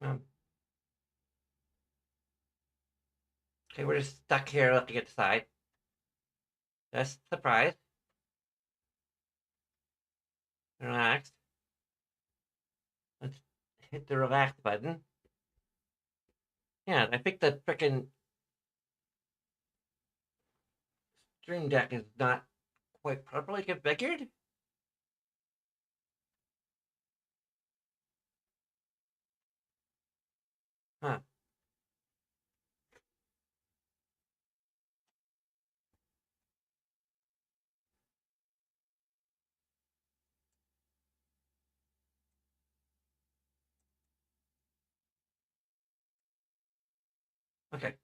Um, okay, we're just stuck here looking at the side. Just surprised. Relaxed. Let's hit the relax button. Yeah, I think the frickin' Stream Deck is not quite properly configured. Huh. Okay.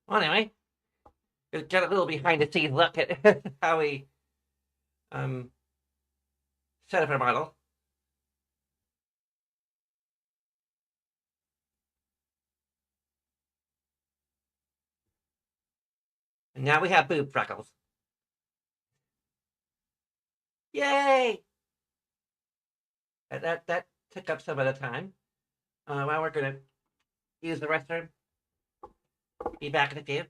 Well, anyway, get a little behind the scenes look at how we um set up our model. And now we have boob freckles. Yay! That took up some of the time. Well, we're gonna use the restroom. Be back in a few.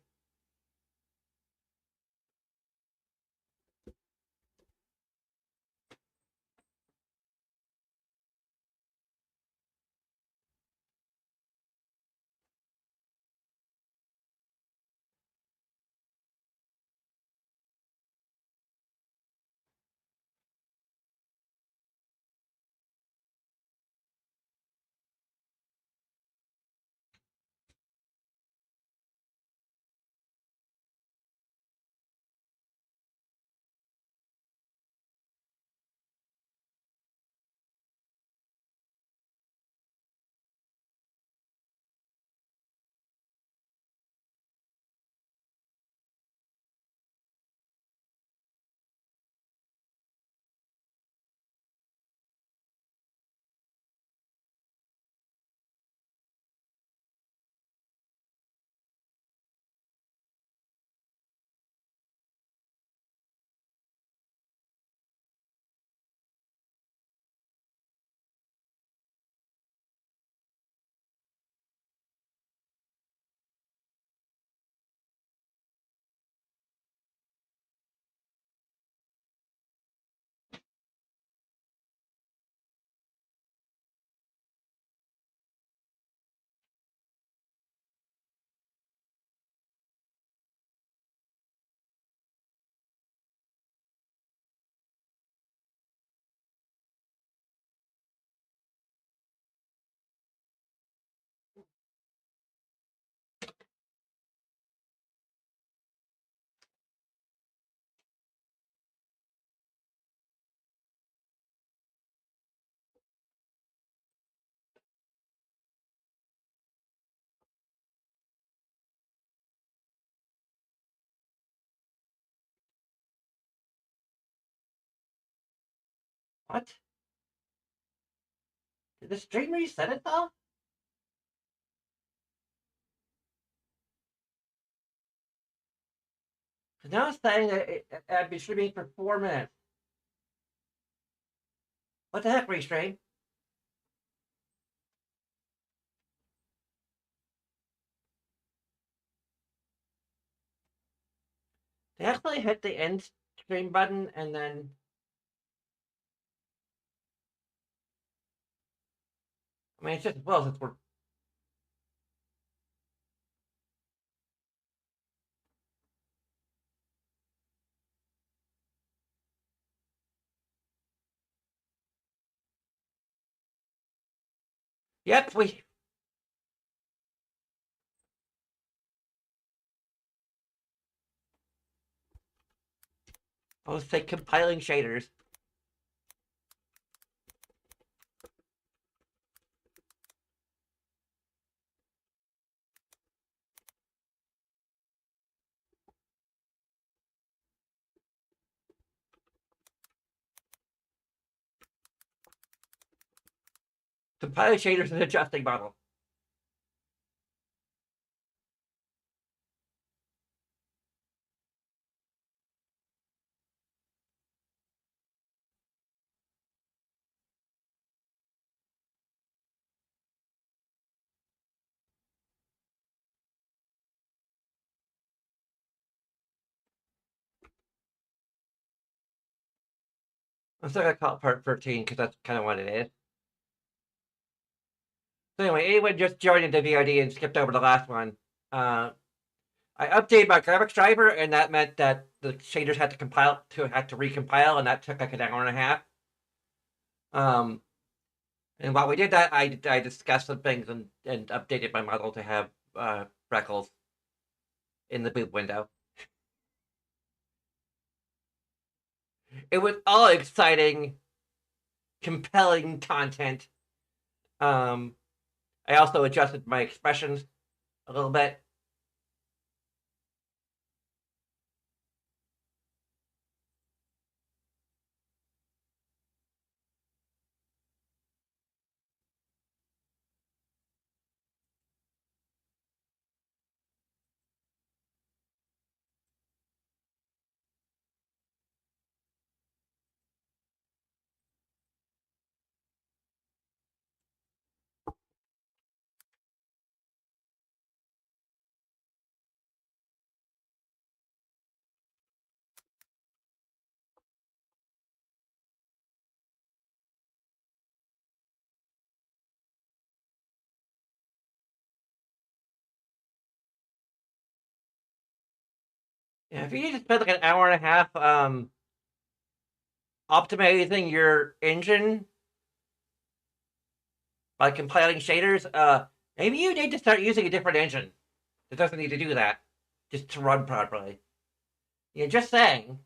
What? Did the stream reset itself? Now it's saying that I'd be streaming for 4 minutes. What the heck, Restream? They actually hit the end stream button and then. I mean, it's just, well, since we're. Yep, we. I was say compiling shaders. Compiling shaders and adjusting model. I'm still gonna call it part 13 because that's kind of what it is. So anyway, anyone just joined into VOD and skipped over the last one. Uh, I updated my graphics driver, and that meant that the shaders had to recompile, and that took like an hour and a half. Um, and while we did that, I discussed some things and updated my model to have freckles in the boot window. It was all exciting, compelling content. Um, I also adjusted my expressions a little bit. Yeah, if you need to spend like an hour and a half optimizing your engine by compiling shaders, maybe you need to start using a different engine. It doesn't need to do that, just to run properly. Yeah, just saying.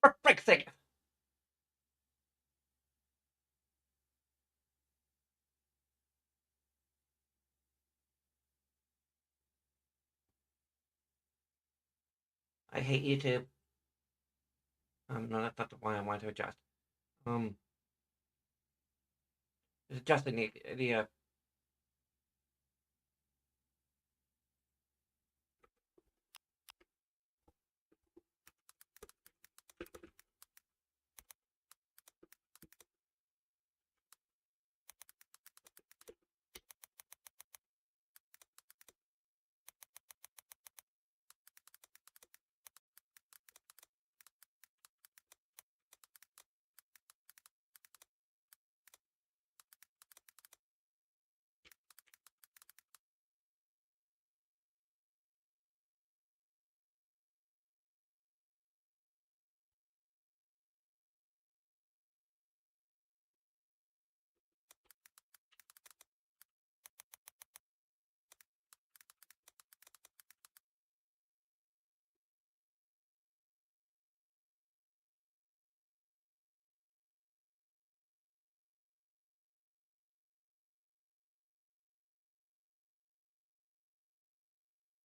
For frick's sake. I hate YouTube. No, that's not the one I want to adjust. Um, it's adjusting the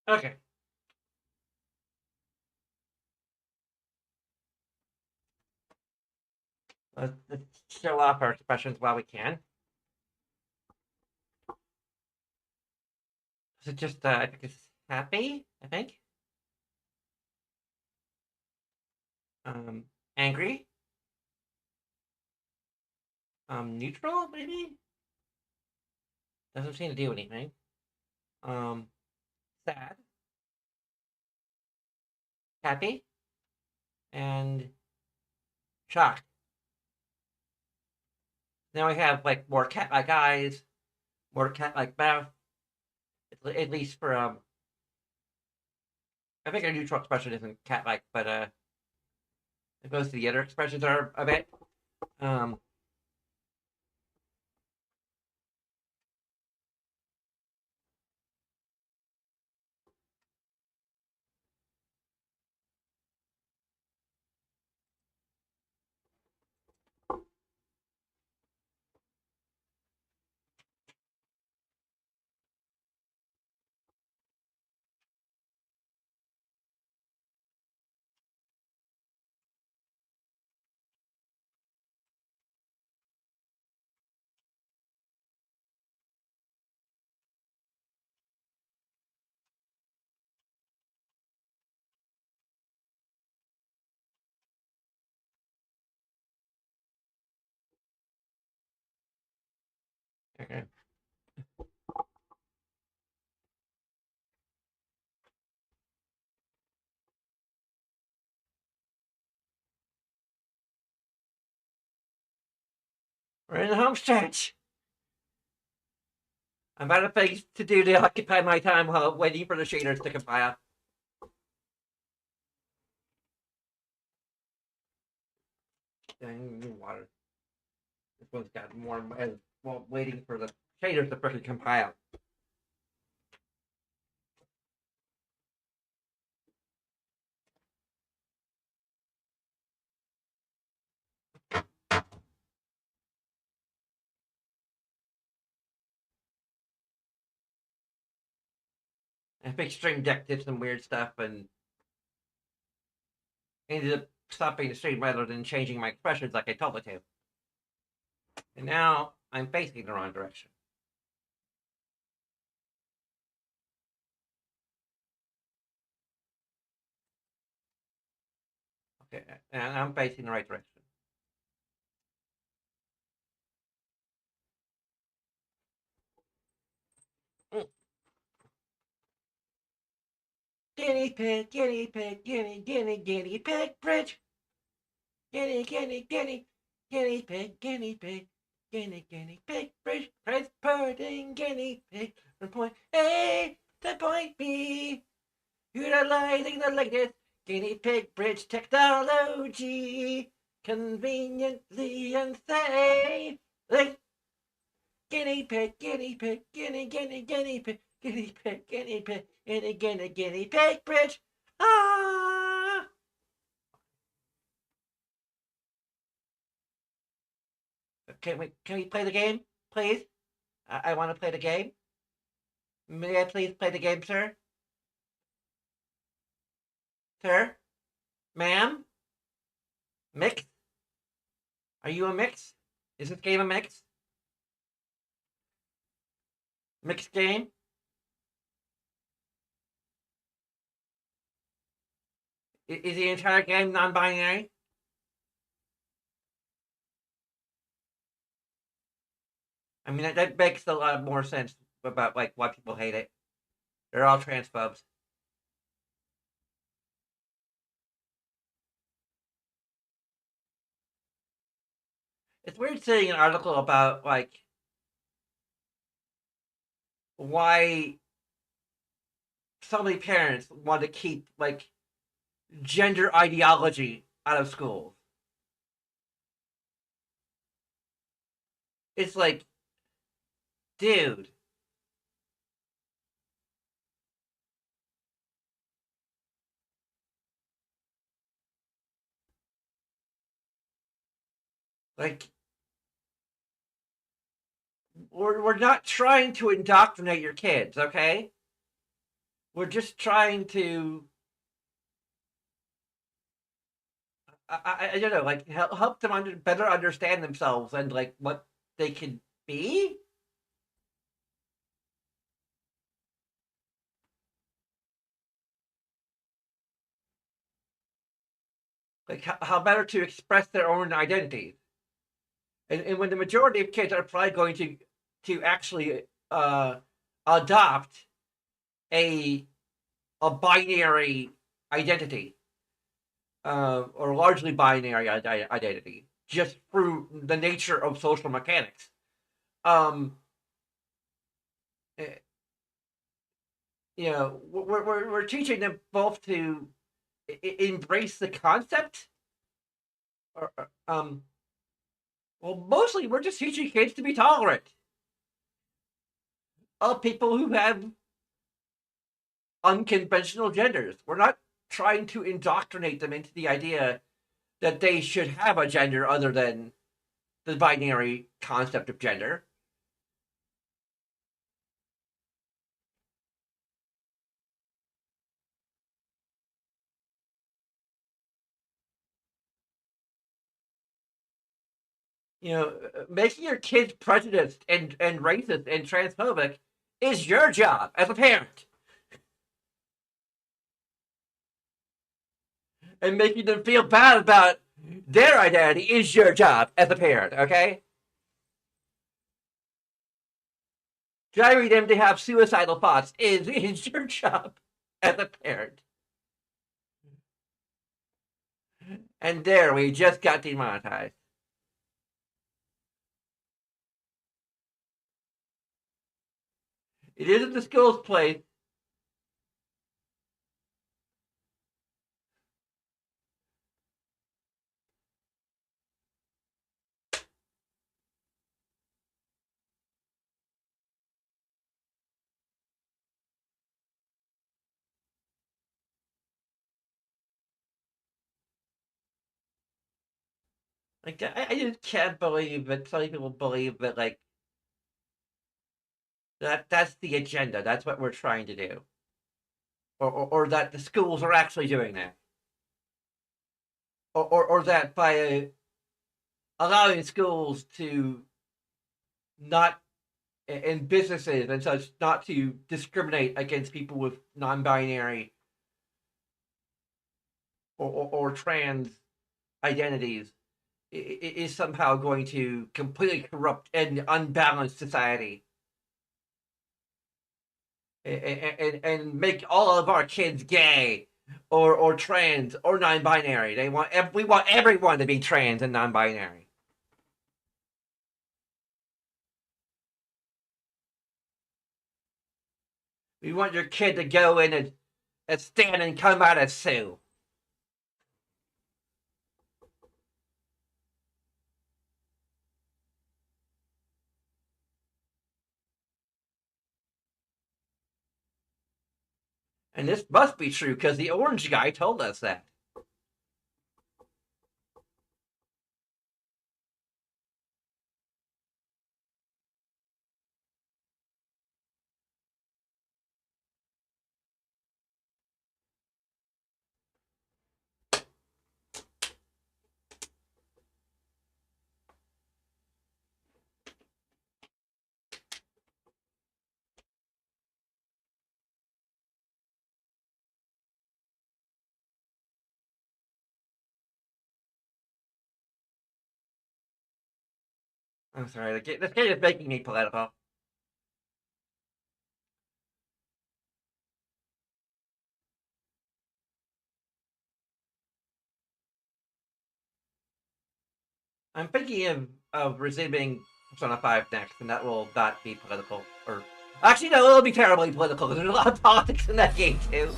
Okay. Let's show off our expressions while we can. Is it just I think it's happy, I think. Um, angry. Neutral, maybe? Doesn't seem to do anything. Um, sad, happy, and shocked. Now we have like more cat-like eyes, more cat-like mouth. At least for I think our neutral expression isn't cat-like, but most of the other expressions are a bit. Um, We're in the home stretch. I'm out of things to do to occupy my time while waiting for the shaders to compile. Dang, water. This one's got more while waiting for the shaders to freaking compile. I think Stream Deck did some weird stuff and ended up stopping the stream rather than changing my expressions like I told it to. And now I'm facing the wrong direction. Okay, and I'm facing the right direction. Guinea pig, guinea pig, guinea pig, bridge. Guinea pig, guinea pig, guinea pig, bridge. Transporting guinea pig from point A to point B. Utilizing the latest guinea pig bridge technology. Conveniently unsafe. Guinea pig, guinea pig, guinea pig, guinea pig, guinea pig bridge. Ah! Can we play the game, please? I want to play the game. May I please play the game, sir? Sir? Ma'am? Mix? Are you a mix? Is this game a mix? Mixed game? Is the entire game non-binary? I mean, that makes a lot more sense about like why people hate it. They're all transphobes. It's weird seeing an article about like why so many parents want to keep like gender ideology out of schools. It's like, dude, like we're not trying to indoctrinate your kids, okay? We're just trying to I don't know, like help them better understand themselves and like what they can be. Like how better to express their own identity. And when the majority of kids are probably going to actually adopt a a binary identity, or largely binary identity, just through the nature of social mechanics. Um, eh, we're teaching them both to embrace the concept, or well, mostly we're just teaching kids to be tolerant of people who have unconventional genders. We're not trying to indoctrinate them into the idea that they should have a gender other than the binary concept of gender. Making your kids prejudiced and racist and transphobic is your job as a parent. And making them feel bad about their identity is your job as a parent, okay? Driving them to have suicidal thoughts is your job as a parent. And there, we just got demonetized. It isn't the school's place. Like I just can't believe that some people believe that like that's the agenda. That's what we're trying to do, or that the schools are actually doing that, or that by allowing schools to not and businesses and such not to discriminate against people with non-binary or trans identities is somehow going to completely corrupt and unbalance society and make all of our kids gay or trans or non-binary. We want everyone to be trans and non-binary. We want your kid to go in and stand and come out as Sue. And this must be true because the orange guy told us that. I'm sorry, this game is making me political. I'm thinking of resuming Persona 5 next, and that will not be political. Or actually, no, it'll be terribly political because there's a lot of politics in that game too.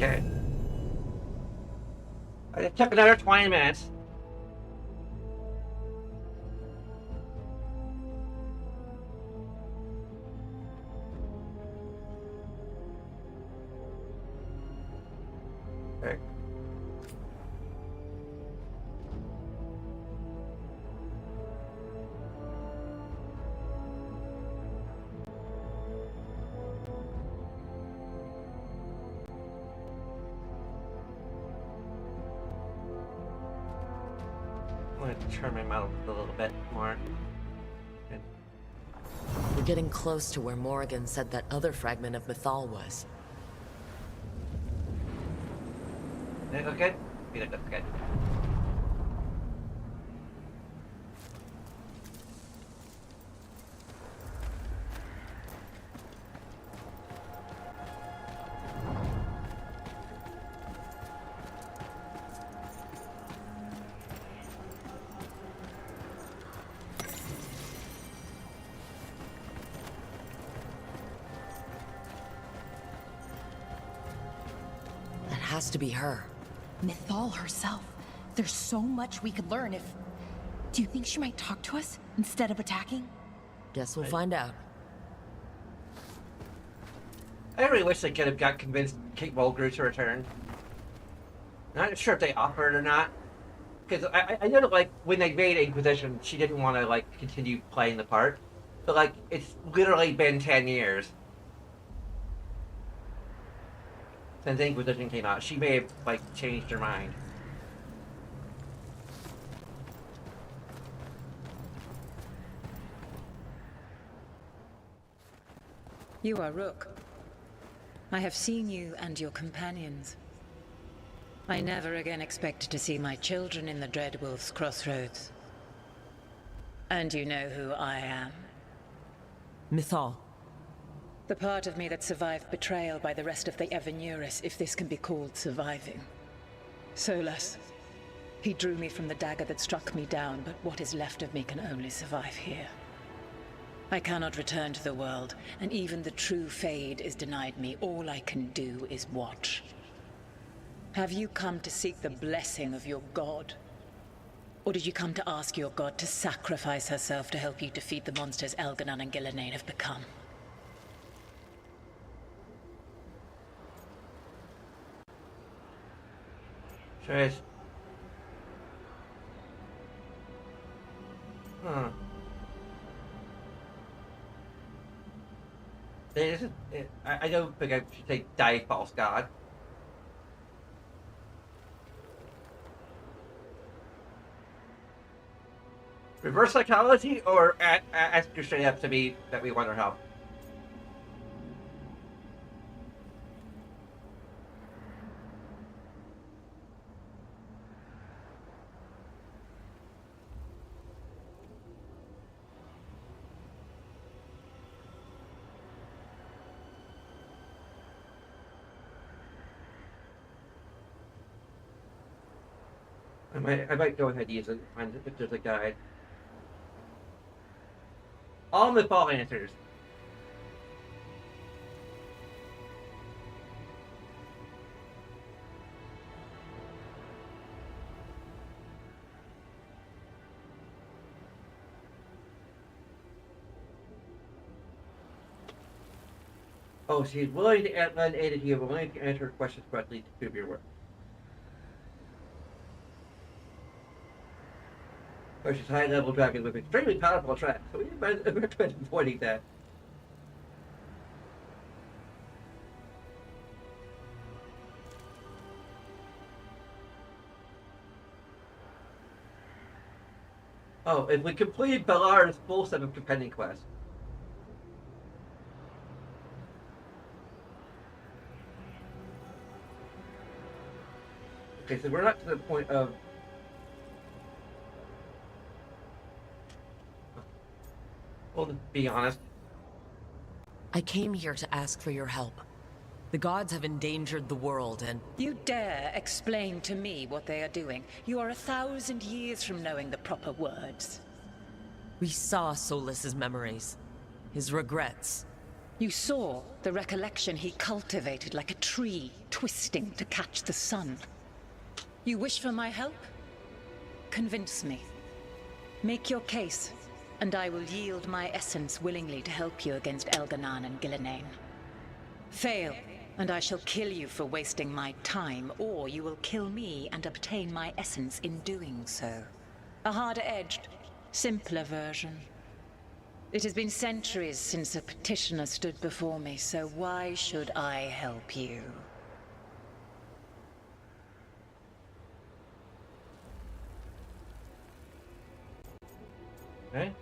Okay. It took another 20 minutes. Okay. I'm going to turn my mouth a little bit more. Good. We're getting close to where Morrigan said that other fragment of Mythal was. Did it look good? It looks good. That has to be her. Mythal herself. There's so much we could learn if... Do you think she might talk to us instead of attacking? Guess we'll find out. I really wish they could have got convinced Kate Mulgrew to return. I'm not sure if they offered or not. Because I know that, like, when they made Inquisition, she didn't want to, like, continue playing the part. But, like, it's literally been 10 years since Inquisition came out. She may have, like, changed her mind. You are Rook. I have seen you and your companions. I never again expected to see my children in the Dreadwolf's crossroads. And you know who I am. Mythal. The part of me that survived betrayal by the rest of the Evanuris, if this can be called surviving. Solus. He drew me from the dagger that struck me down, but what is left of me can only survive here. I cannot return to the world, and even the true Fade is denied me. All I can do is watch. Have you come to seek the blessing of your god? Or did you come to ask your god to sacrifice herself to help you defeat the monsters Elganon and Gillenane have become? Sure is. Huh. I don't think I should say die, false god. Reverse psychology, or ask you straight up to me that we want our help? I might go ahead and use it, find if there's a guide. All the fall answers. Oh, she's willing to lend aid to you, but willing to answer questions correctly to prove your work. Or she's high-level dragon with extremely powerful tracks, so we recommend avoiding that. Oh, and we completed Belar's full set of companion quests. Okay, so we're not to the point of... Well, to be honest. I came here to ask for your help. The gods have endangered the world and... You dare explain to me what they are doing? You are 1,000 years from knowing the proper words. We saw Solus's memories. His regrets. You saw the recollection he cultivated like a tree, twisting to catch the sun. You wish for my help? Convince me. Make your case, and I will yield my essence willingly to help you against Elganon and Gillenane. Fail, and I shall kill you for wasting my time, or you will kill me and obtain my essence in doing so. A harder-edged, simpler version. It has been centuries since a petitioner stood before me, so why should I help you? Okay.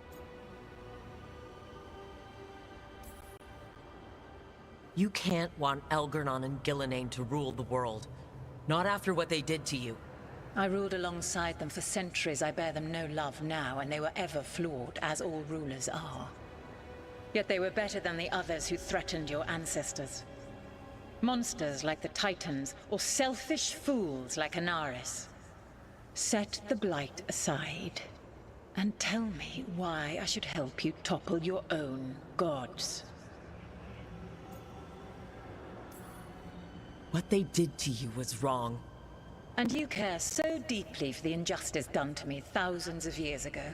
You can't want Elganon and Gillenane to rule the world. Not after what they did to you. I ruled alongside them for centuries. I bear them no love now, and they were ever flawed, as all rulers are. Yet they were better than the others who threatened your ancestors. Monsters like the Titans, or selfish fools like Anaris. Set the blight aside, and tell me why I should help you topple your own gods. What they did to you was wrong. And you care so deeply for the injustice done to me thousands of years ago.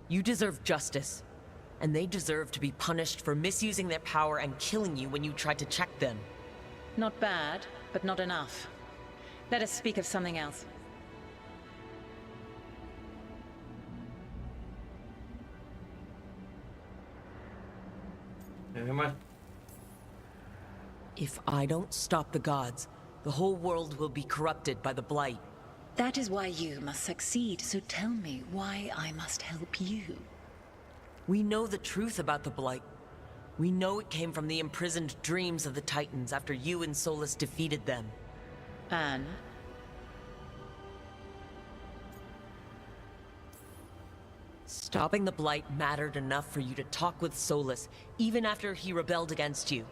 You deserve justice. And they deserve to be punished for misusing their power and killing you when you tried to check them. Not bad, but not enough. Let us speak of something else. If I don't stop the gods, the whole world will be corrupted by the blight. That is why you must succeed, so tell me why I must help you. We know the truth about the blight. We know it came from the imprisoned dreams of the Titans after you and Solus defeated them. And? Stopping the Blight mattered enough for you to talk with Solus, even after he rebelled against you.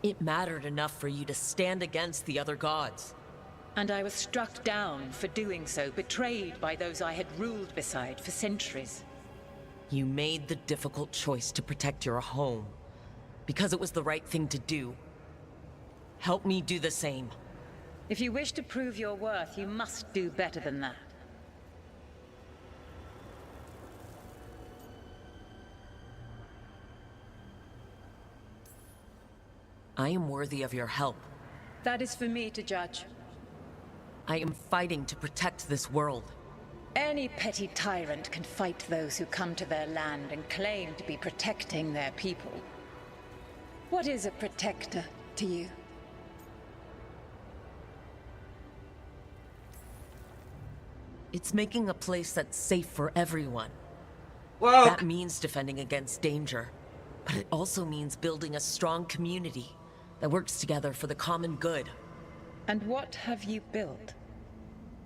It mattered enough for you to stand against the other gods. And I was struck down for doing so, betrayed by those I had ruled beside for centuries. You made the difficult choice to protect your home, because it was the right thing to do. Help me do the same. If you wish to prove your worth, you must do better than that. I am worthy of your help. That is for me to judge. I am fighting to protect this world. Any petty tyrant can fight those who come to their land and claim to be protecting their people. What is a protector to you? It's making a place that's safe for everyone. Whoa! That means defending against danger, but it also means building a strong community that works together for the common good. And what have you built?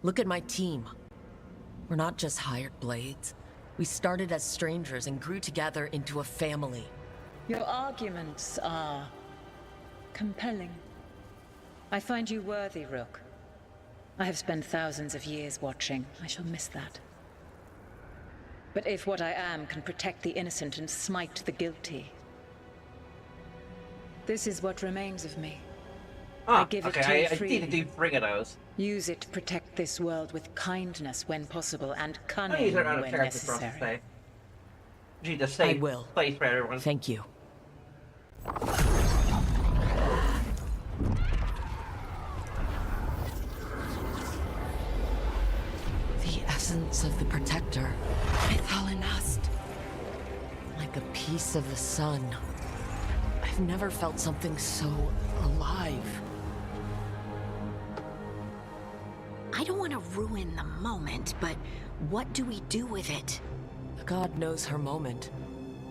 Look at my team. We're not just hired blades. We started as strangers and grew together into a family. Your arguments are compelling. I find you worthy, Rook. I have spent thousands of years watching. I shall miss that. But if what I am can protect the innocent and smite the guilty, this is what remains of me. I give it to you I need to freely. do 3 of those. Use it to protect this world with kindness when possible and I cunning use it out of when character for us to necessary. say. Need a safe will. place for everyone. Thank you. The essence of the Protector. Mythalinast. Like a piece of the sun. I've never felt something so alive. I don't want to ruin the moment, but what do we do with it? The god knows her moment.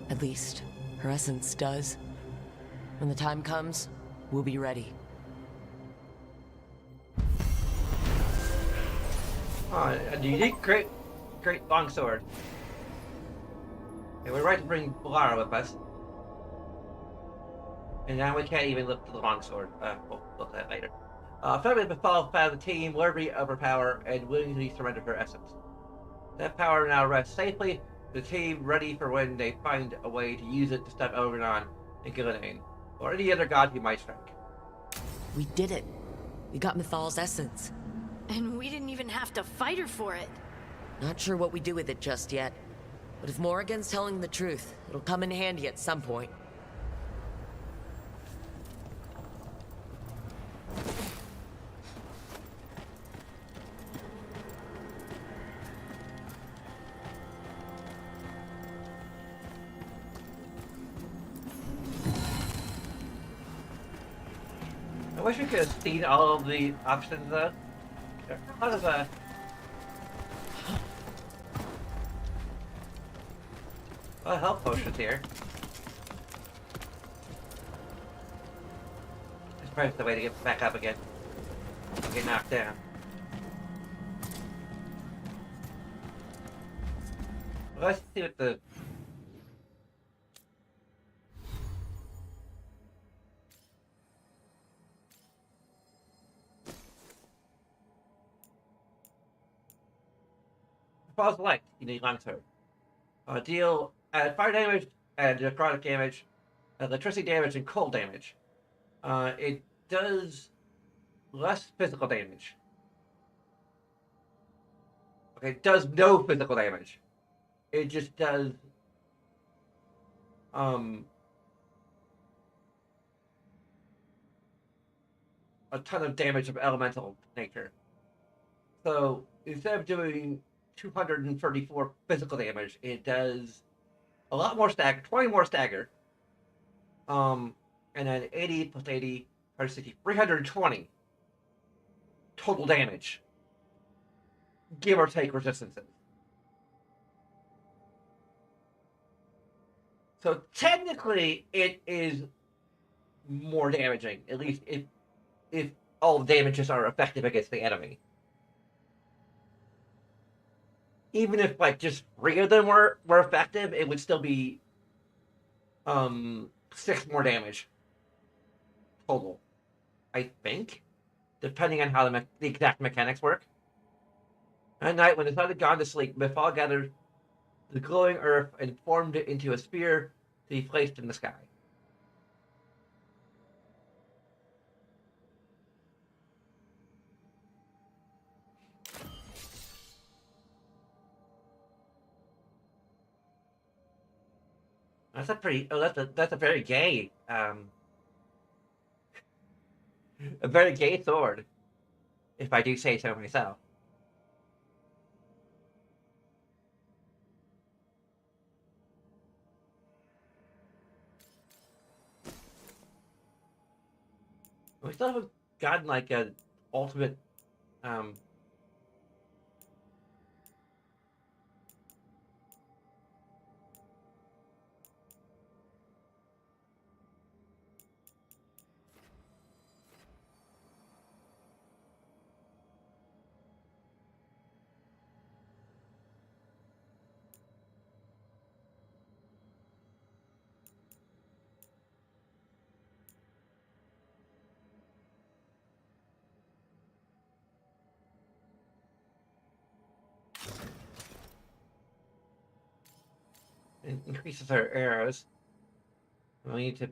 At least, her essence does. When the time comes, we'll be ready. Oh, a unique, great longsword. And we're right to bring Lara with us. And now we can't even lift the longsword. We'll look at that later. Family Befall found the team worthy of her power and willingly surrendered her essence. That power now rests safely, the team ready for when they find a way to use it to stop Oregon and Gillidan, or any other god who might strike. We did it. We got Mythal's essence. And we didn't even have to fight her for it. Not sure what we do with it just yet. But if Morrigan's telling the truth, it'll come in handy at some point. I wish we could have seen all of the options though. There are a lot of health potions here. It's probably the way to get back up again. Get knocked down. Let's see what the falls light. You need longsword. Deal fire damage and necrotic damage, electricity damage, and cold damage. It does less physical damage. Okay, it does no physical damage. It just does a ton of damage of elemental nature. So instead of doing 234 physical damage, it does a lot more stagger, 20 more stagger. And then 80 plus 80, 160, 320 total damage. Give or take resistances. So technically it is more damaging, at least if all damages are effective against the enemy. even if like just 3 of them were effective, it would still be 6 more damage total, I think, depending on how the exact mechanics work. At night, when the sun had gone to sleep, Mifal gathered the glowing earth and formed it into a spear to be placed in the sky. That's a pretty. Oh, that's a very gay. A very gay sword, if I do say so myself. We still haven't gotten like an ultimate. Um, it increases our arrows. We need to.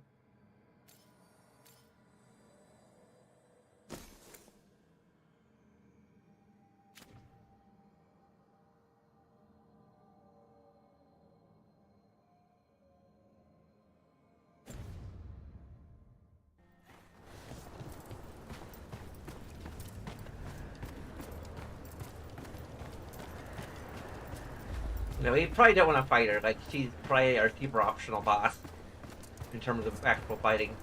No, we probably don't want to fight her. Like, she's probably our super optional boss in terms of actual fighting.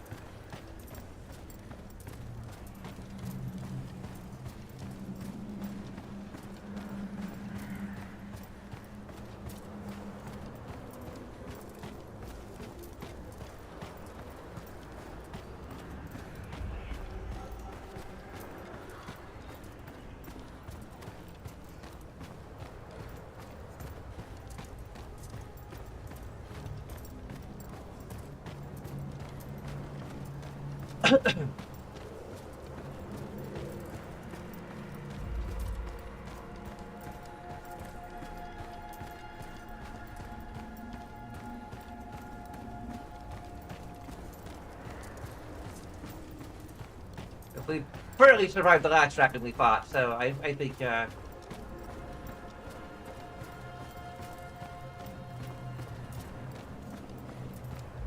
We barely survived the last dragon we fought, so I think I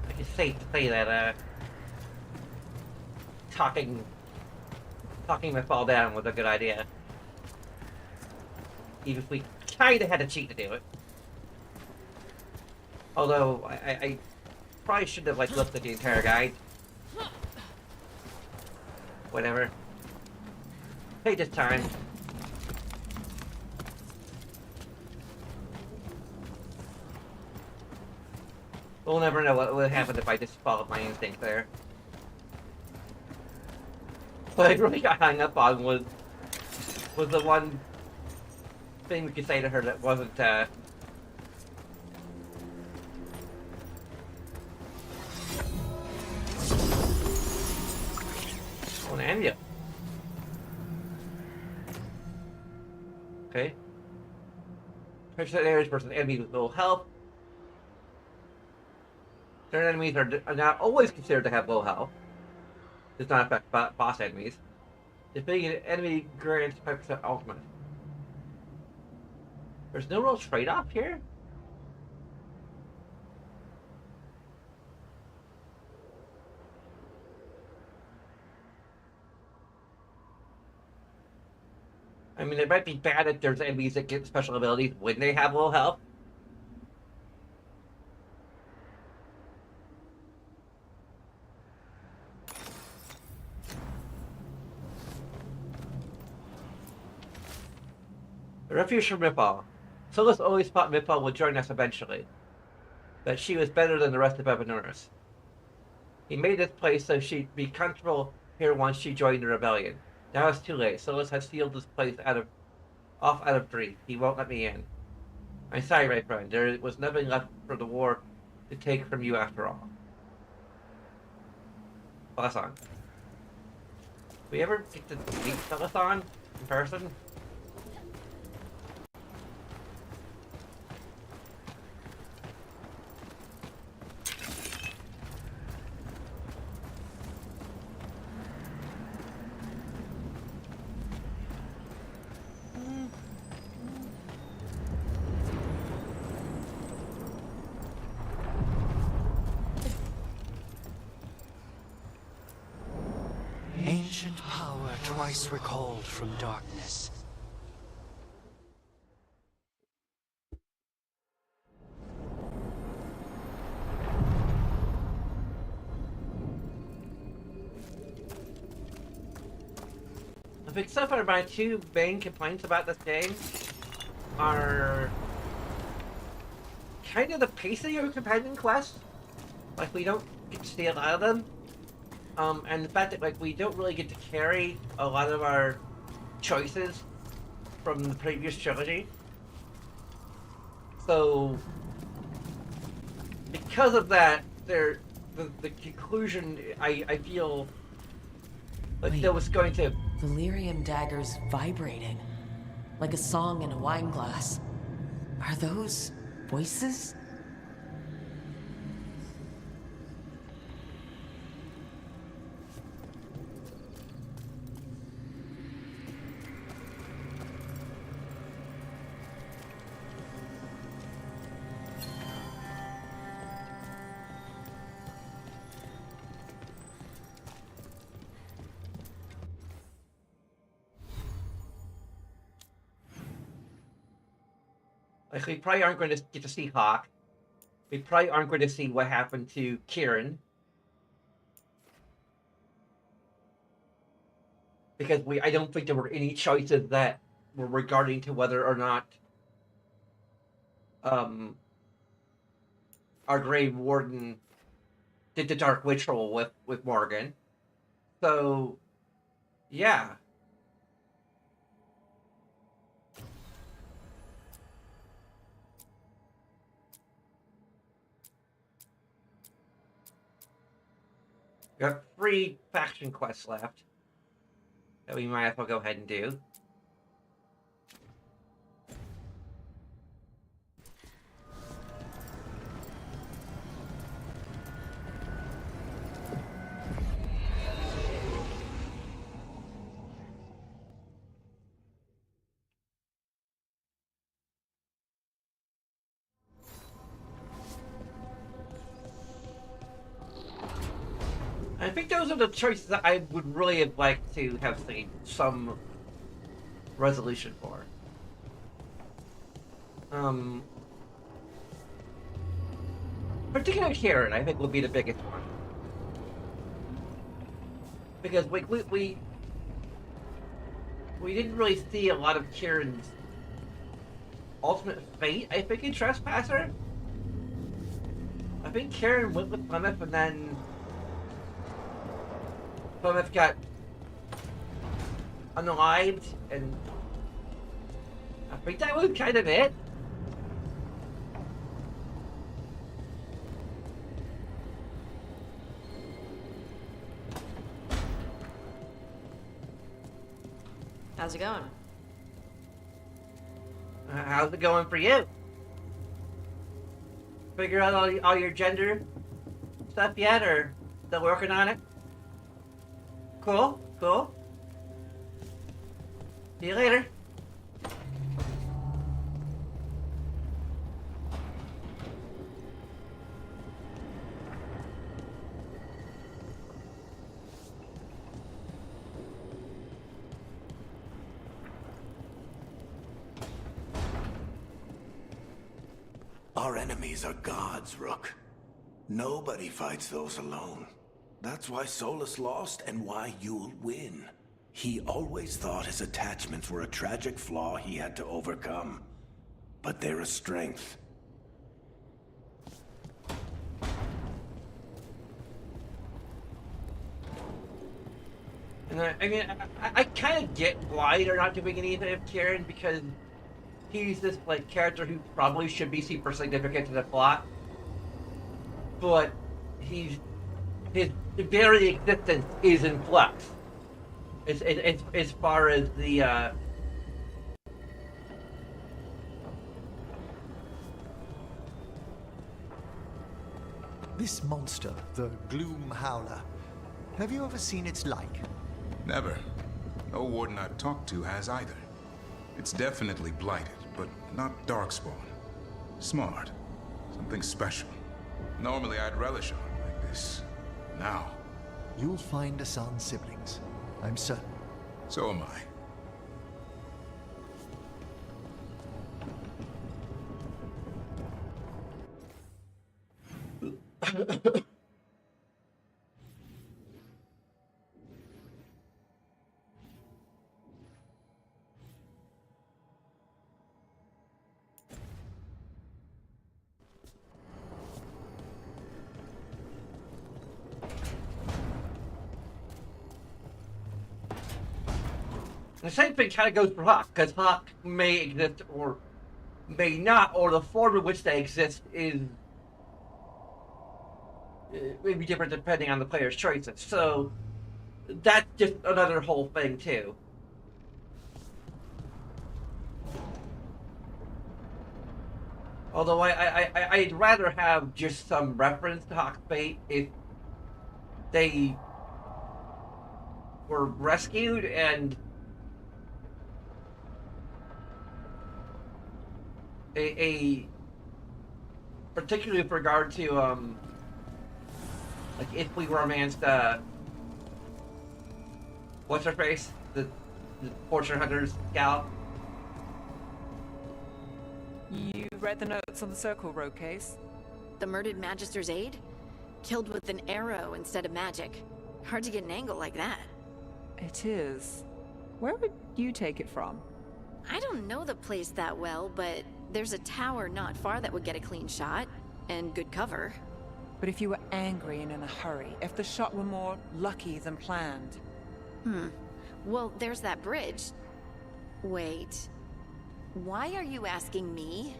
think it's safe to say that talking my fall down was a good idea, even if we kind of had to cheat to do it. Although I probably should have like looked at the entire guide. Whatever. Take this time. We'll never know what would happen if I just followed my instinct there. What I really got hung up on was the one thing we could say to her that wasn't Endie. Okay. Percent damage versus enemies with low health. Certain enemies are not always considered to have low health. Does not affect boss enemies. Defeating an enemy grants 5% ultimate. There's no real trade-off here? I mean, it might be bad if there's enemies that get special abilities when they have low health. A refuge from Mifal. Solus always thought Mifal would join us eventually, that she was better than the rest of Evanuris. He made this place so she'd be comfortable here once she joined the rebellion. Now it's too late. Solus has sealed this place off out of grief. He won't let me in. I'm sorry, my friend. There was nothing left for the war to take from you after all. Telephone. We ever get to meet Telephone in person? Ancient power twice recalled from darkness. I think so far my two main complaints about this game are kind of the pacing of companion quests. Like, we don't get to see a lot of them. And the fact that, like, we don't really get to carry a lot of our choices from the previous trilogy. So, because of that, the conclusion, I feel like Wait. there was going to... Delirium daggers vibrating, like a song in a wine glass. Are those voices? Like, we probably aren't going to get to see Hawk. We probably aren't going to see what happened to Kieran. Because I don't think there were any choices that were regarding to whether or not our Grave Warden did the Dark Ritual with Morgan. So, yeah. We got 3 faction quests left that we might as well go ahead and do. I think those are the choices that I would really have liked to have seen some resolution for. Particularly Kieran, I think, would be the biggest one. Because we didn't really see a lot of Kieran's ultimate fate, I think, in Trespasser. I think Kieran went with Plymouth, and then Plymouth got unalived, and I think that was kind of it. How's it going? How's it going for you? Figure out all your gender stuff yet, or still working on it? Cool, cool. See you later. Our enemies are gods, Rook. Nobody fights those alone. That's why Solus lost and why you'll win. He always thought his attachments were a tragic flaw he had to overcome. But they're a strength. And I mean, I kind of get why they're not doing anything with Kieran, because he's this like character who probably should be super significant to the plot, but his very existence is in flux. As far as the This monster, the Gloom Howler, have you ever seen its like? Never. No warden I've talked to has either. It's definitely blighted, but not darkspawn. Smart. Something special. Normally I'd relish on like this. Now. You'll find Hassan's siblings, I'm certain. So am I. The same thing kind of goes for Hawk, because Hawk may exist or may not, or the form in which they exist is may be different depending on the player's choices. So that's just another whole thing too. Although I'd rather have just some reference to Hawk's fate if they were rescued and particularly with regard to like if we romanced what's her face, the fortune hunter's gal. You read the notes on the Circle Road case? The murdered Magister's aide? Killed with an arrow instead of magic. Hard to get an angle like that. It is. Where would you take it from? I don't know the place that well, but there's a tower not far that would get a clean shot, and good cover. But if you were angry and in a hurry, if the shot were more lucky than planned? Well, there's that bridge. Wait. Why are you asking me?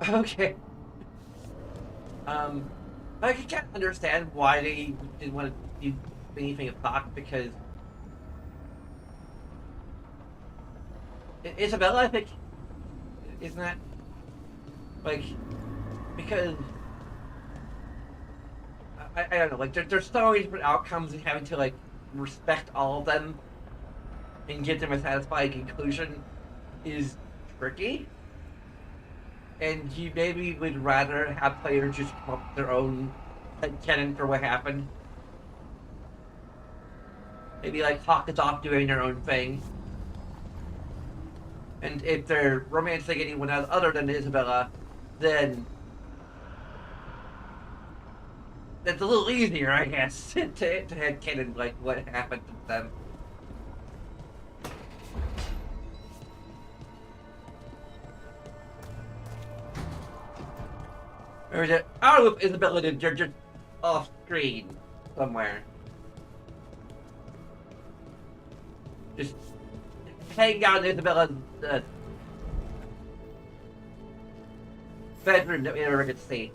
Okay. I can't understand why they didn't want to do anything of Hawk, because Isabella, I think, isn't that like, because I don't know, like there's so many different outcomes, and having to like respect all of them and give them a satisfying conclusion is tricky. And you maybe would rather have players just come up with their own canon for what happened. Maybe like Hawk is off doing their own thing. And if they're romancing anyone else other than Isabella, then it's a little easier, I guess, to headcanon like what happened to them. Or is it? I don't know if Isabella did, they're just off screen somewhere. Just hang out in Isabella's bedroom that we never get to see.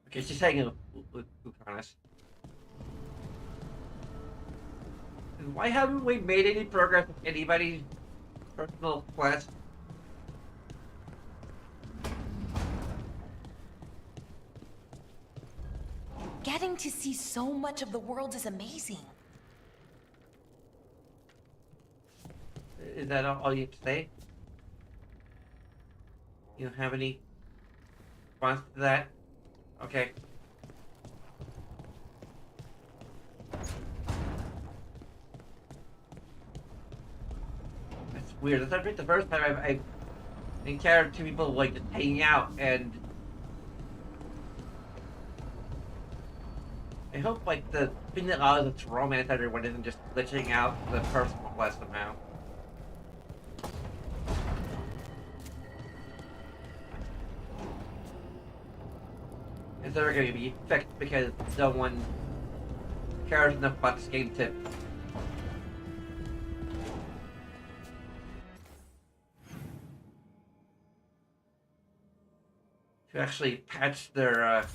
Okay, she's hanging with Lucanus. And why haven't we made any progress with anybody's personal quest? Getting to see so much of the world is amazing. Is that all you have to say? You don't have any response to that? Okay. That's weird. That's not the first time I've encountered two people like just hanging out and I hope, like, the thing that allows us to romance everyone isn't just glitching out the personal quest somehow. It's never going to be fixed because no one cares enough about this game to actually patch their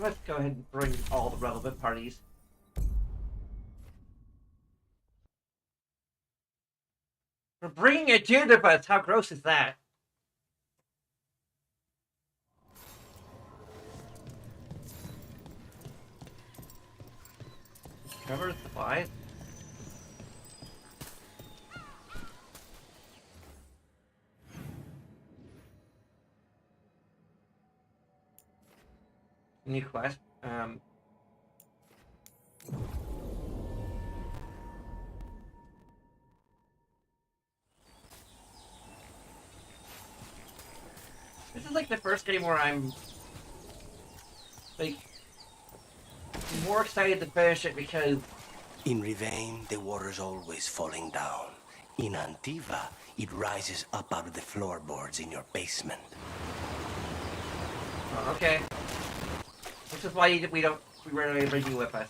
let's go ahead and bring all the relevant parties. We're bringing a Judibus! How gross is that? Cover supplies? New quest. This is like the first game where I'm like more excited to finish it because in Rivain, the water's always falling down. In Antiva, it rises up out of the floorboards in your basement. oh, okay. This is why we rarely bring you with us.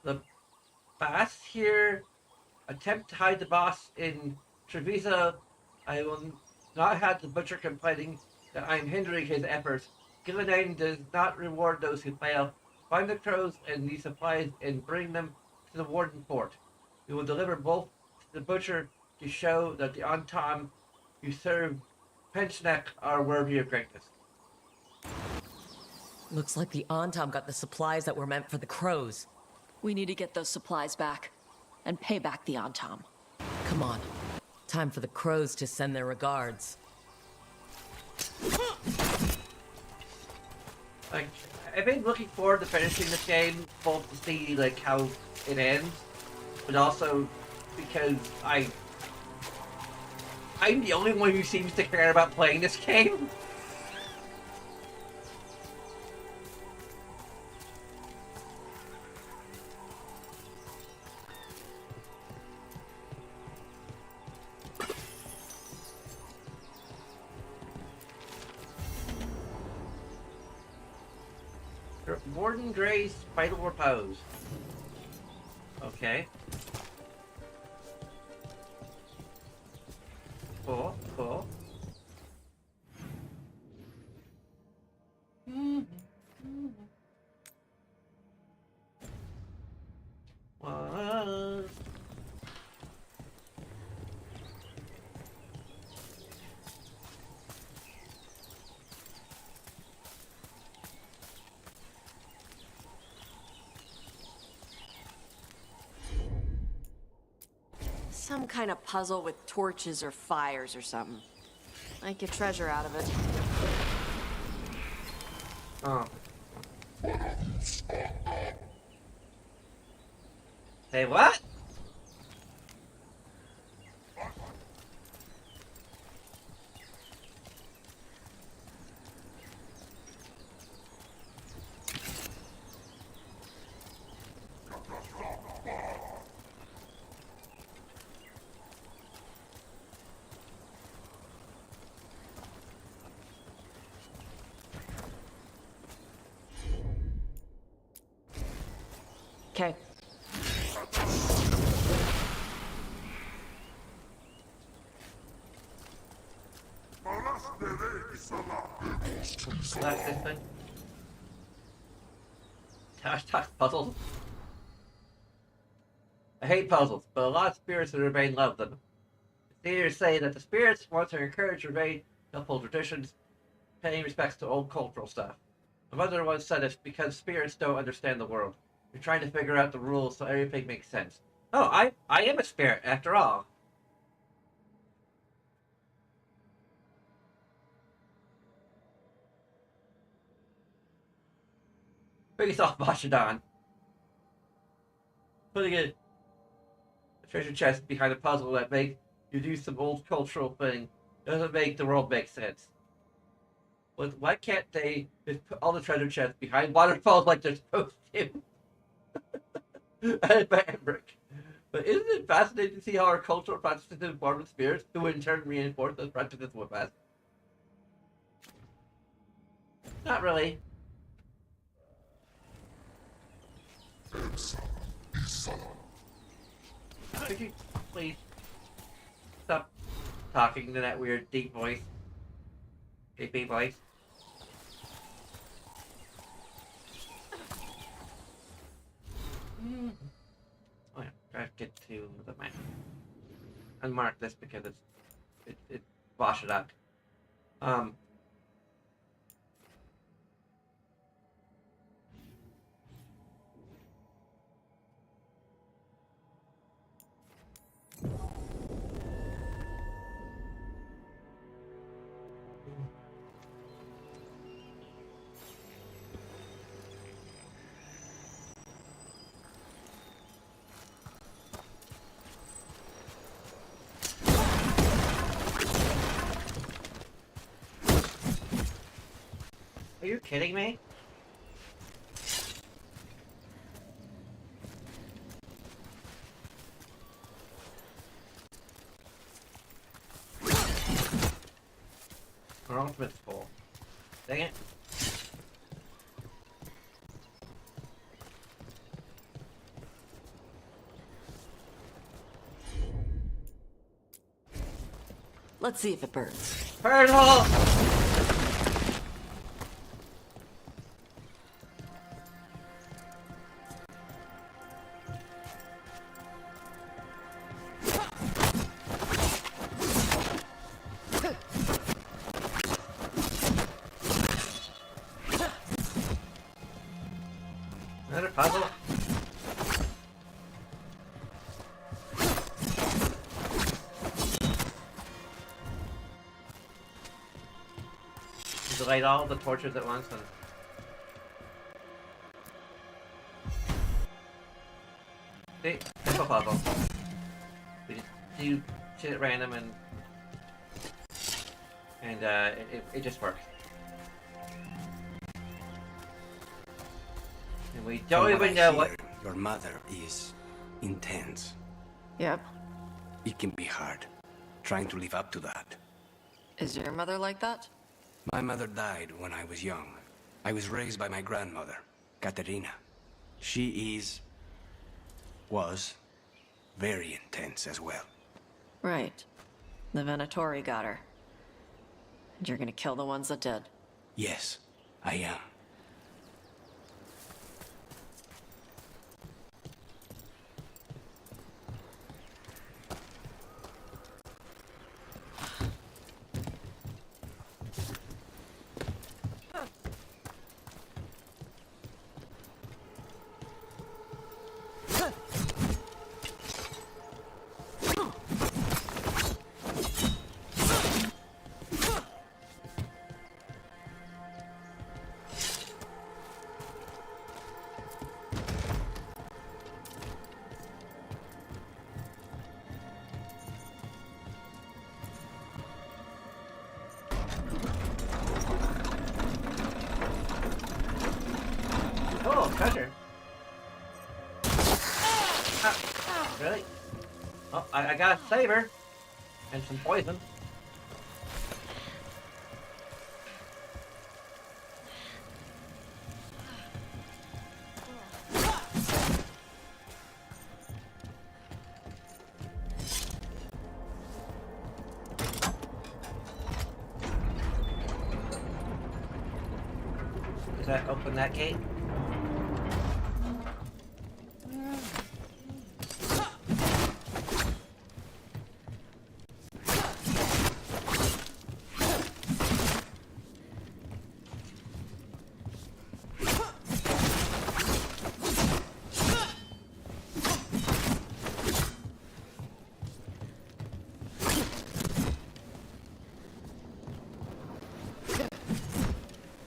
The boss here attempt to hide the boss in Treviso. I will not have the butcher complaining that I am hindering his efforts. Gillinan does not reward those who fail. Find the crows and these supplies and bring them to the warden fort. We will deliver both to the butcher to show that the Antom who serve Penchnek are worthy of greatness. Looks like the Antom got the supplies that were meant for the crows. We need to get those supplies back and pay back the Antom. Come on. Time for the crows to send their regards. Like, I've been looking forward to finishing this game, both to see like how it ends, but also because I'm the only one who seems to care about playing this game. Warden Gray's Vital Repose. Okay. Cool, cool. What? Some kind of puzzle with torches or fires or something. I get treasure out of it. Oh. Hey, what? Okay. Select this thing. Hashtag puzzles. I hate puzzles, but a lot of spirits in Ravane love them. The theaters say that the spirits want to encourage Ravane helpful traditions, paying respects to old cultural stuff. My mother once said it's because spirits don't understand the world. You're trying to figure out the rules so everything makes sense. Oh, I am a spirit, after all. Face off, Bashadon. Putting a treasure chest behind a puzzle that makes you do some old cultural thing doesn't make the world make sense. But why can't they just put all the treasure chests behind waterfalls like they're supposed to? Brick. But isn't it fascinating to see how our cultural practices inform the spirits, who in turn reinforce those practices with us? Not really. Could you please stop talking to that weird deep voice? Deep voice. Oh yeah, gotta get to the map. Unmark this because it wash it out. Are you kidding me? Our ultimate's full. Dang it. Let's see if it burns. Hurdle! Another puzzle? You light all the torches at once and... See? Simple puzzle. We just do shit at random and it just works. And we don't even know what... Your mother is intense. Yep. It can be hard, trying to live up to that. Is your mother like that? My mother died when I was young. I was raised by my grandmother, Katerina. She was very intense as well. Right. The Venatori got her. And you're gonna kill the ones that did. Yes, I am. Oh, treasure. Really? Oh, I got a saber. And some poison. Does that open that gate?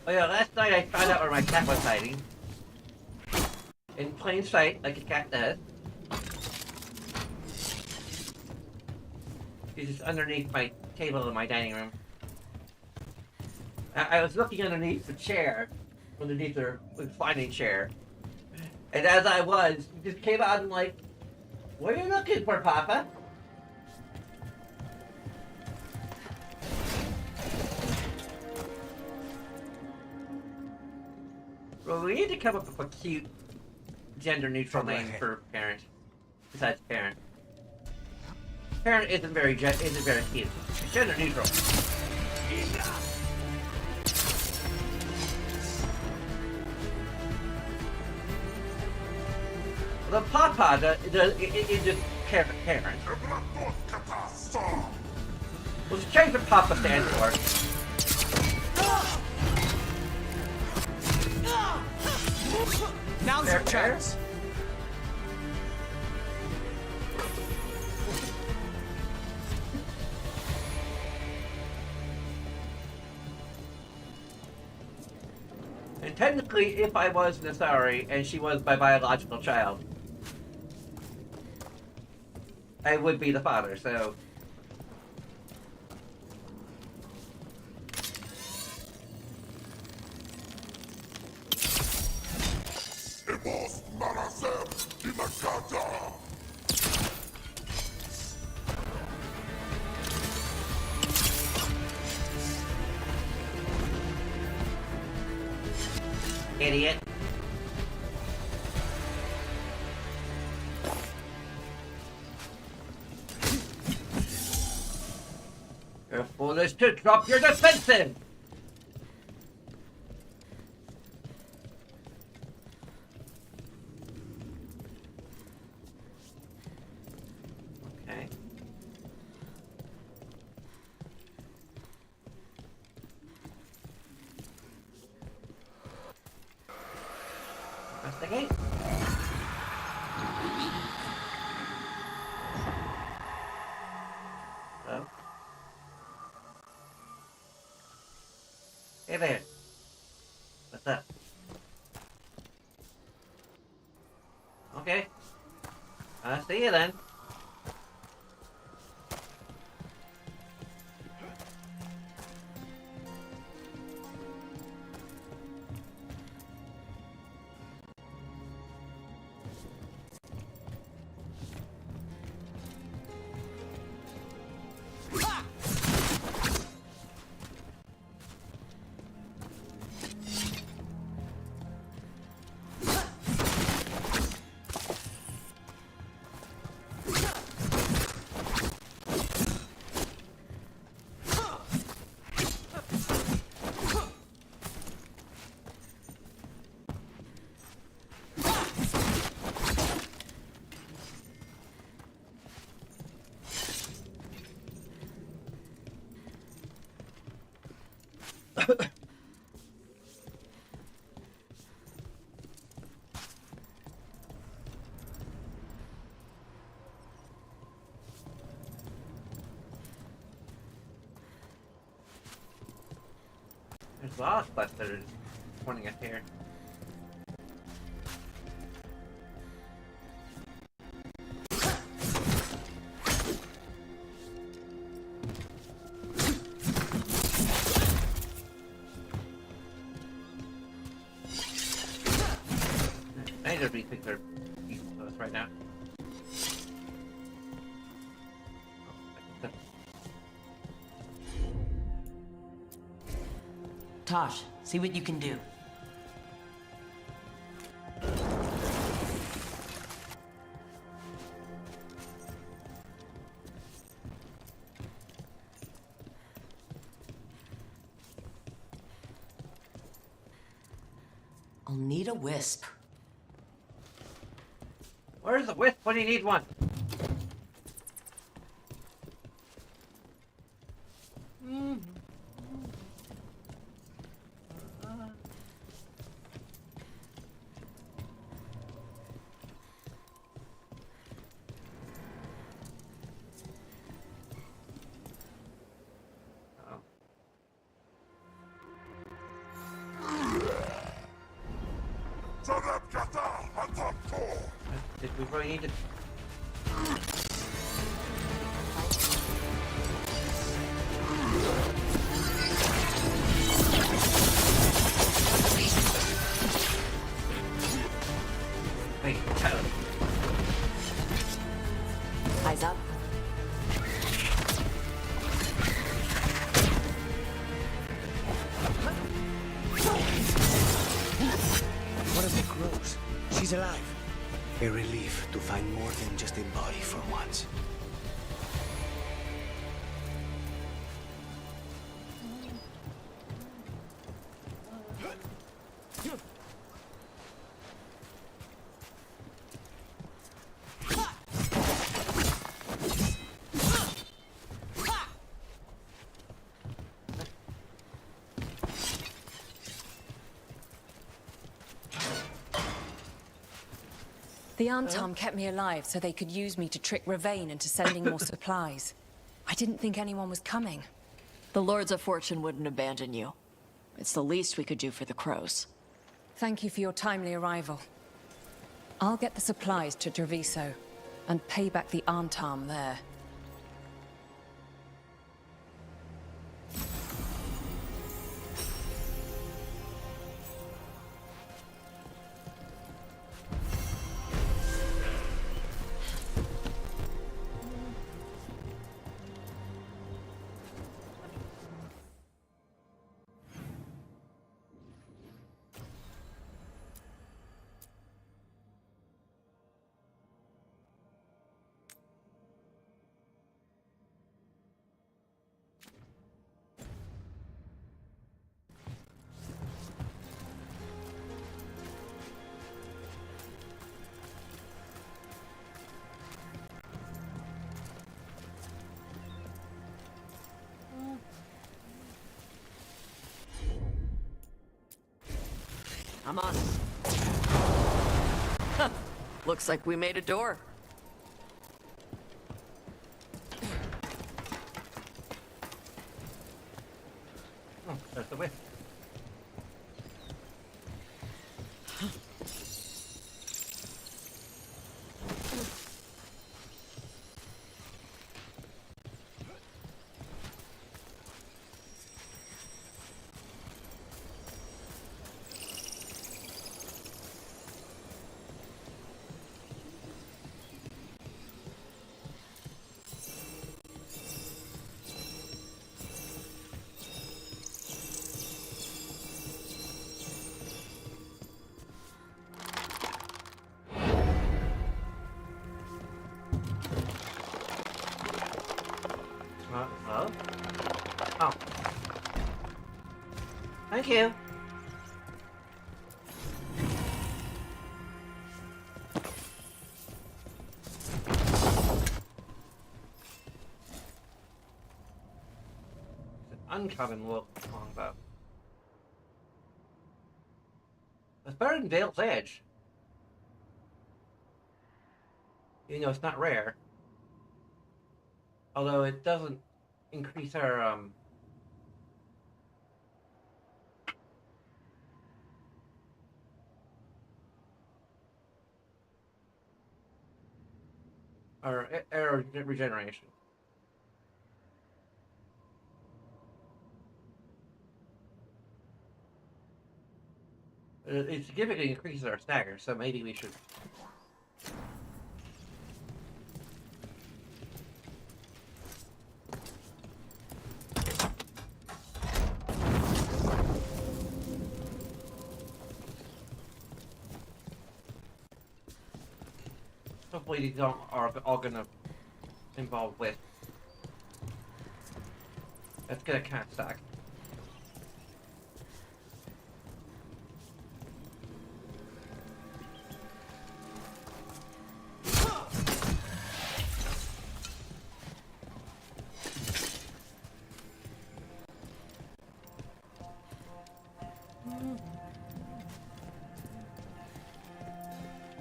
Oh yeah, last night I found out where my cat was hiding. In plain sight, like a cat does. She's just underneath my table in my dining room. I was looking underneath the chair, underneath her reclining chair. And as I was, he just came out and like, what are you looking for, Papa? Well, we need to come up with a cute, gender-neutral name for parent. Besides parent. Parent isn't very cute. It's gender-neutral. The Papa is just parent. Well, just change what Papa stands for. Now's your chance. And technically, if I was Nasari and she was my biological child, I would be the father, so... Idiot. You're foolish to drop your defensive! Okay. Investigate. Hello? Hey there. What's up? Okay. I'll see you then. There's a lot of stuff that are pointing us here. Neither of these things are useful to us right now. Tosh, see what you can do. I'll need a wisp. Where's the wisp when you need one? We really need to. Wait, Eyes up. One of the crows. She's alive. A relief to find more than just a body for once. The Antom kept me alive so they could use me to trick Ravane into sending more supplies. I didn't think anyone was coming. The Lords of Fortune wouldn't abandon you. It's the least we could do for the crows. Thank you for your timely arrival. I'll get the supplies to Treviso and pay back the Antom there. I'm on. Huh. Looks like we made a door. Oh, there's the way. Oh. Thank you. It's an uncommon longbow. It's better than Veil's Edge. You know, it's not rare. Although it doesn't increase our arrow regeneration. It significantly increases our stagger, so maybe we should. Hopefully these are all gonna involve with. That's gonna kind of suck.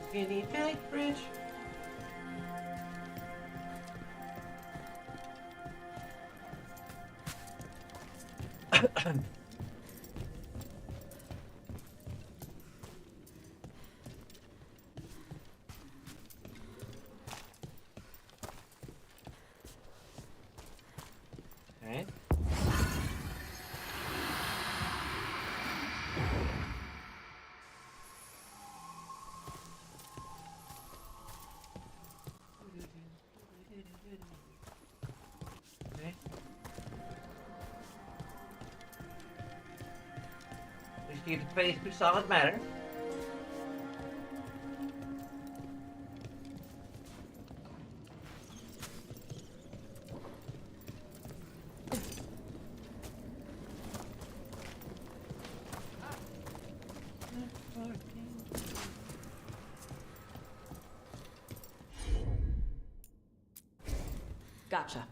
Skinny big bridge. see the face through solid matter. Gotcha.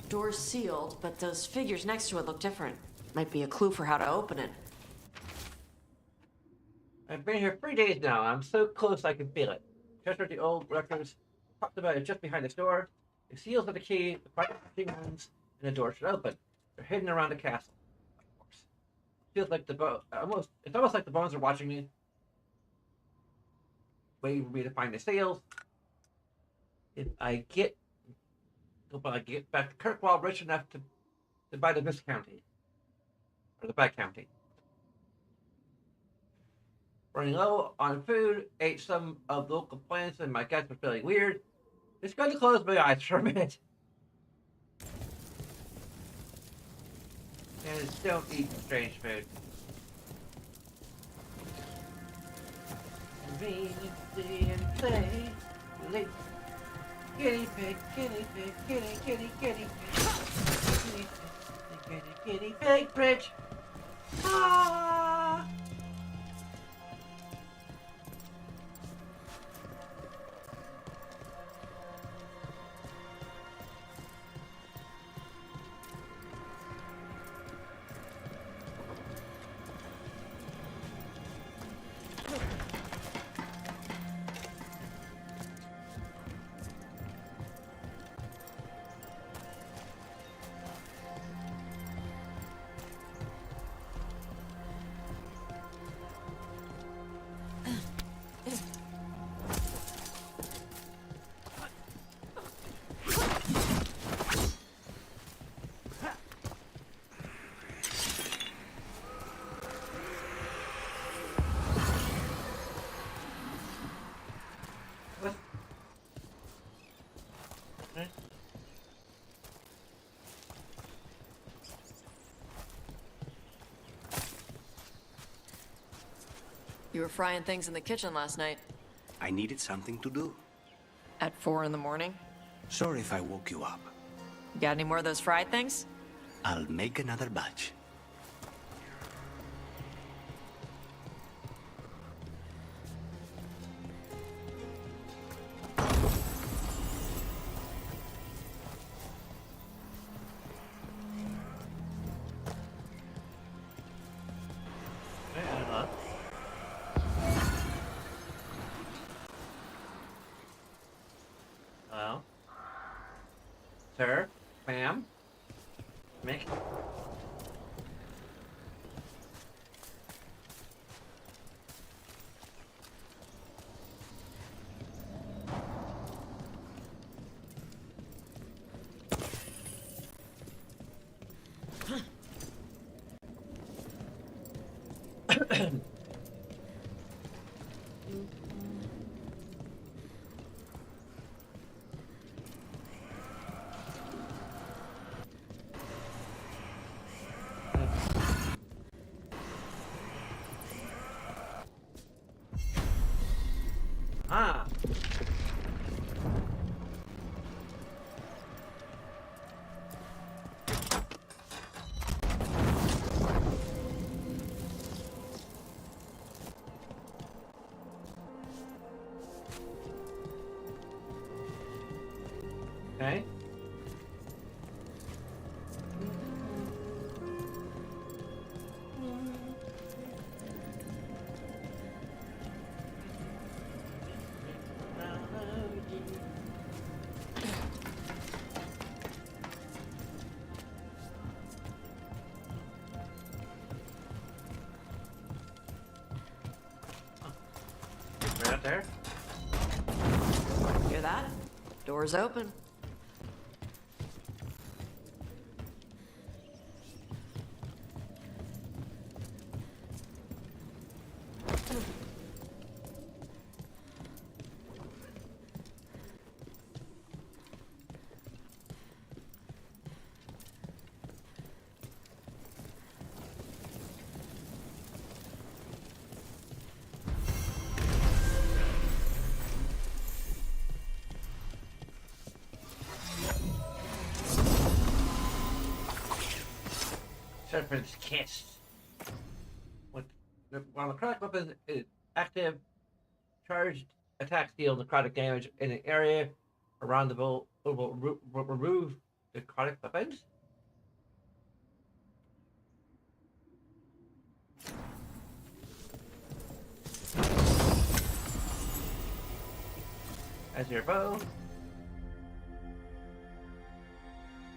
Door's sealed, but those figures next to it look different. Might be a clue for how to open it. I've been here 3 days now. I'm so close I can feel it. Just where the old records talked about it, just behind this door. The seals are the key, the quiet rooms, and the door should open. They're hidden around the castle, of course. Feels like it's almost like the bones are watching me. Waiting for me to find the seals. If I get back to Kirkwall rich enough to buy the Viscounty. Or the Viscounty. Running low on food, ate some of the local plants, and my guts were feeling weird. Just going to close my eyes for a minute. And don't eat strange food. Read and play. Late. Guinea pig, guinea pig, guinea pig. Guinea pig bridge. Ah! You were frying things in the kitchen last night. I needed something to do. At 4 in the morning? Sorry if I woke you up. You got any more of those fried things? I'll make another batch. Hello? Sir? Ma'am? Mick? Ah. Okay. Right up there. Hear that? Door's open. Serpent's Kiss. While necrotic weapon is active, charged attacks deal necrotic damage in an area around the will remove necrotic weapons. As your bow,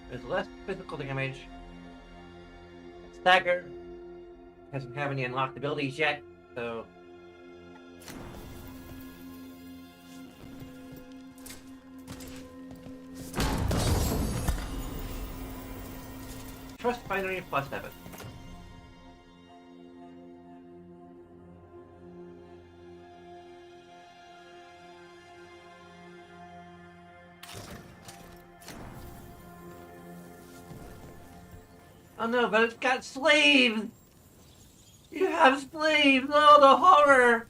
there's less physical damage. Stagger doesn't have any unlocked abilities yet, so Trust binary +7. Oh no, but it's got slaves! You have slaves! Oh, the horror!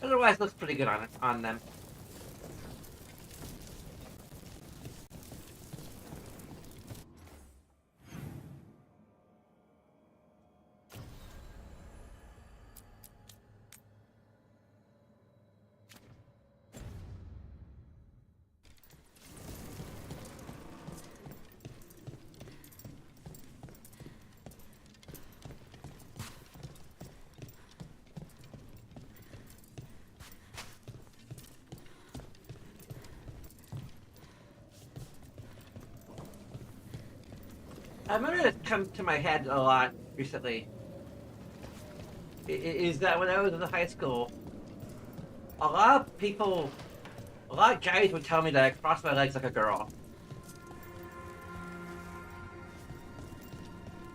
Otherwise, looks pretty good on them. I remember it's come to my head a lot recently. Is that when I was in high school, a lot of guys would tell me that I cross my legs like a girl.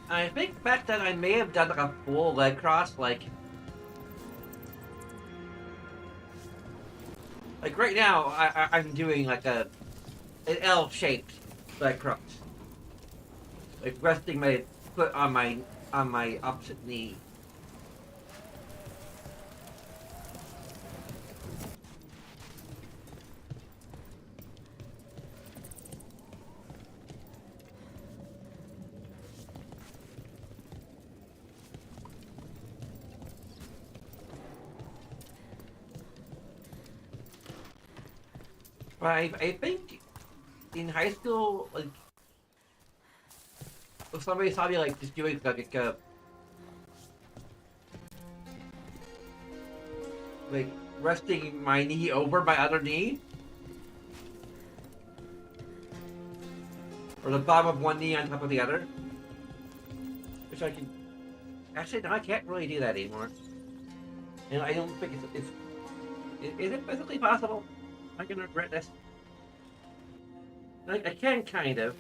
I think back then I may have done like a full leg cross, like right now I'm doing like an L-shaped leg cross. Like resting my foot on my opposite knee. But I think in high school, like, if somebody saw me like just doing like resting my knee over my other knee, or the bottom of one knee on top of the other, which I can actually no, I can't really do that anymore. And I don't think is it physically possible? I'm gonna regret this. I can kind of.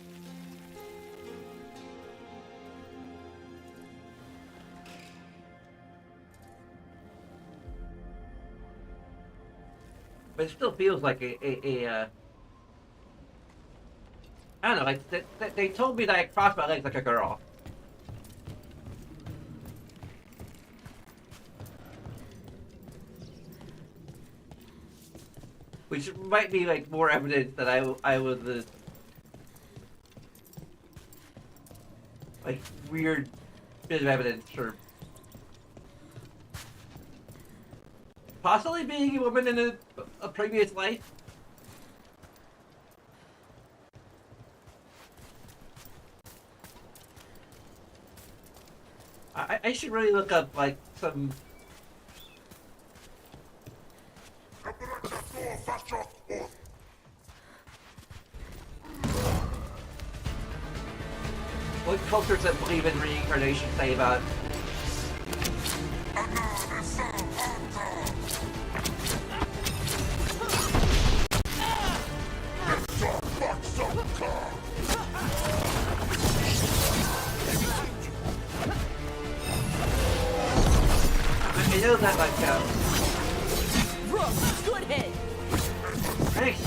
But it still feels like I don't know, like they told me that I crossed my legs like a girl. Which might be like more evidence that I was like weird bit of evidence for possibly being a woman in a previous life. I should really look up like some. What cultures that believe in reincarnation say about I know that like good hit. Thanks.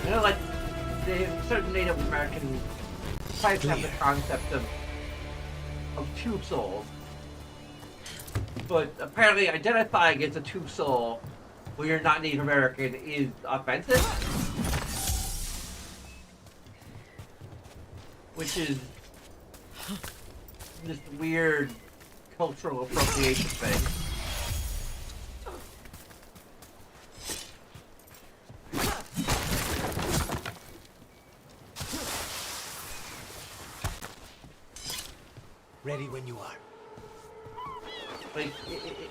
You know, like certain Native American tribes have the concept of of two souls. But apparently identifying as a two soul when you're not Native American is offensive. Which is this weird cultural appropriation thing. Ready when you are. Like,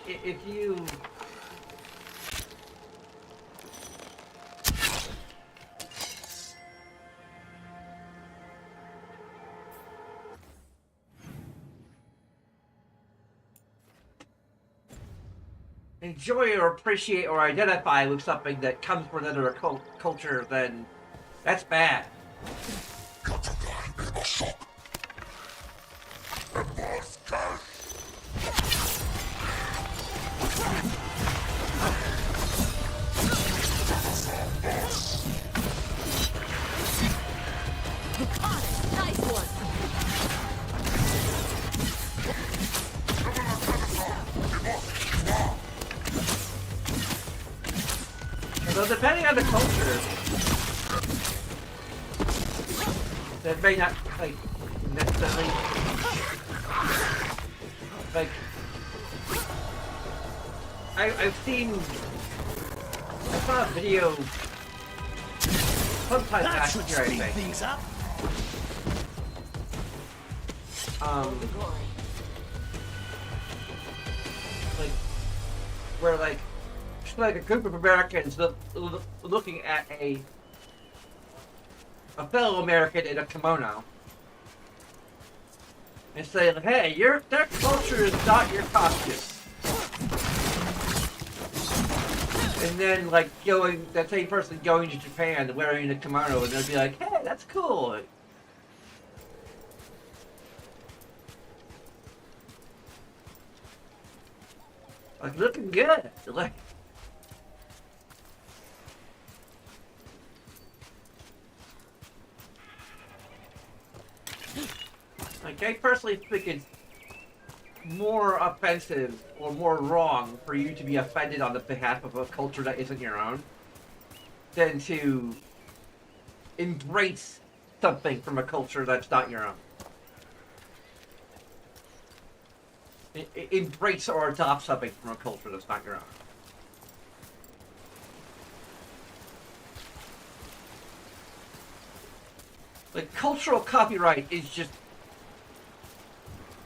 if you... enjoy or appreciate or identify with something that comes from another culture, then that's bad. Nice one. So depending on the culture, that may not like necessarily like I've seen I saw a video sometime last year I think. Things up. Like where like a group of Americans looking at a fellow American in a kimono and saying, "Hey, their culture is not your costume." And then, like, that same person going to Japan wearing a kimono, and they'll be like, "Hey, that's cool." Like, looking good. Like. Like, I personally think it's more offensive or more wrong for you to be offended on the behalf of a culture that isn't your own than to embrace something from a culture that's not your own. Embrace or adopt something from a culture that's not your own. Like, cultural copyright is just...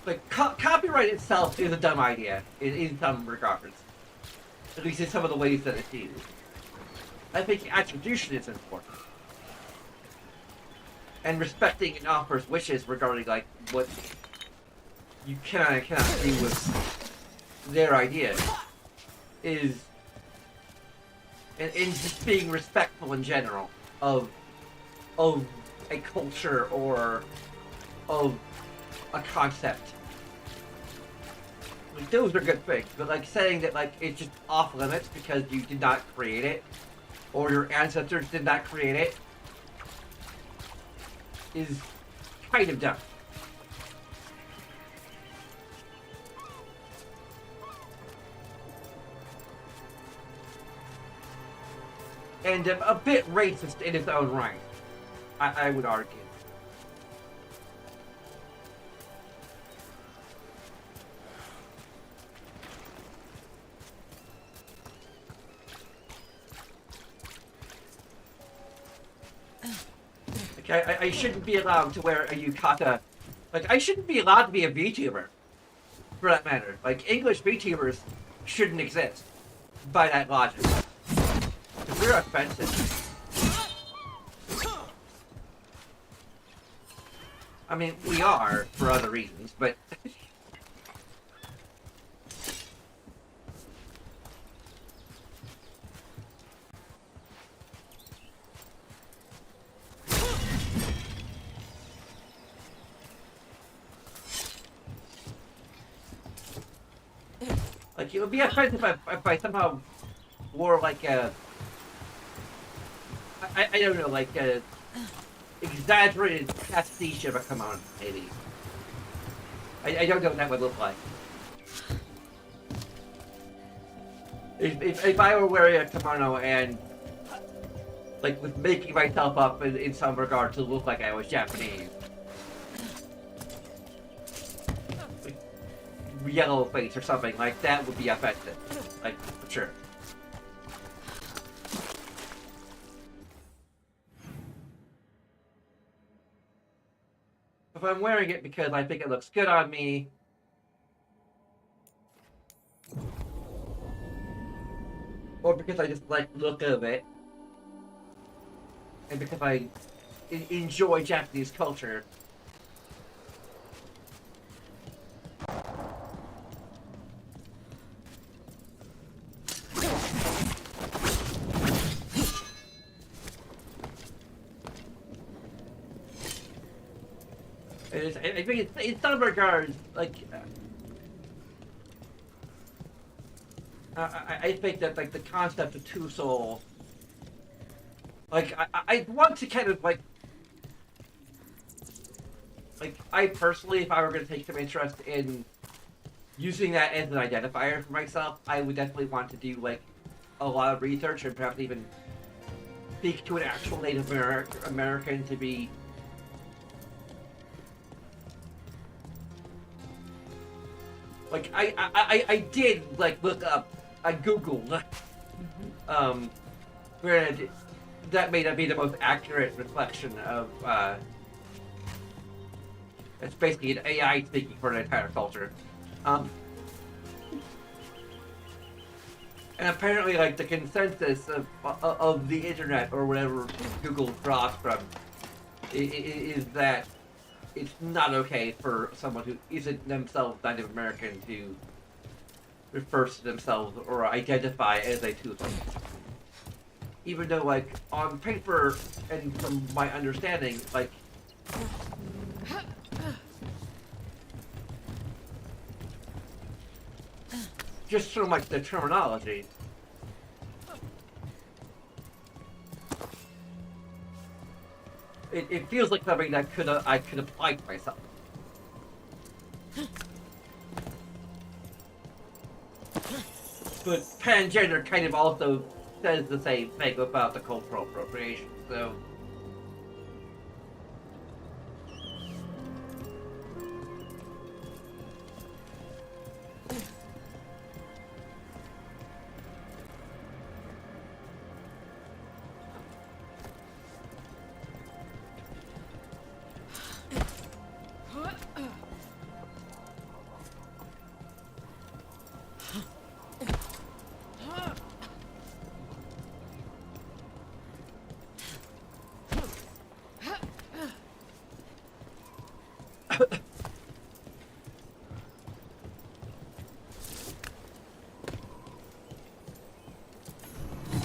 Like, copyright itself is a dumb idea, in some regards. At least in some of the ways that it's used. I think attribution is important. And respecting an author's wishes regarding, like, what you can and cannot do with their ideas is... And just being respectful in general of a culture or of a concept. Like, those are good things, but like saying that like it's just off limits because you did not create it or your ancestors did not create it is kind of dumb. And a bit racist in its own right, I would argue. Like, I shouldn't be allowed to wear a yukata. Like, I shouldn't be allowed to be a VTuber, for that matter. Like, English VTubers shouldn't exist, by that logic. Because we're offensive. I mean, we are, for other reasons, but... Like, it would be offensive if I somehow wore, like, a... I don't know, like, a... exaggerated pastiche of a kimono, maybe. I don't know what that would look like. If I were wearing a kimono and like was making myself up in some regard to look like I was Japanese. Like, yellow face or something like that would be offensive. Like, for sure. If I'm wearing it because I think it looks good on me, or because I just like the look of it, and because I enjoy Japanese culture, I think it's, in some regards, like, I think that, like, the concept of Two Soul, like, I want to kind of, like, I personally, if I were going to take some interest in using that as an identifier for myself, I would definitely want to do, like, a lot of research and perhaps even speak to an actual Native American to be like, I did, like, look up, I googled, granted, that may not be the most accurate reflection of, it's basically an AI speaking for an entire culture. And apparently, like, the consensus of the internet, or whatever Google draws from, is that it's not okay for someone who isn't themselves Native American to refer to themselves or identify as a Two Soul. Even though, like, on paper and from my understanding, like, just from, like, the terminology, it feels like something that I could apply to myself. But pangender kind of also says the same thing about the cultural appropriation, so...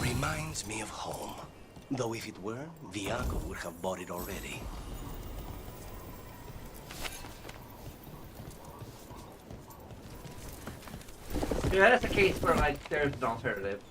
Reminds me of home. Though if it were, Viago would have bought it already. Yeah, that's a case where, like, there's an alternative.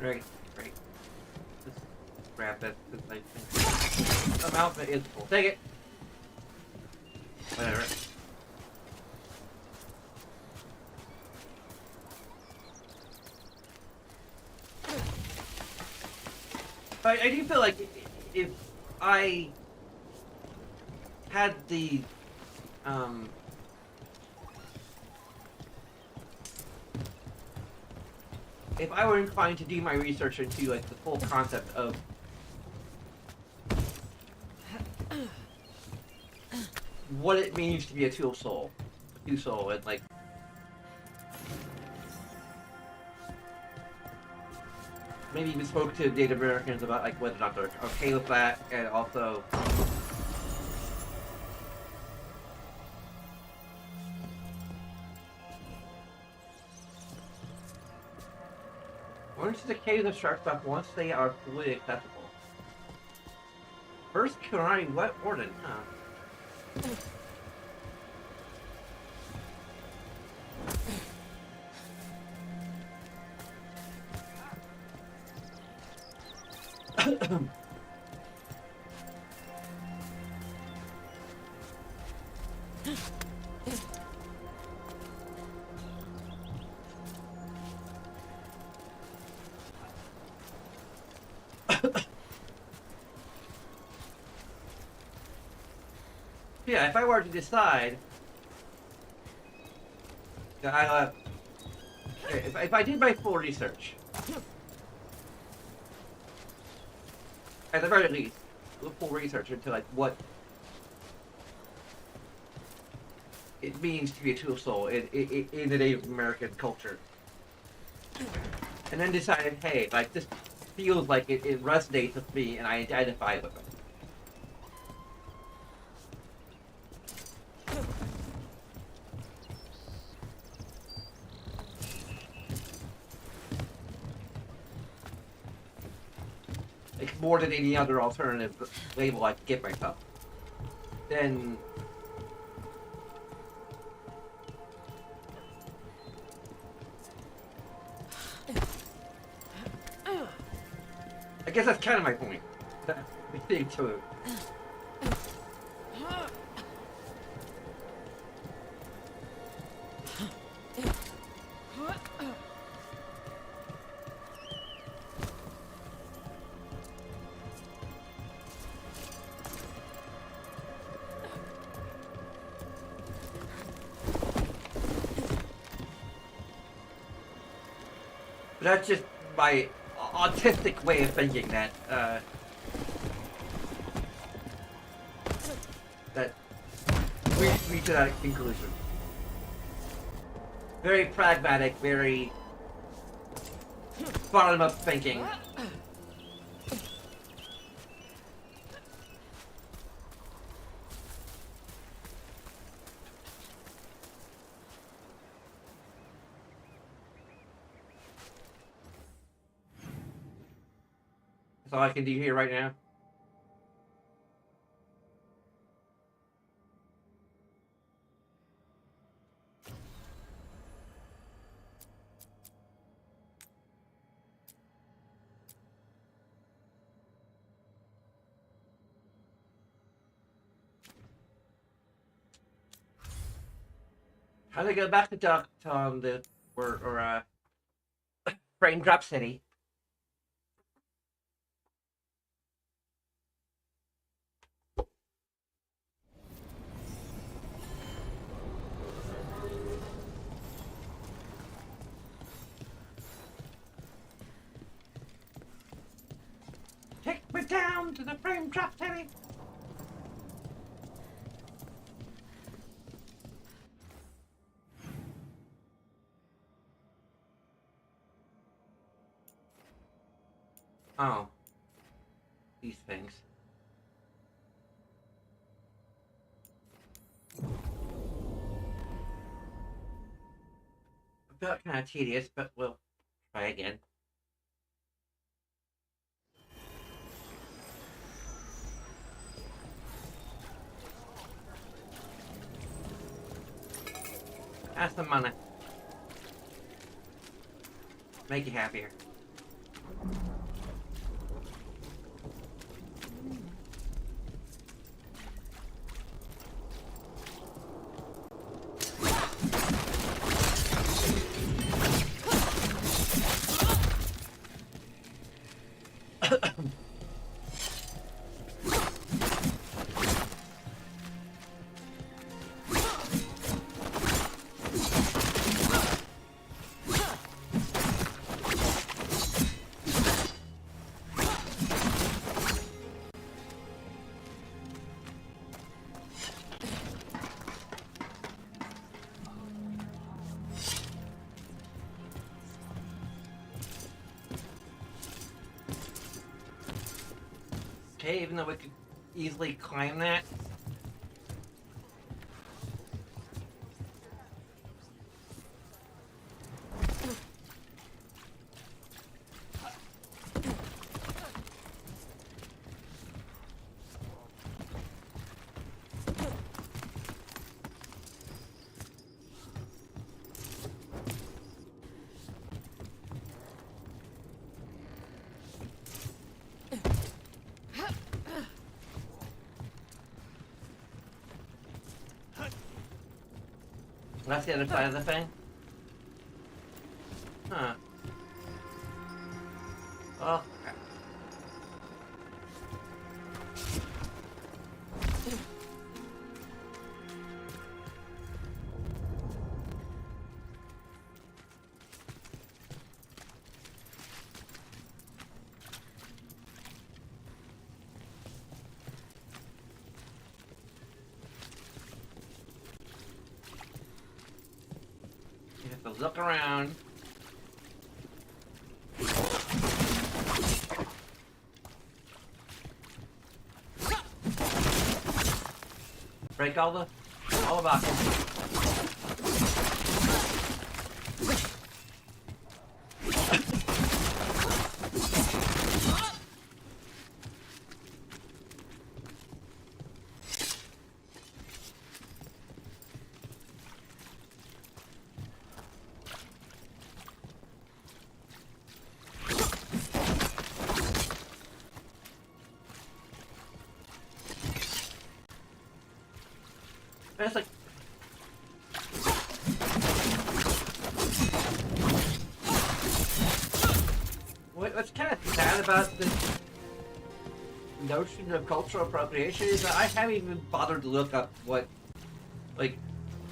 Right. Just grab that, because I think some outfit is full. Take it! Whatever. I do feel like if I had the, if I were inclined to do my research into, like, the full concept of what it means to be a Two Soul, and, like, maybe even spoke to Native Americans about, like, whether or not they're okay with that, and also Return to the caves of Sharkbuck once they are fully accessible. First Kurani Wet Warden, huh? Yeah, if I were to decide that if I did my full research, at the very least, full research into like what it means to be a tool soul in the Native American culture, and then decided, hey, like this feels like it resonates with me, and I identify with it. Like more than any other alternative label I could give myself. Then I guess that's kind of my point. The thing to it. That's just my autistic way of thinking that we to that conclusion. Very pragmatic, very bottom-up thinking. That's all I can do here right now. How do I go back to the Frame Drop City? Take me down to the Frame Drop City. Oh. These things. A bit kind of tedious, but we'll try again. Have some money. Make you happier. Okay, even though we could easily climb that. That's the other side of the thing? Huh. Oh. You have to look around. Break all the boxes. It's like what's kind of sad about this notion of cultural appropriation is that I haven't even bothered to look up what, like,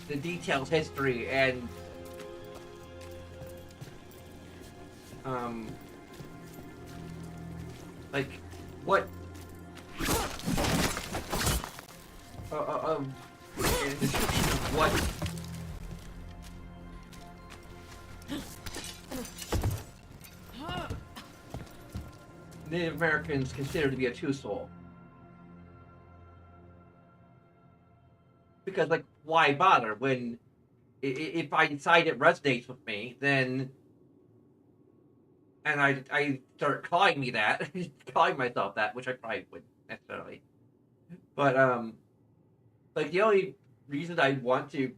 the detailed history and like what a description of what Native Americans consider to be a two-soul. Because, like, why bother when if I decide it resonates with me, then and I start calling me that, calling myself that, which I probably wouldn't necessarily. But like the only reason I want to,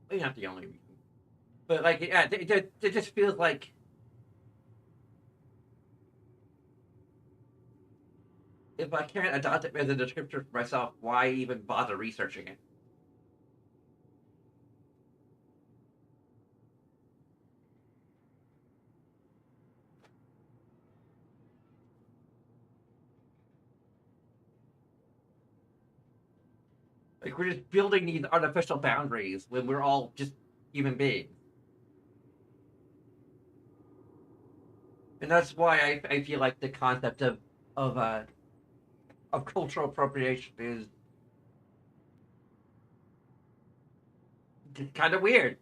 well, not the only reason, but like yeah, it just feels like if I can't adopt it as a descriptor for myself, why even bother researching it? Like we're just building these artificial boundaries when we're all just human beings. And that's why I feel like the concept of cultural appropriation is kind of weird.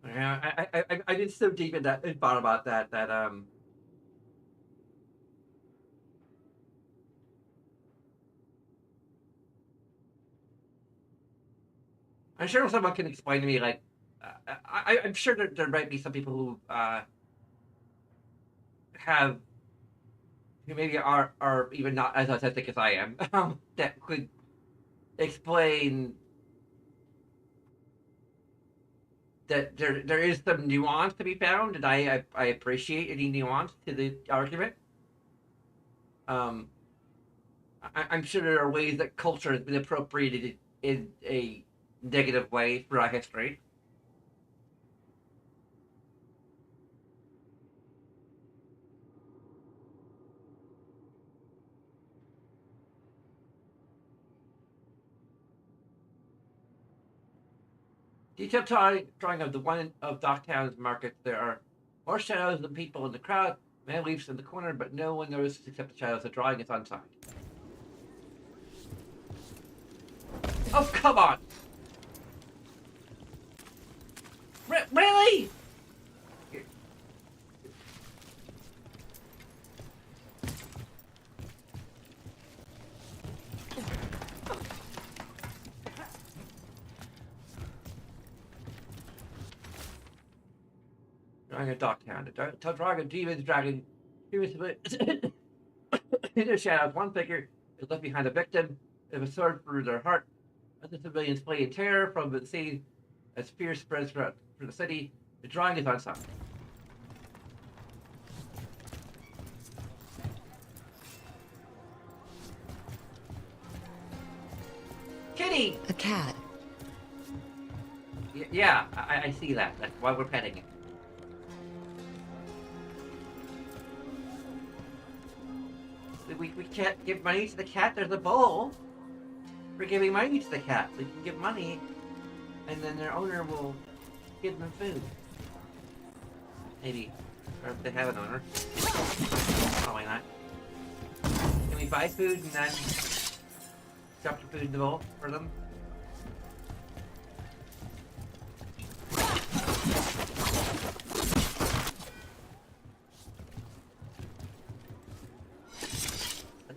Yeah, I did so deep in that thought about that I'm sure someone can explain to me like I'm sure there might be some people who have who maybe are even not as authentic as I am that could explain that there is some nuance to be found, and I appreciate any nuance to the argument. Um, I'm sure there are ways that culture has been appropriated in a negative way throughout history. Detailed drawing of the one of Docktown's market. There are more shadows than people in the crowd. Man leaves in the corner, but no one notices except the shadows. The drawing is unsigned. Oh, come on! Really? Dragon Dogtown. The dragon, demons, dragon. In the shadows, one figure is left behind a victim with a sword through their heart. Other civilians flee in terror from the scene as fear spreads through the city. The drawing is unsigned. Kitty! A cat. Yeah, I see that. That's why we're petting it. We can't give money to the cat. There's a bowl. We're giving money to the cat. We can give money, and then their owner will give them food. Maybe. Or if they have an owner. Probably not. Can we buy food and then drop the food in the bowl for them?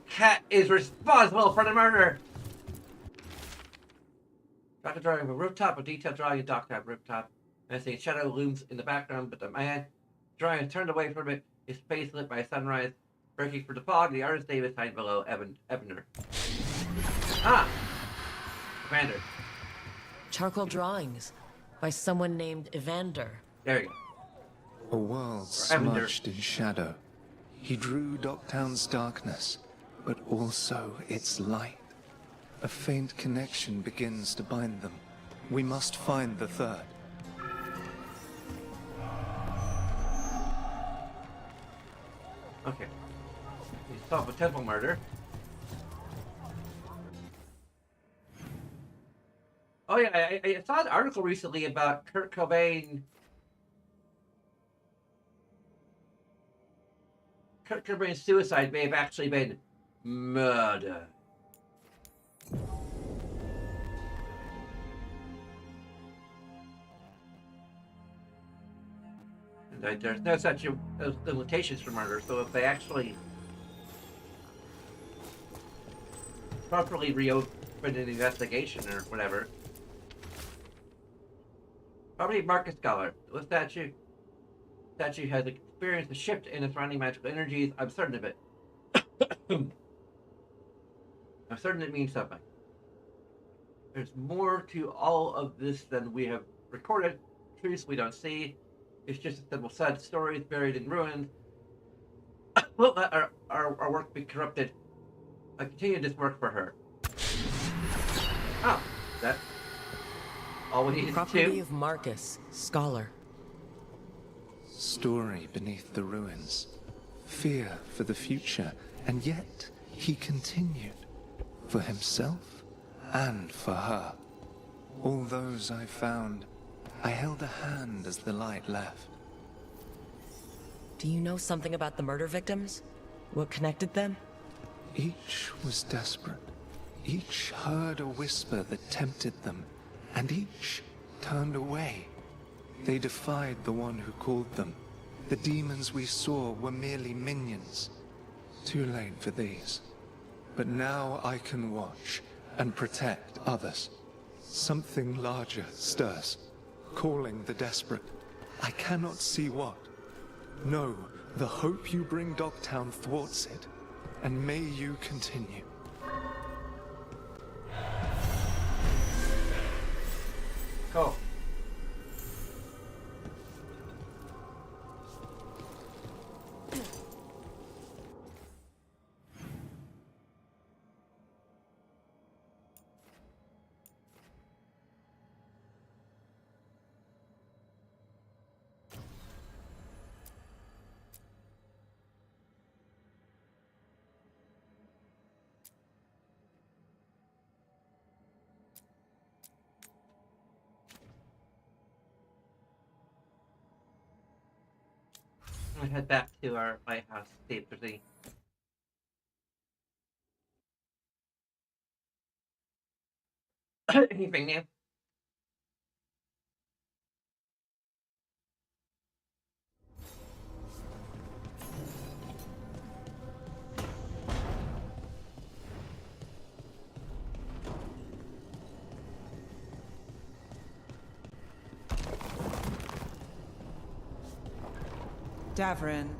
Cat is responsible for the murder! Got a drawing of a rooftop, a detailed drawing of Dogtown rooftop. And I see a shadow looms in the background, but the man drawing is turned away from it, his face lit by sunrise. Breaking through the fog, the artist's name is signed below, Evander. Ah! Evander. Charcoal drawings by someone named Evander. There you go. A world Evander. smudged in shadow. He drew Dogtown's darkness, but also its light. A faint connection begins to bind them. We must find the third. Okay. We solved a temple murder. Oh yeah, I saw an article recently about Kurt Cobain. Kurt Cobain's suicide may have actually been murder. And there's no such limitations for murder, so if they actually properly reopened an investigation or whatever. Probably Marcus Scholar. The statue has experienced a shift in its surrounding magical energies. I'm certain of it. I'm certain it means something. There's more to all of this than we have recorded. Truths we don't see. It's just a simple sad stories buried in ruins. We'll let our work be corrupted. I continue this work for her. Oh, that's all we needed to Property do. of Marcus, Scholar. Story beneath the ruins. Fear for the future, and yet he continued. For himself and for her. All those I found, I held a hand as the light left. Do you know something about the murder victims? What connected them? Each was desperate. Each heard a whisper that tempted them, and each turned away. They defied the one who called them. The demons we saw were merely minions. Too late for these. But now I can watch and protect others. Something larger stirs, calling the desperate. I cannot see what. No, the hope you bring Dogtown thwarts it, and may you continue. Cool. I'm gonna head back to our lighthouse, see if there's anything new. Davrin,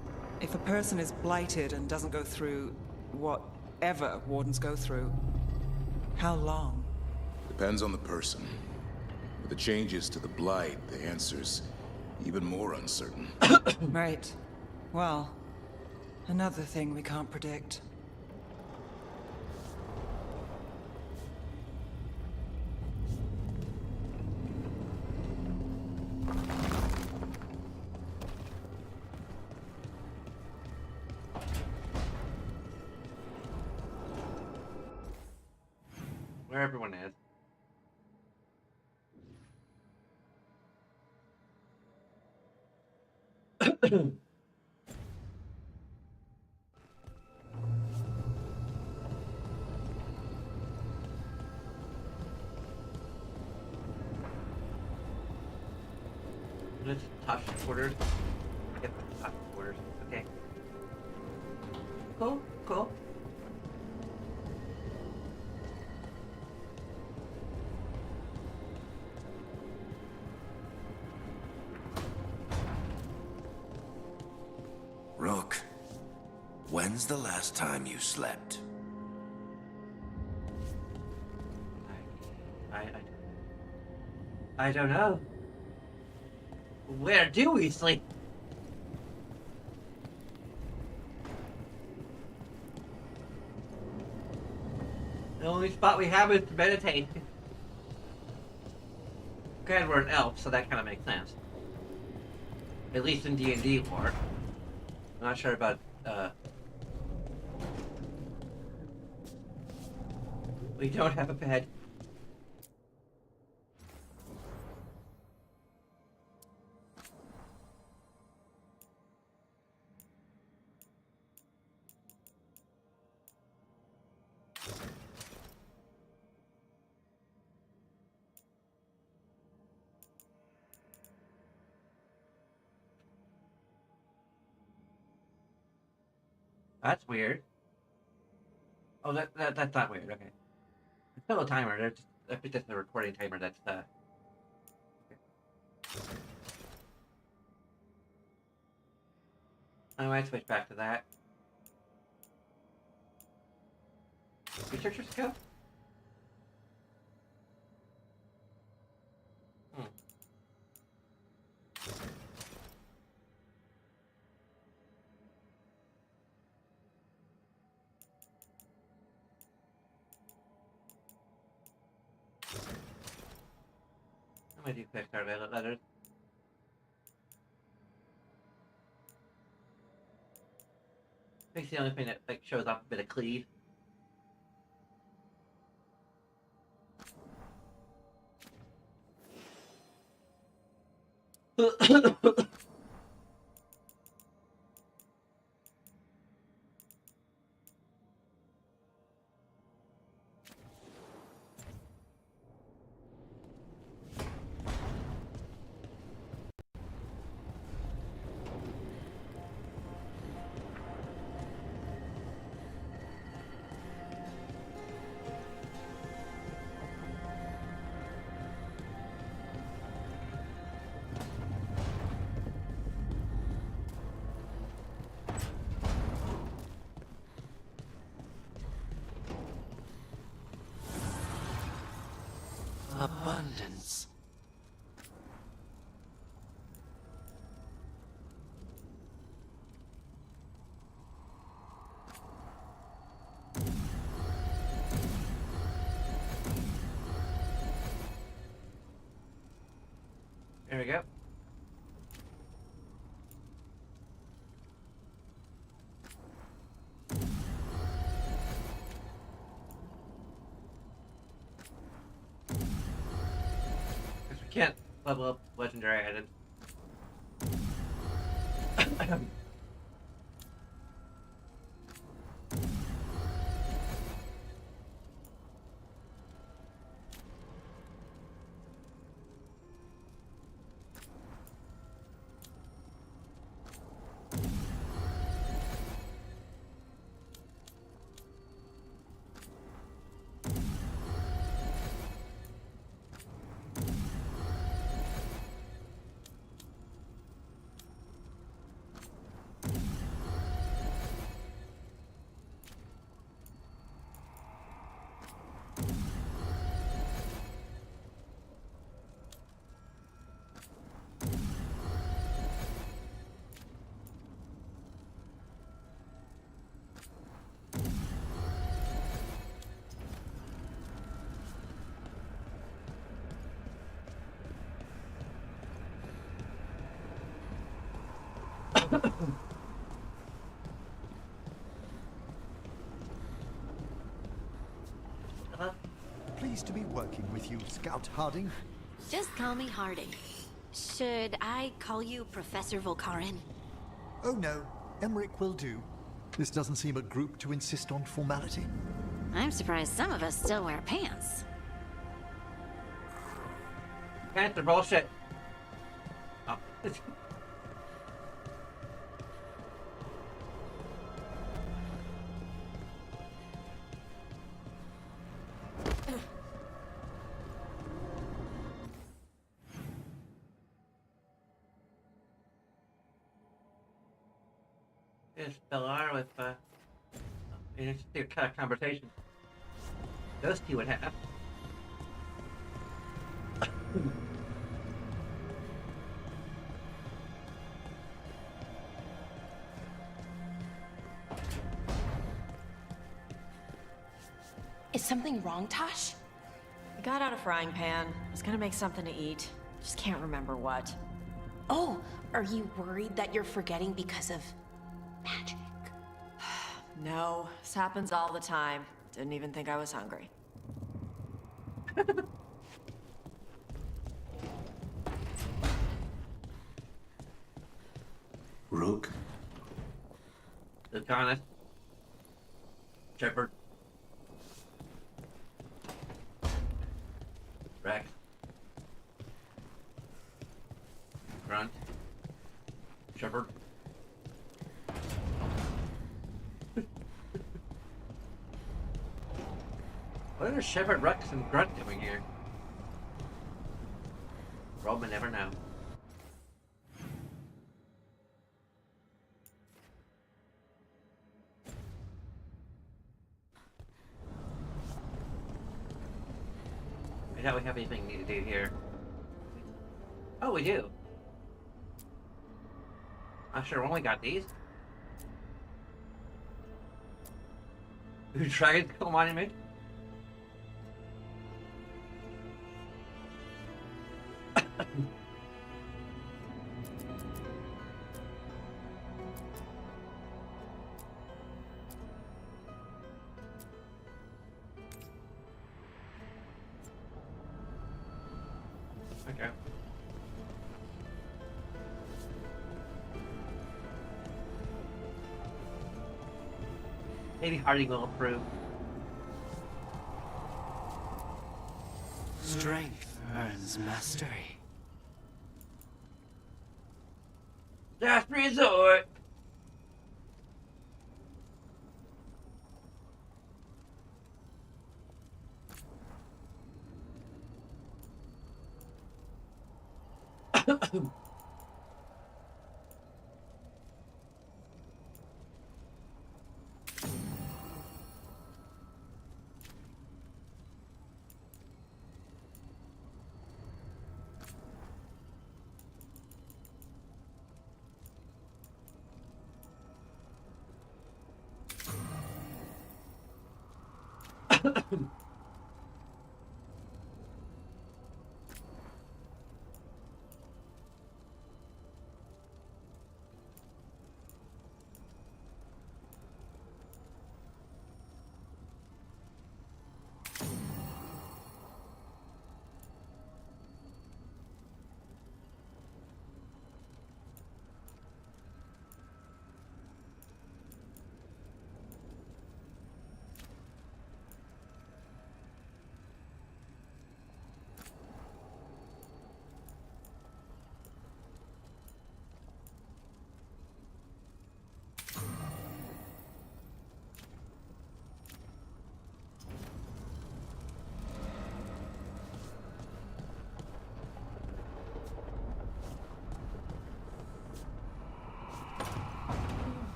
if a person is blighted and doesn't go through whatever wardens go through, how long? Depends on the person. With the changes to the blight, the answer's even more uncertain. Right. Well, another thing we can't predict. Where everyone is. Let's touch quarters. Get the touch quarters. Okay. Cool. Cool. Rook, when's the last time you slept? I don't know. Where do we sleep? The only spot we have is to meditate. Granted, we're an elf, so that kind of makes sense. At least in D&D lore. I'm not sure about, we don't have a bed. That's weird. Oh, that's not weird. Okay, it's still a timer. That's just the recording timer. That's okay. I might switch back to that. Researchers go. I'm gonna do quick start letters. Makes the only thing that like shows off a bit of cleave. Abundance. There we go. Guess we can't level up legendary items. Pleased to be working with you, Scout Harding. Just call me Harding. Should I call you Professor Volkarin? Oh no, Emmerich will do. This doesn't seem a group to insist on formality. I'm surprised some of us still wear pants. Pants are bullshit. Oh. Yes, Stellar with interesting kind of conversation. Those two would have. Is something wrong, Tosh? I got out a frying pan. Was gonna make something to eat. Just can't remember what. Oh, are you worried that you're forgetting because of magic? No, this happens all the time. Didn't even think I was hungry. Rook? Dishonest. Shepard. Rex. Grunt. Shepard. What are Shepard, Rex, and Grunt doing here? Rob may never know. I doubt we have anything we need to do here. Oh, we do. I sure only got these. Dragon Skull Monument. Okay. Maybe Harding will approve. Strength earns mastery. Last resort.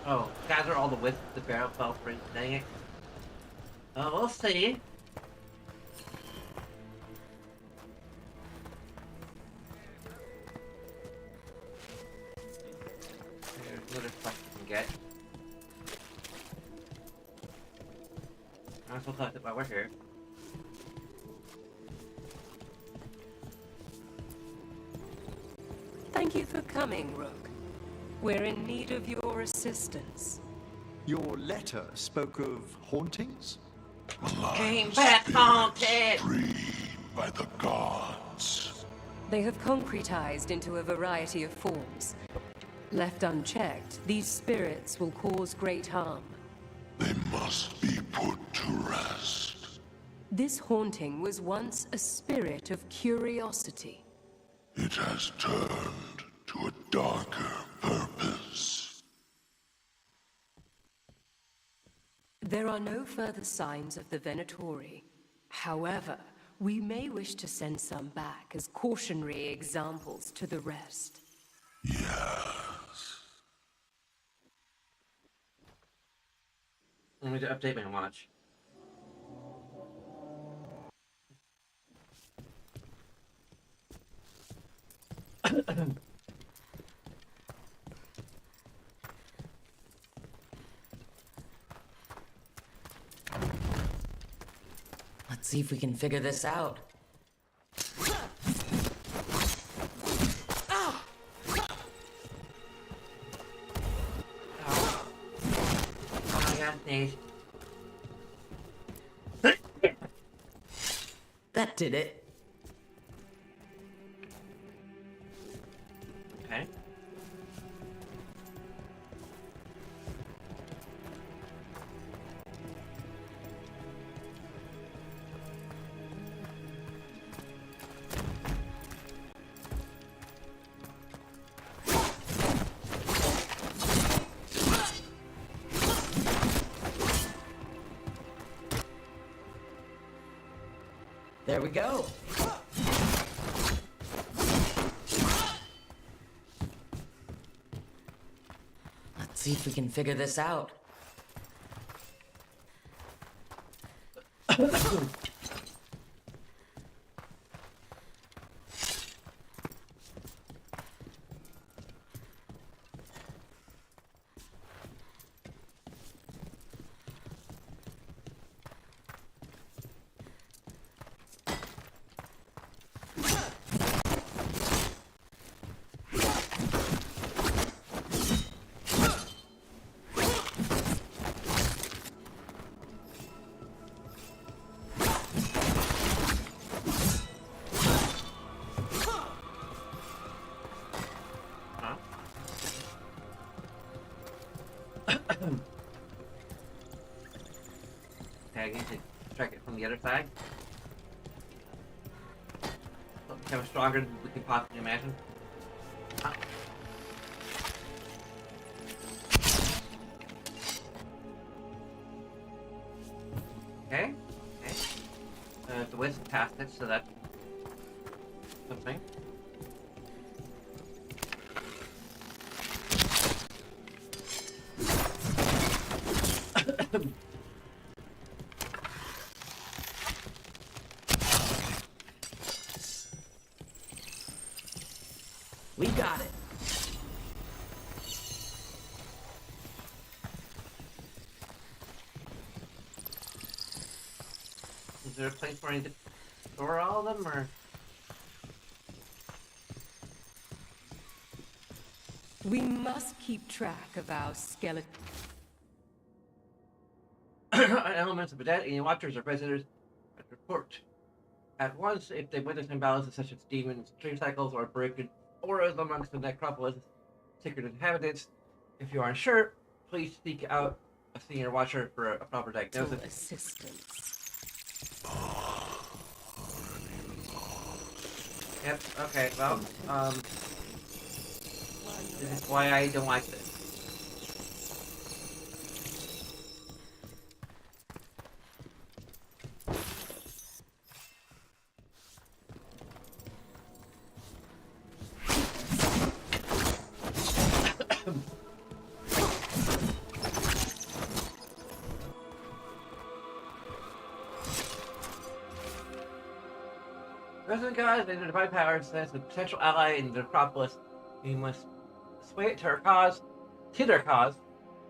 Oh, gather all the wisps the barrel fell for. Dang it. Oh, we'll see. There's another stuff you can get. Might as well collect it while we're here. Thank you for coming, Rook. We're in need of your assistance. Your letter spoke of hauntings? Came back haunted! By the gods. They have concretized into a variety of forms. Left unchecked, these spirits will cause great harm. They must be put to rest. This haunting was once a spirit of curiosity. It has turned to a darker purpose. There are no further signs of the Venatori. However, we may wish to send some back as cautionary examples to the rest. Yes. I need to update my watch. Let's see if we can figure this out. Oh, I got sneezed. That did it. Okay. There we go. Let's see if we can figure this out. Okay, I need to strike it from the other side. Something kind of stronger than we can possibly imagine. Ah. Okay, okay. The wisp passed it, so that's something. We got it. Is there a place where I need to store all of them, or? We must keep track of our skeleton. Elements of the dead, any watchers or visitors report at once if they witness imbalances such as demons, dream cycles, or broken auras amongst the necropolis' secret inhabitants. If you are unsure, please seek out a senior watcher for a proper diagnosis. Assistance. Yep, okay, well, this is why I don't like this. President God and the divine power says the potential ally in the Necropolis. We must sway it to our cause,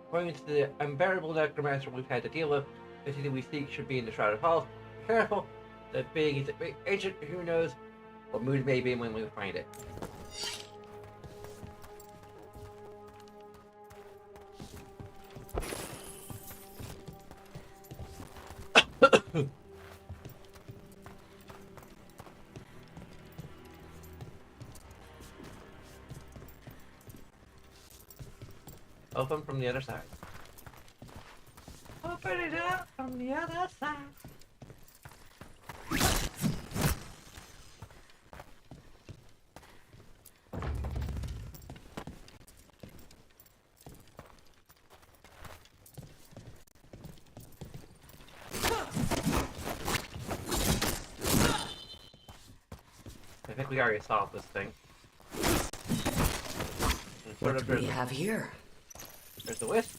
according to the unbearable necromancer we've had to deal with. Anything we seek should be in the Shrouded Halls. Be careful. The being is a great agent who knows what mood it may be in when we find it. Open from the other side. Open it up from the other side. I think we already solved this thing. What do we have here? There's the wisp.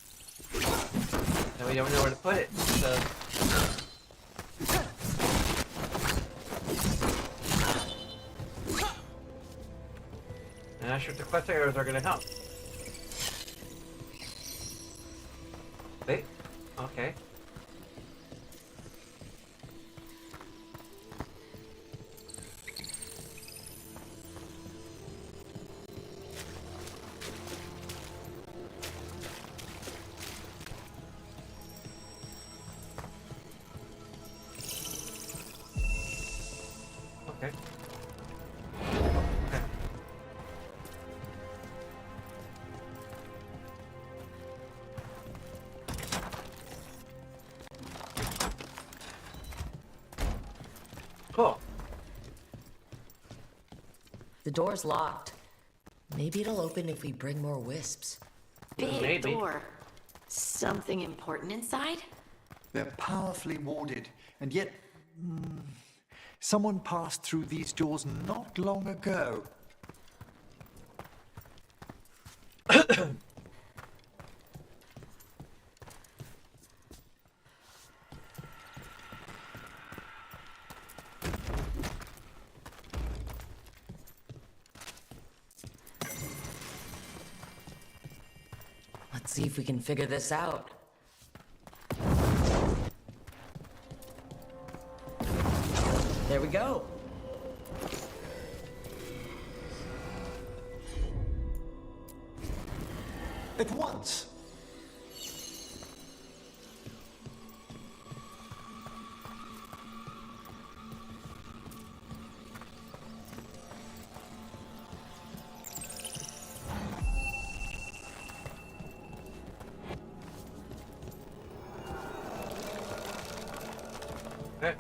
And we don't know where to put it, so... I'm not sure if the quest arrows are gonna help. Wait. Okay. Okay. Okay. Cool. The door's locked. Maybe it'll open if we bring more wisps. Big Maybe. door. Something important inside? They're powerfully warded, and yet... someone passed through these doors not long ago. Let's see if we can figure this out. There we go. At once. Okay.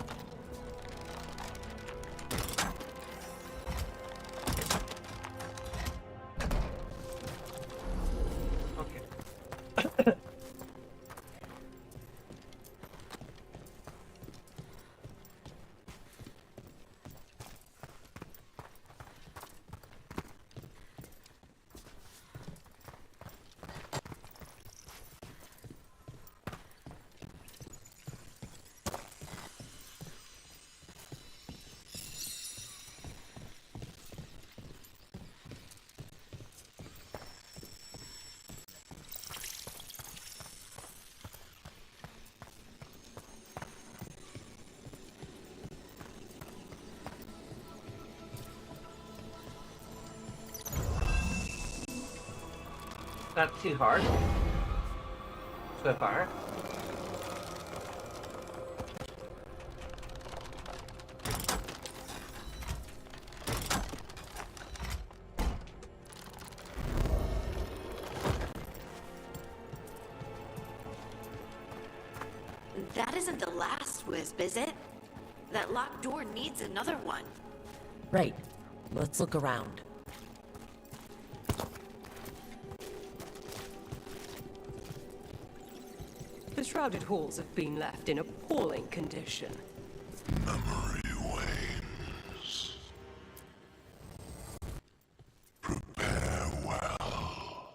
Not too hard. So far. That isn't the last wisp, is it? That locked door needs another one. Right. Let's look around. The shrouded halls have been left in appalling condition. Memory wanes. Prepare well.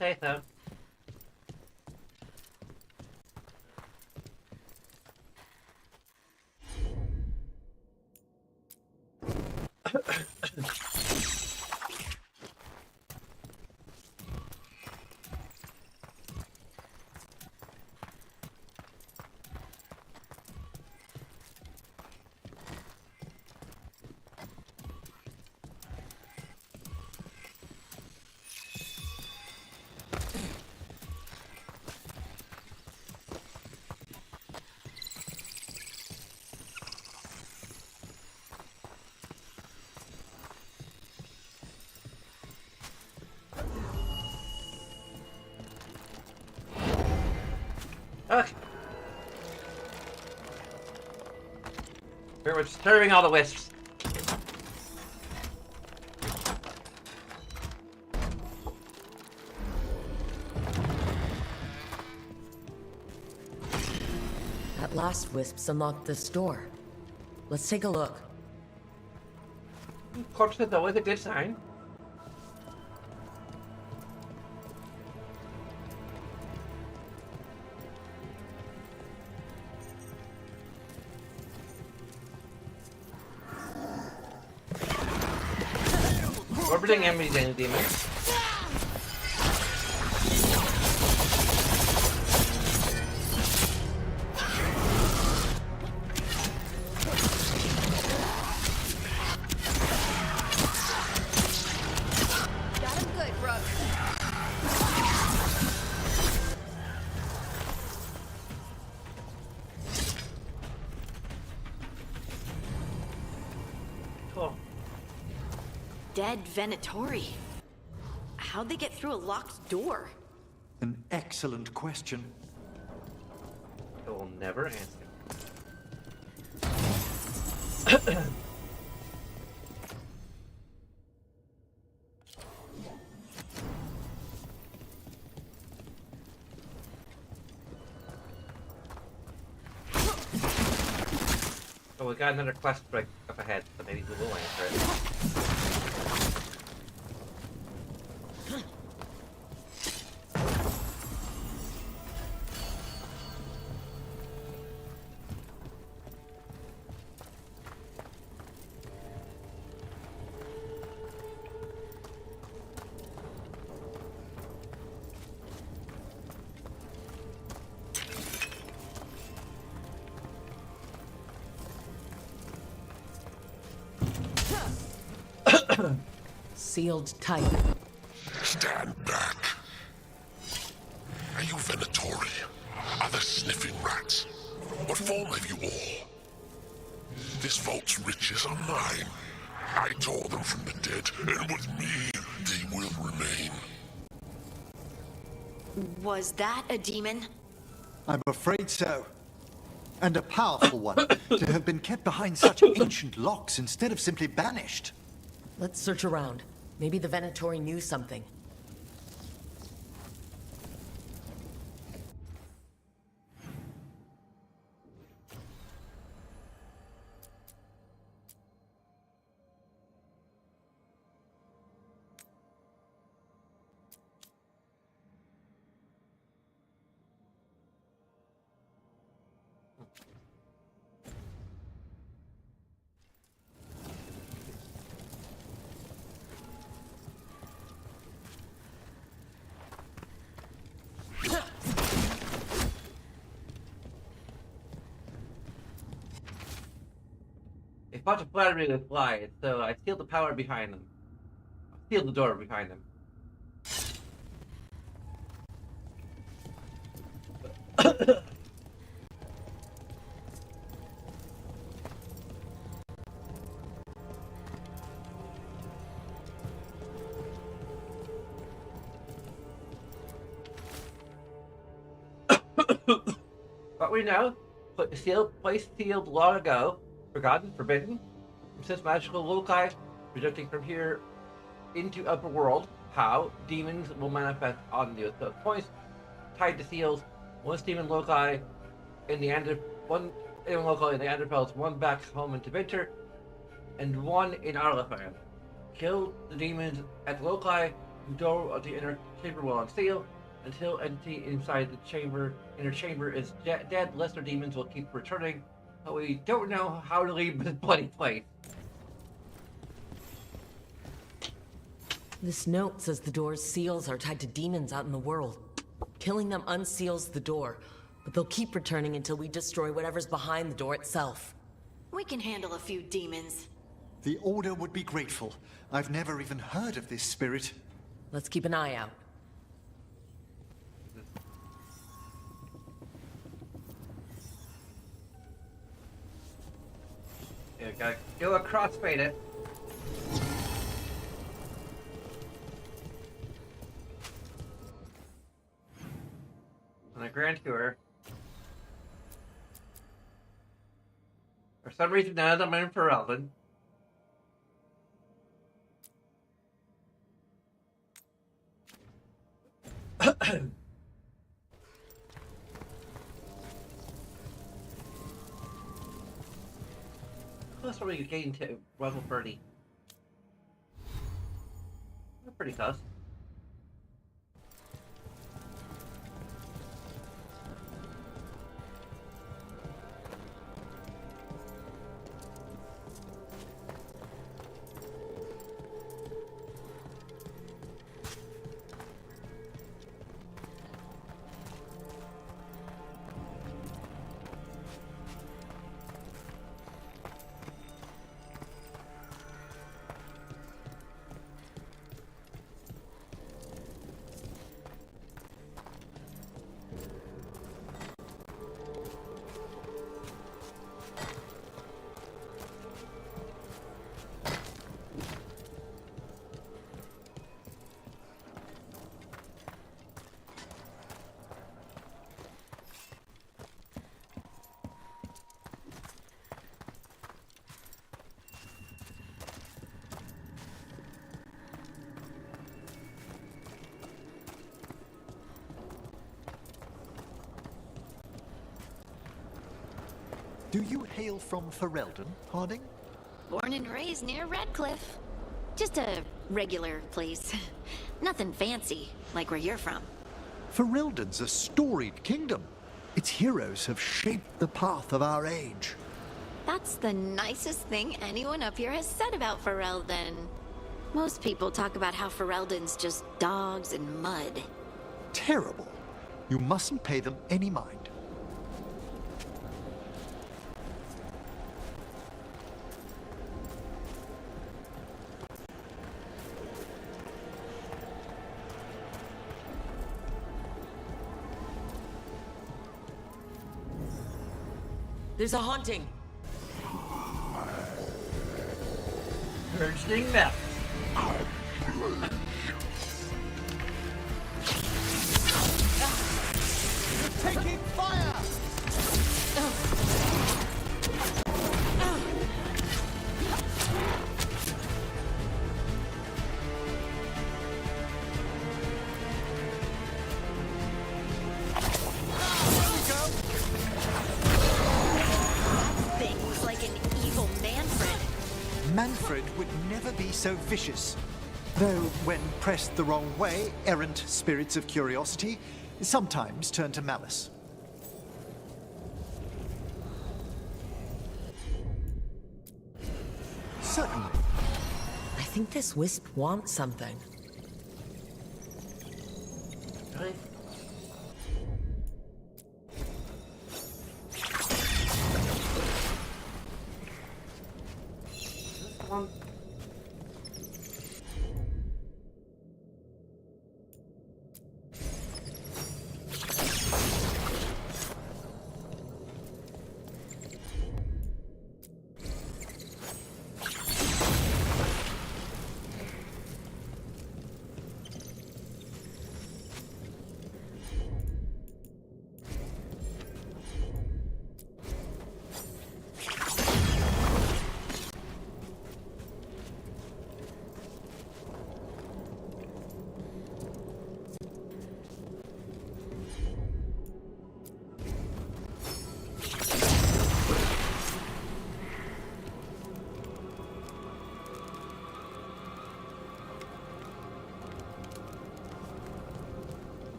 say so. Okay. We're disturbing all the wisps. That last wisp's unlocked this door. Let's take a look. Corpse is always a good sign. Orbiting enemies and demons. Got him good, Rook. Cool. Dead Venatori. How'd they get through a locked door? An excellent question. I will never answer. Oh, we got another quest break up ahead, so maybe we will answer it. Sealed tight. Stand back. Are you Venatori? Are the sniffing rats? What form have you all? This vault's riches are mine. I tore them from the dead, and with me, they will remain. Was that a demon? I'm afraid so. And a powerful one, to have been kept behind such ancient locks instead of simply banished. Let's search around. Maybe the Venatori knew something. They fought to flatter me with lies, so I sealed the power behind them. I sealed the door behind them. What we know, place sealed long ago, forgotten, forbidden, since magical loci projecting from here into upper world. How demons will manifest on the points tied to seals. One demon loci in the one demon loci in the Anderfels, one back home in Winter, and one in Arlefan. Kill the demons at loci The door of the inner chamber will unseal. Until entity inside the inner chamber is dead, lesser demons will keep returning. But we don't know how to leave this bloody place. This note says the door's seals are tied to demons out in the world. Killing them unseals the door, but they'll keep returning until we destroy whatever's behind the door itself. We can handle a few demons. The Order would be grateful. I've never even heard of this spirit. Let's keep an eye out. Yeah, gotta do a crossfade it. On a grand tour. For some reason, none of them are in Ferelden. Close are we getting to level 30? We're pretty close. Do you hail from Ferelden, Harding? Born and raised near Redcliffe. Just a regular place. Nothing fancy, like where you're from. Ferelden's a storied kingdom. Its heroes have shaped the path of our age. That's the nicest thing anyone up here has said about Ferelden. Most people talk about how Ferelden's just dogs and mud. Terrible. You mustn't pay them any mind. There's a haunting. Bursting mess. You're taking fire! Manfred would never be so vicious. Though, when pressed the wrong way, errant spirits of curiosity sometimes turn to malice. Certainly. I think this wisp wants something. Really? One.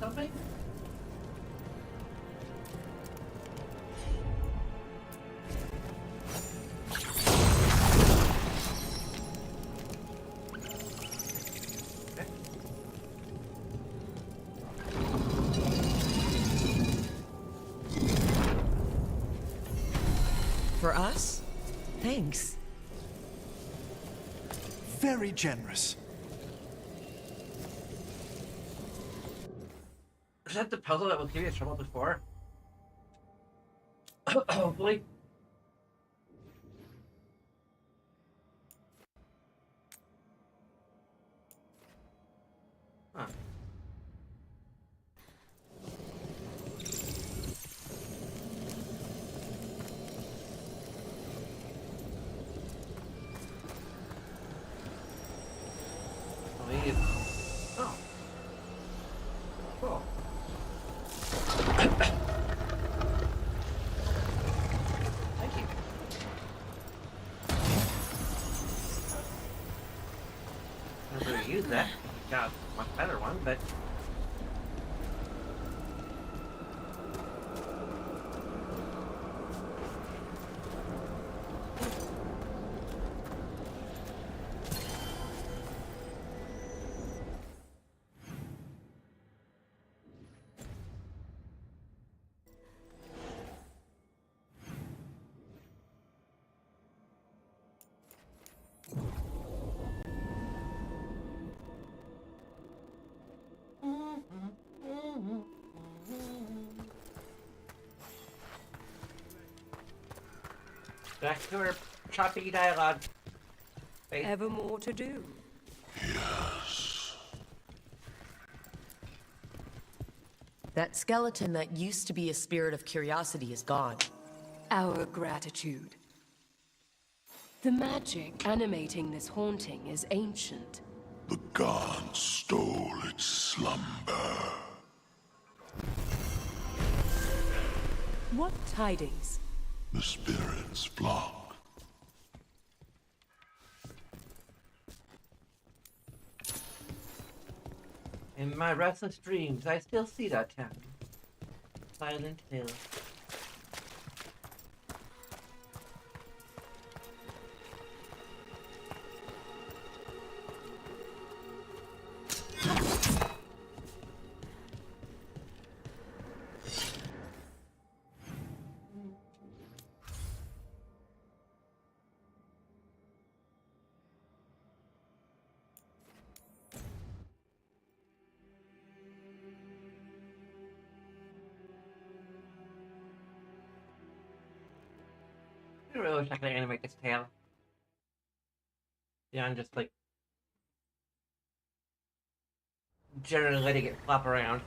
something? For us? Thanks. Very generous. Is that the puzzle that was giving us trouble before? Hopefully. Huh. Oh. Cool. Thank you. Never really used that. Got a much better one, but back to our choppy dialogue. Ever more to do. Yes. That skeleton that used to be a spirit of curiosity is gone. Our gratitude. The magic animating this haunting is ancient. The gods stole its slumber. What tidings? The spirits flock. In my restless dreams, I still see that town. Silent Hill. I really wish I could animate this tail. Yeah, I'm just like generally letting it flop around.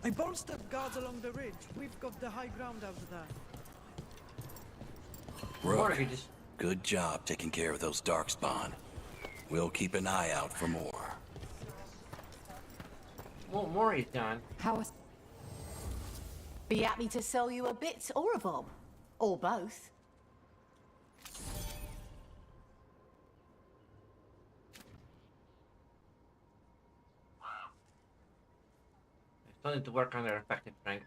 I bolstered guards along the ridge. We've got the high ground out there. Rook, good job taking care of those darkspawn. We'll keep an eye out for more. Well, Maury's gone. How is... Be happy to sell you a bit or a bob. Or both. They still need to work on their effective strength.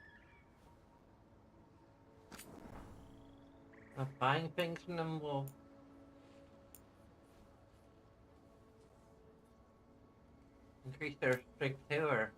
Not buying things from them will increase their strength too, or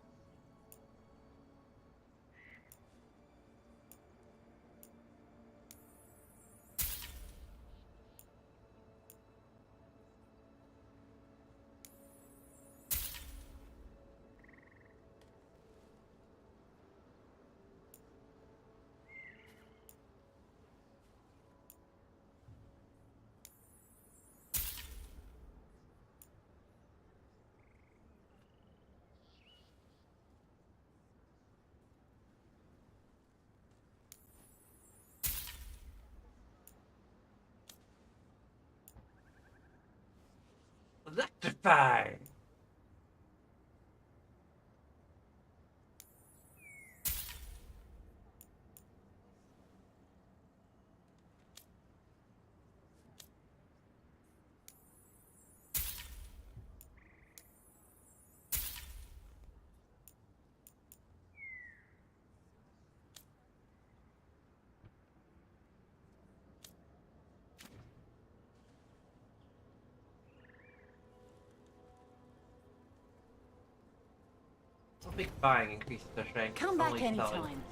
electrify. Weak buying increases their strength. Come back only selling. anytime.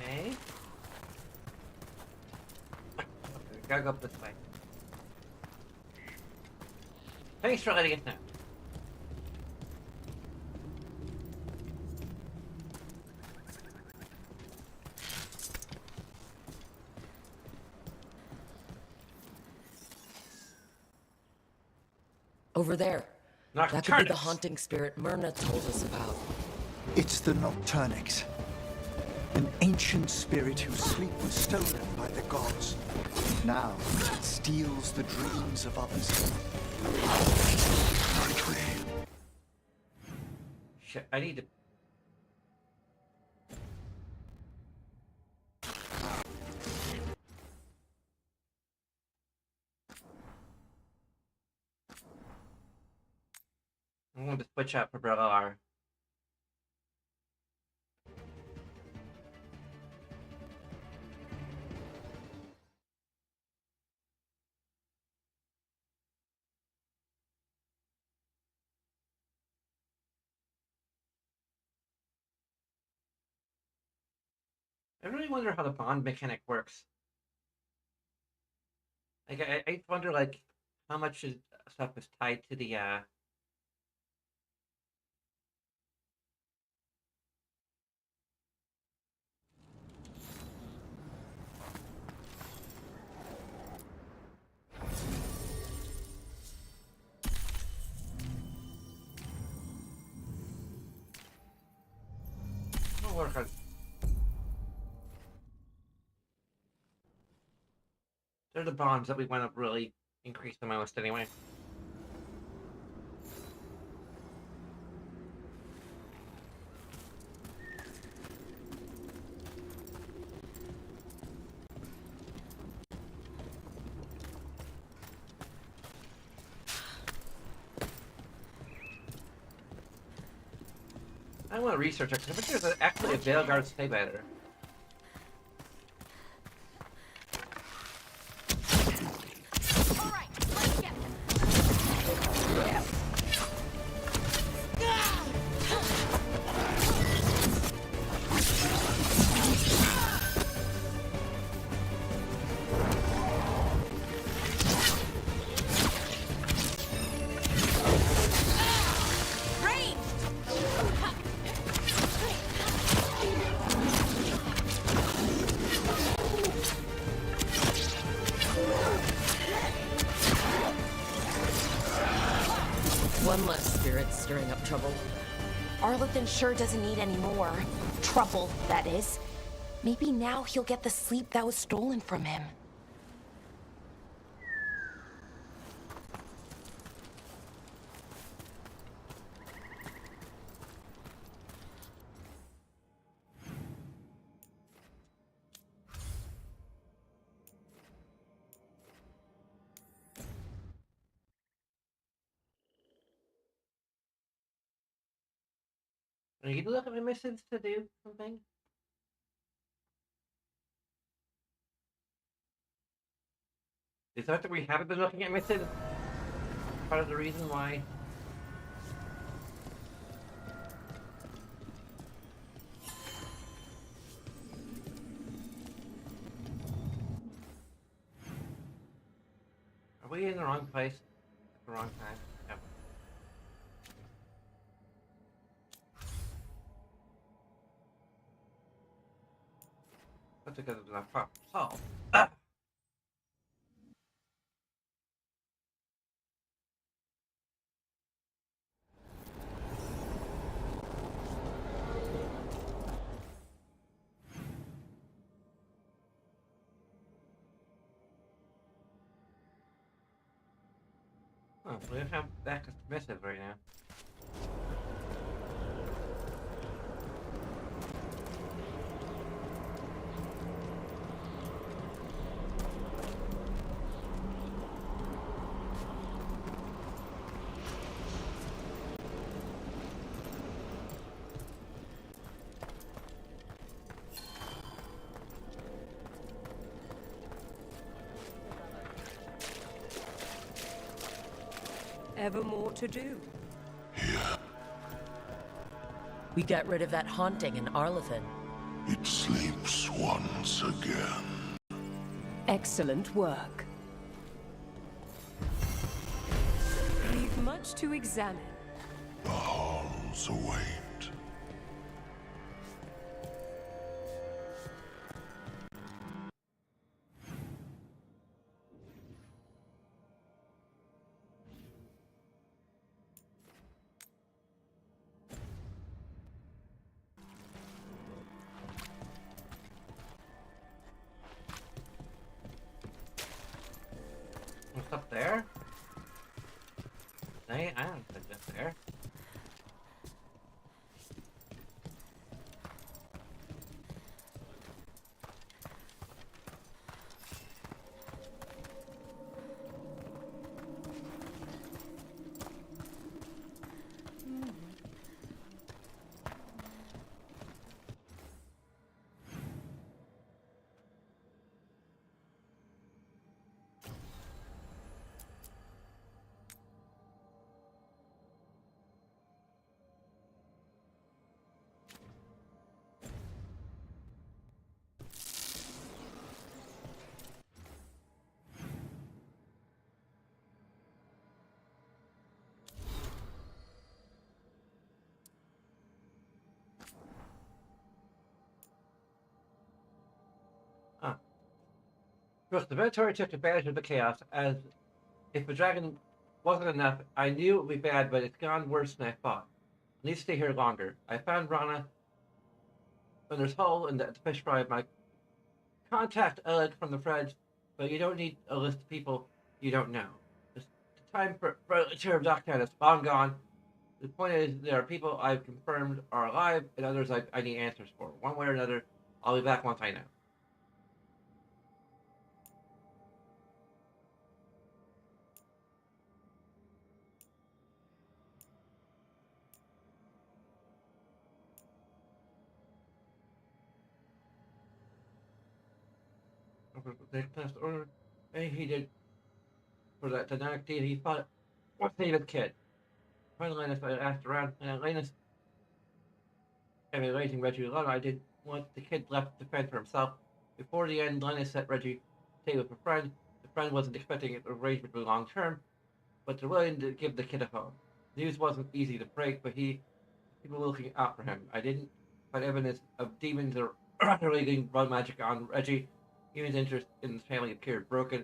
Okay. Gotta go up this way. Thanks for letting us know. Over there. That could be the Nocturnus. haunting spirit Myrna told us about. It's the Nocturnix. An ancient spirit whose sleep was stolen by the gods. Now it steals the dreams of others. Shit, I need to... I'm going to switch out for Veilguard. I really wonder how the bond mechanic works. Like, I wonder, like, how much stuff is tied to the, We'll work on... They're the bonds that we want to really increase the most anyway. I want to research it because I think there's actually a Veilguard stay better. One less spirit stirring up trouble. Arlathan sure doesn't need any more. Trouble, that is. Maybe now he'll get the sleep that was stolen from him. Are you look at my missions to do something? Is that we haven't been looking at missions? Part of the reason why. Are we in the wrong place at the wrong time? No. That's because of the problem. Oh. Ah. we don't have that submissive right now. Ever more to do. We got rid of that haunting in Arlethan. It sleeps once again. Excellent work. Leave much to examine. The halls await. What's up there? I don't think that's there. Look, the Minotaur took advantage of the chaos, as if the dragon wasn't enough, I knew it would be bad, but it's gone worse than I thought. I need to stay here longer. I found Rana when there's hole in the fish fry. My contact Oleg from the French, but you don't need a list of people you don't know. The time for a tour of Doctown is long gone. The point is, there are people I've confirmed are alive, and others I need answers for. One way or another, I'll be back once I know. They passed order, and he did for that dynamic deed. He thought, what save his kid? Finally, Linus I asked around, and Linus, having raising Reggie alone, I didn't want the kid left to fend for himself. Before the end, Linus set Reggie to stay with a friend. The friend wasn't expecting an arrangement to be long term, but they're willing to give the kid a home. News wasn't easy to break, but people were looking out for him. I didn't find evidence of demons or unrelating blood magic on Reggie. Even his interest in his family appeared broken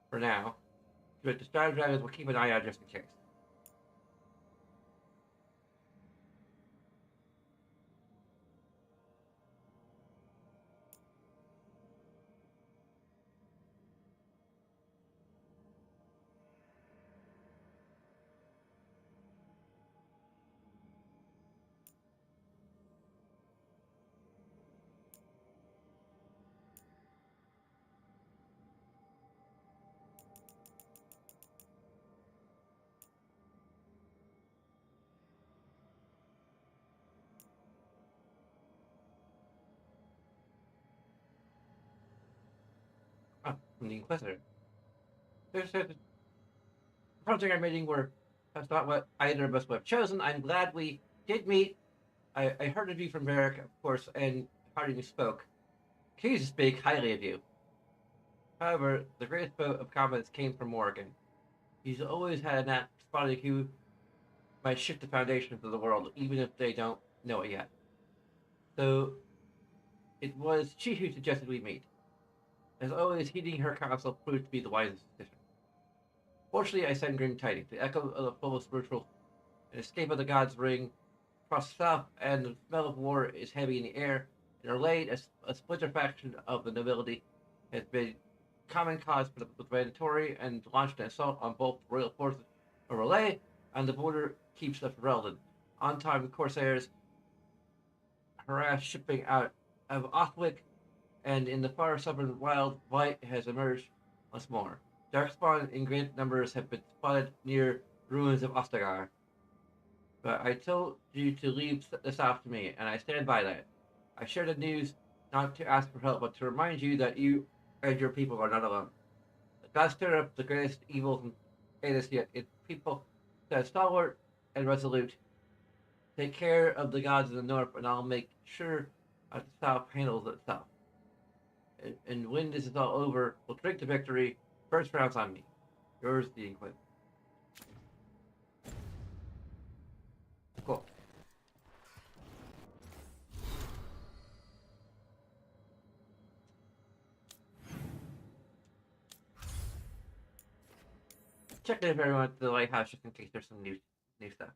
for now. But the Star Dragons will keep an eye out just in case. From the Inquisitor. There's a project I'm meeting where that's not what either of us would have chosen. I'm glad we did meet. I heard of you from Varric, of course, and hardly spoke. Continues to speak highly of you. However, the greatest vote of confidence came from Morgan. He's always had that spotting who might shift the foundations of the world, even if they don't know it yet. So, it was she who suggested we meet. As always, heeding her counsel proved to be the wisest decision. Fortunately, I send grim tidings. The echo of the fullest ritual, an escape of the gods' ring, across the south, and the smell of war is heavy in the air. In our lane, a splinter faction of the nobility has been common cause for the Veilguard and launched an assault on both royal forces A relay on the border keeps us relevant. On-time Corsairs harass shipping out of Othwick, and in the far southern wild, light has emerged once more. Darkspawn in great numbers have been spotted near ruins of Ostagar. But I told you to leave the south to me, and I stand by that. I share the news not to ask for help, but to remind you that you and your people are not alone. God stirred up the greatest evil from Aedes yet. It's people that are stalwart and resolute. Take care of the gods in the north, and I'll make sure that the south handles itself. And when this is all over, we'll drink to victory. First round's on me. Yours, the Inkling. Cool. Check if everyone at the lighthouse just in case there's some new stuff.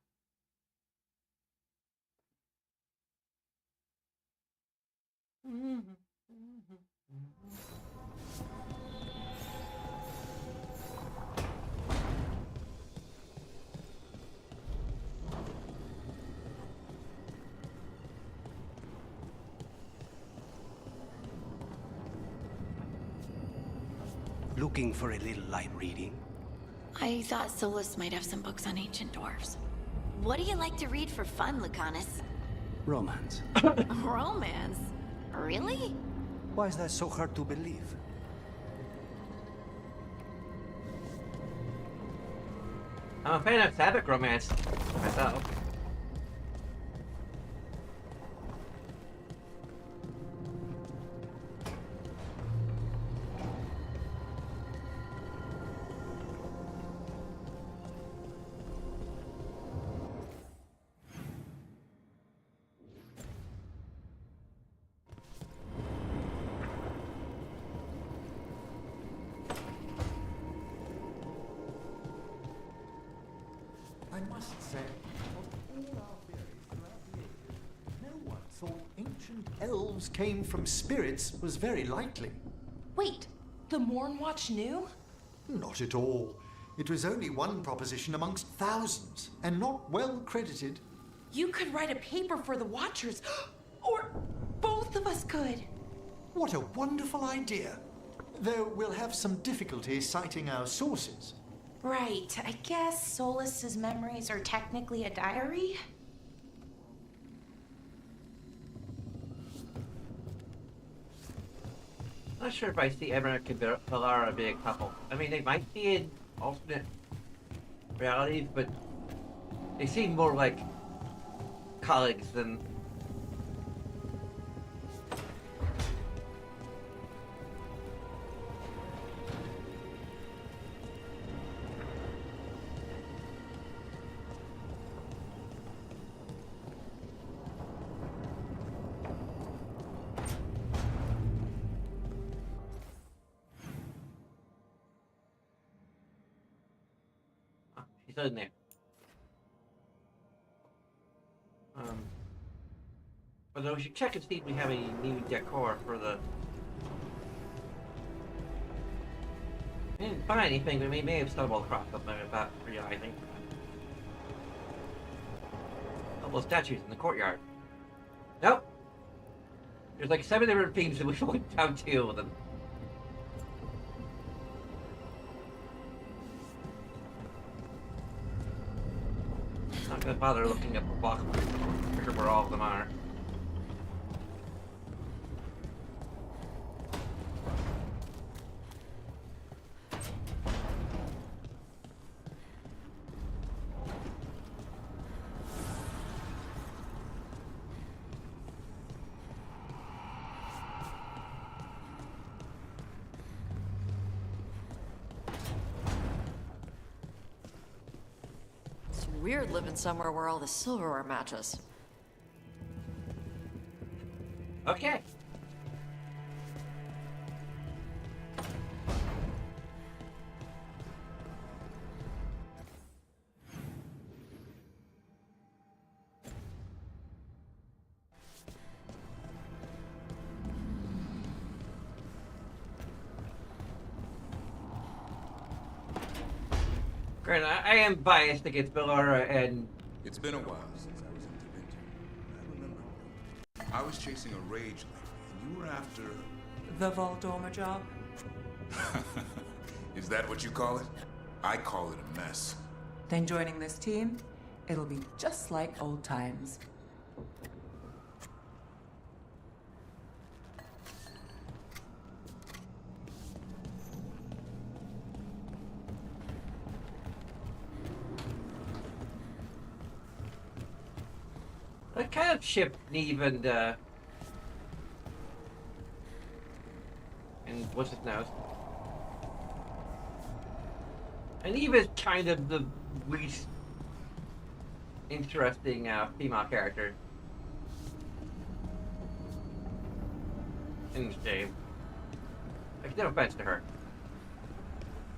Looking for a little light reading? I thought Solus might have some books on ancient dwarves. What do you like to read for fun, Lucanus? Romance. Romance? Really? Why is that so hard to believe? I'm a fan of sapphic romance myself. I must say, of all our theories throughout the ages, no one thought ancient elves came from spirits was very likely. Wait, the Mornwatch knew? Not at all. It was only one proposition amongst thousands, and not well credited. You could write a paper for the Watchers, or both of us could. What a wonderful idea. Though we'll have some difficulty citing our sources. Right, I guess Solus's memories are technically a diary? Not sure if I see Emmerich and Valara being a couple. I mean, they might be in alternate realities, but they seem more like colleagues than... She's in there. Although we should check and see if we have any new decor for the... I didn't find anything, but we may have stumbled across something about realizing. Couple of statues in the courtyard. Nope. There's like 7 different themes and we've only found 2 of them. Not gonna bother looking up the box where all of them are. It's weird living somewhere where all the silverware matches. Okay. Granted, I am biased against Bellora and... It's been a while since I was in Divinity. I remember. I was chasing a rage lady, and you were after... The Voldormer job? Is that what you call it? I call it a mess. Then joining this team, it'll be just like old times. What kind of ship Neve and what's his nose? And Neve is kind of the least interesting female character in this game. Like, no offense to her.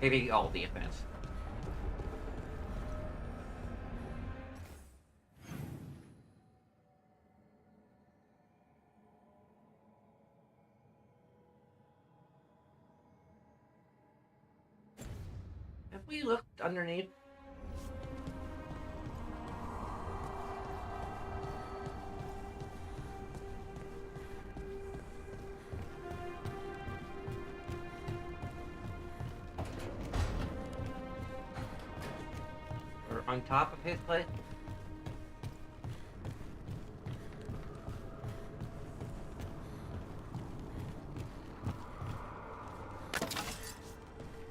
Maybe all the offense. Have we looked underneath? Or on top of his place?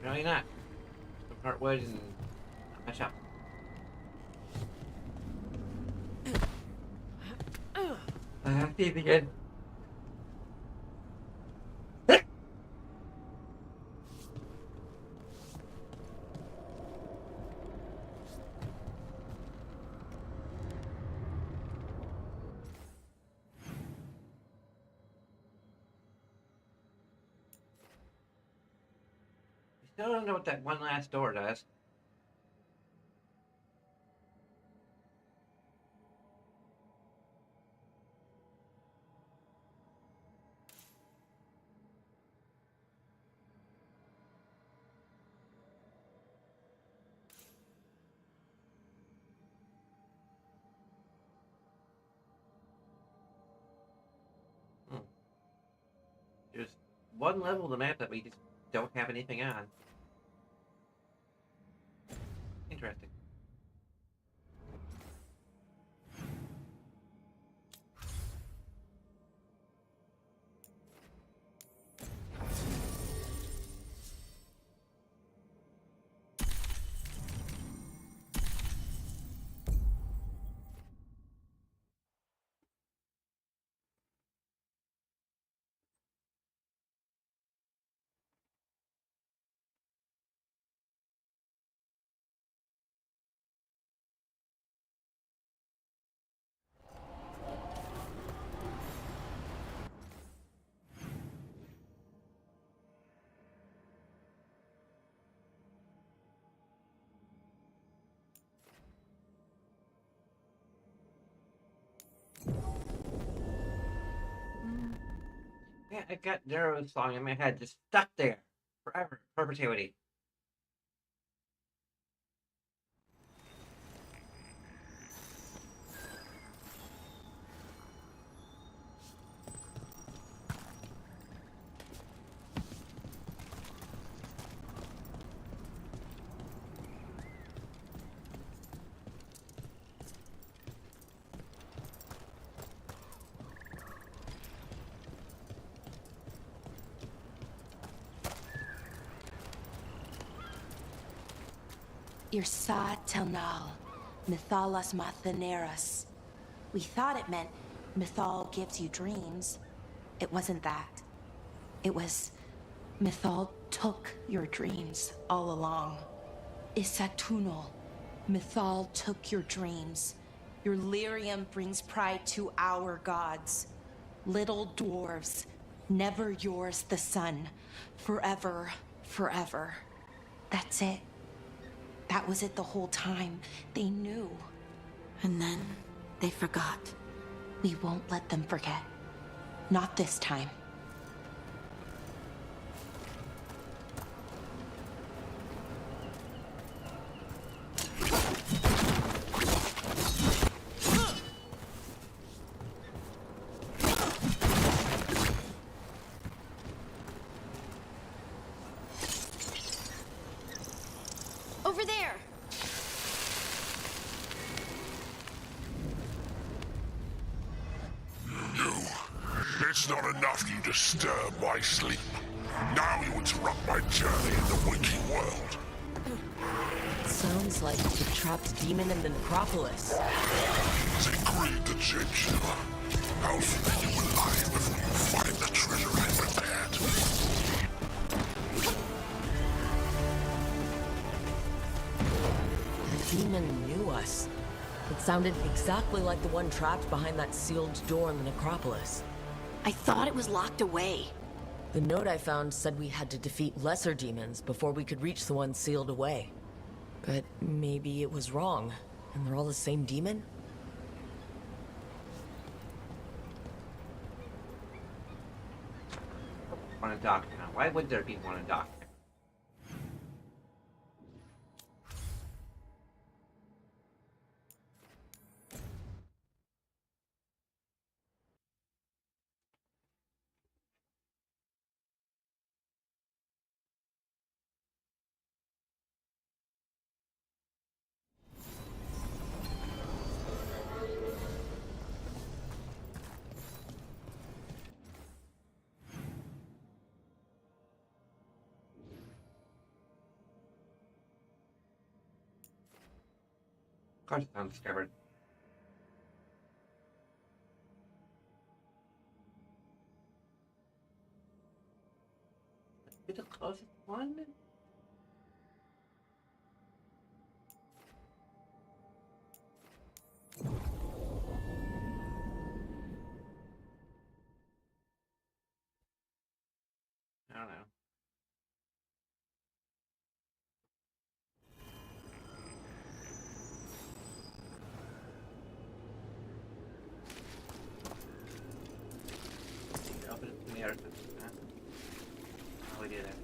Really not. Heartwood and match up. I have to eat again. Still don't know what that one last door does. There's one level of the map that we just don't have anything on. Interesting. Yeah, I got Nero's song in my head, just stuck there forever, perpetuity. Irsa Telnal, Mythalas Matheneras. We thought it meant Mythal gives you dreams. It wasn't that. It was Mythal took your dreams all along. Isatunal, Mythal took your dreams. Your lyrium brings pride to our gods. Little dwarves, never yours the sun. Forever, forever. That's it. That was it the whole time. They knew. And then they forgot. We won't let them forget. Not this time. there! You. It's not enough you disturb my sleep. Now you interrupt my journey in the waking world. Sounds like you trapped a demon in the necropolis. They agreed to change you. I'll free you alive before you find the treasure I prepared. The demon knew us. It sounded exactly like the one trapped behind that sealed door in the necropolis. I thought it was locked away. The note I found said we had to defeat lesser demons before we could reach the one sealed away. But maybe it was wrong, and they're all the same demon? On a dock now. Why would there be one a dock? Of course, it's undiscovered. Let's be the closest one. I don't know. Open it from the other side. How we do that?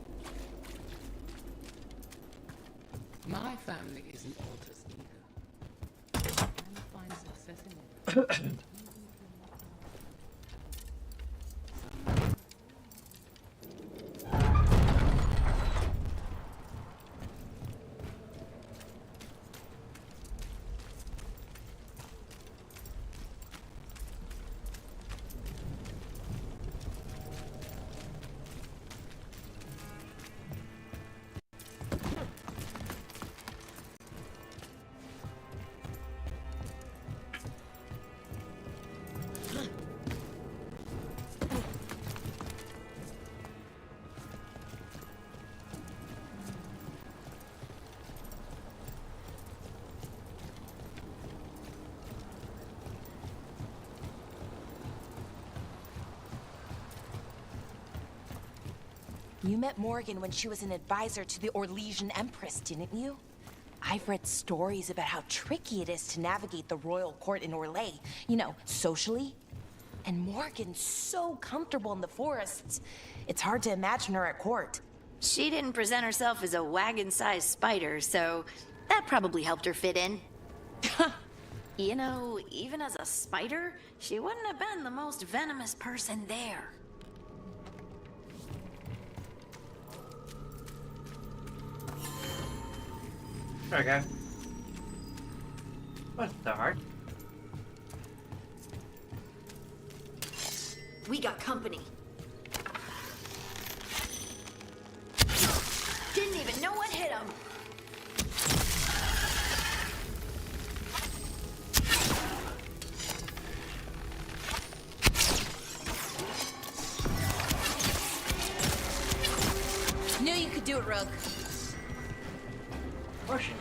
My family isn't alters either. And find success in it. You met Morgan when she was an advisor to the Orlesian Empress, didn't you? I've read stories about how tricky it is to navigate the royal court in Orlais, you know, socially. And Morgan's so comfortable in the forests, it's hard to imagine her at court. She didn't present herself as a wagon-sized spider, so that probably helped her fit in. You know, even as a spider, she wouldn't have been the most venomous person there. There we go. What's so hard? We got company. Didn't even know what hit him. Knew you could do it, Rogue. Pushing.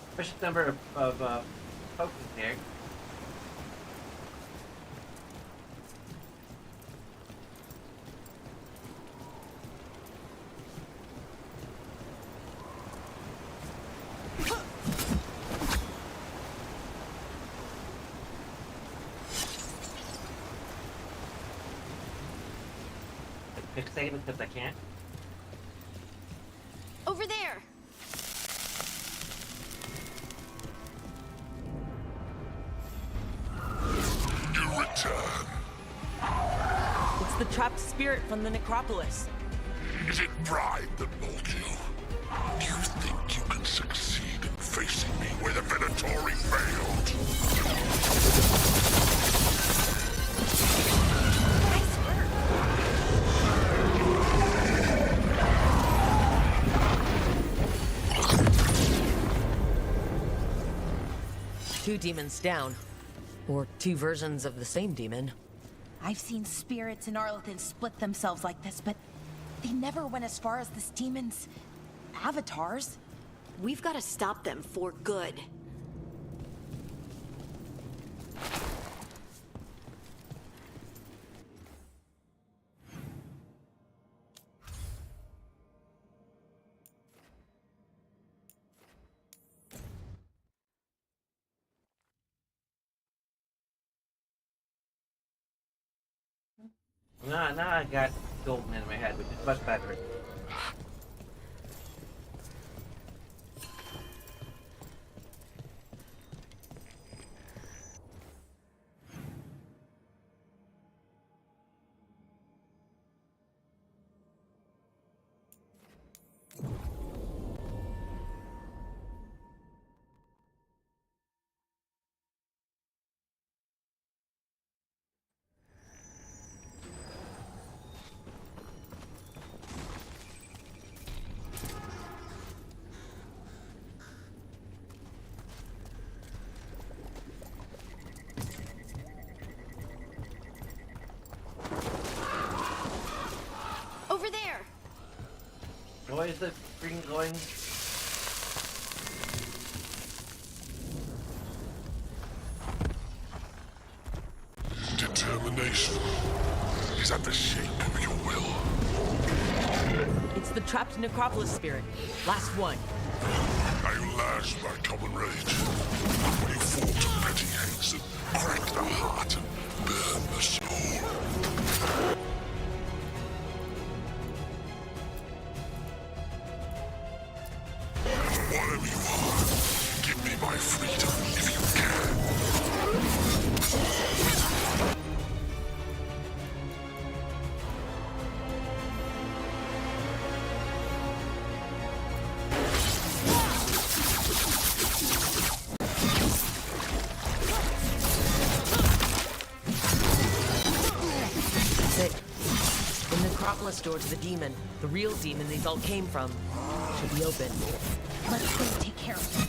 Sufficient number of tokens here. fixate it because I can't. Over there! You return. It's the trapped spirit from the necropolis. Is it pride that mold you? Do you think you can succeed in facing me where the Venatori failed? Two demons down. Or two versions of the same demon. I've seen spirits in Arlethan split themselves like this, but they never went as far as this demon's avatars. We've got to stop them for good. Now I got golden in my head, which is much better. Over there! Why is the screen going? Determination is at the shape of your will. It's the trapped necropolis spirit. Last one. Are you lashed by common rage? When you fall to petty hates that crack the heart and burn the soul. Whatever you are, give me my freedom if you can. That's it. The necropolis door to the demon, the real demon these all came from, should be open. Let's go take care of him.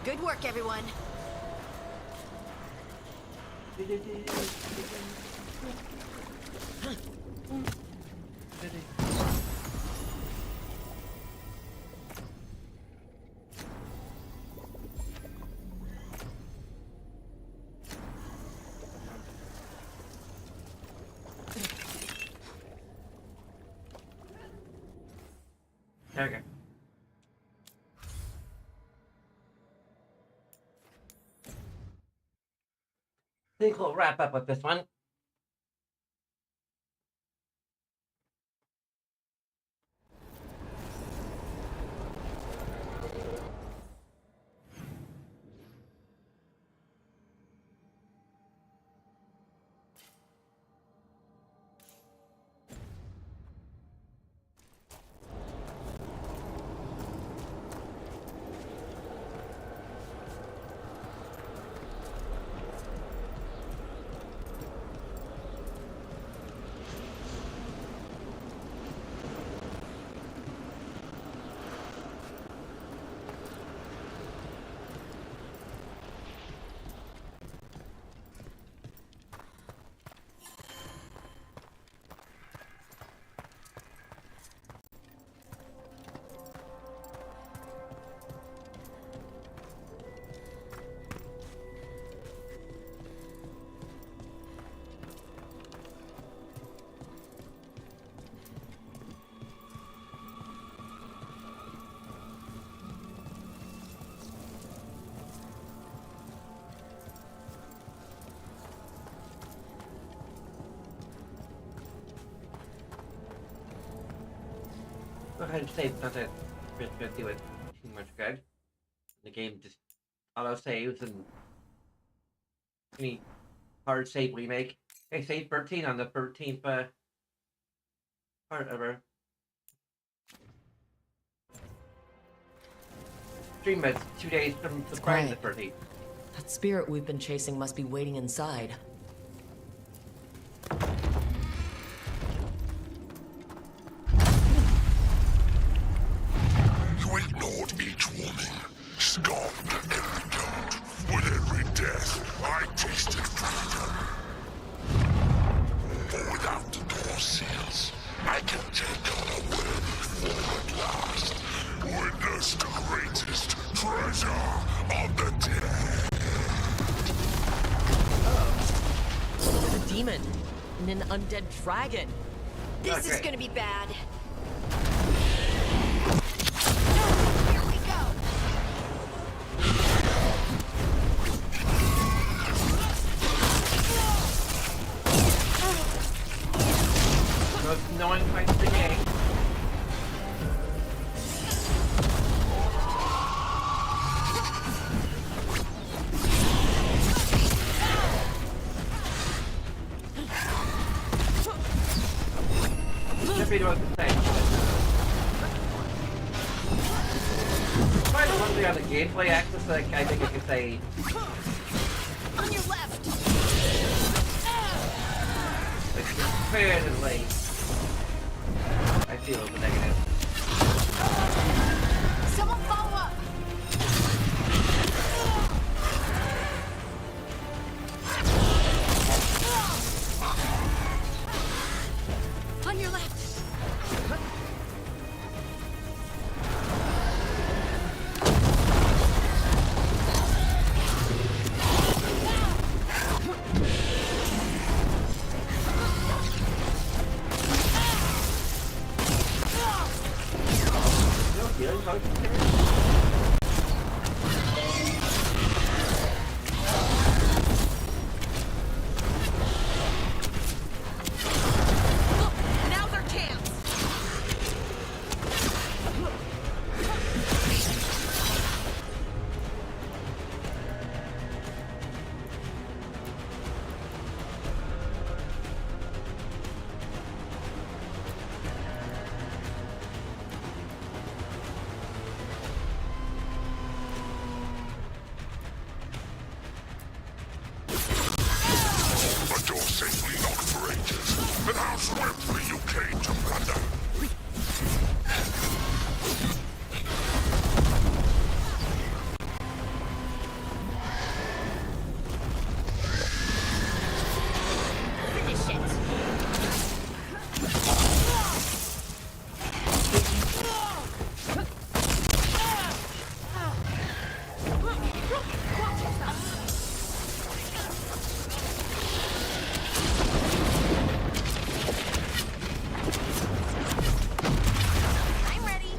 Good work, everyone. There we go. I think we'll wrap up with this one. Go ahead and save. Not that it's gonna do it too much good. The game just auto saves and any hard save we make. Hey, save 13 on the 13th part of our stream. That's 2 days from the Friday the 13th. That spirit we've been chasing must be waiting inside. You ignored each warning, scoffed at every doubt. With every death, I tasted freedom. For without the door seals, I can take on a worthy form at last. Witness the greatest treasure of the dead. A demon and an undead dragon. This is gonna be bad. Most annoying fight of the game. Should be doing the same. Probably one thing on the gameplay axis that I think I can say. On your left. Fairly. I feel the negative. Someone follow up. On your left. Now's our chance. But you're safely locked for ages, and how swiftly you came to plunder. Finish it. I'm ready.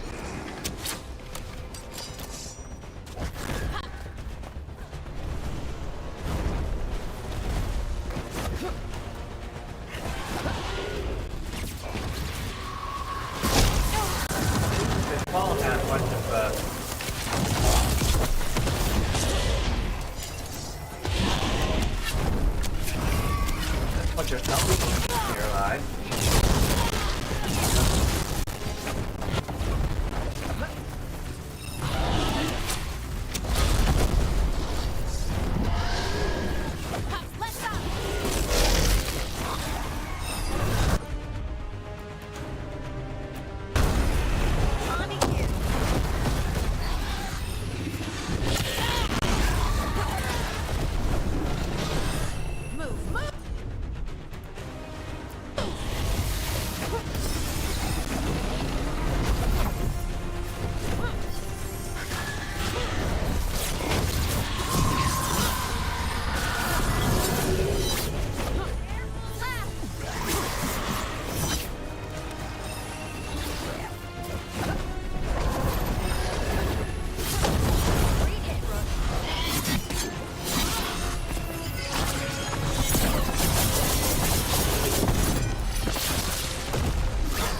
This ball has a bunch of zombies here alive. Let's up. On here. Move, move.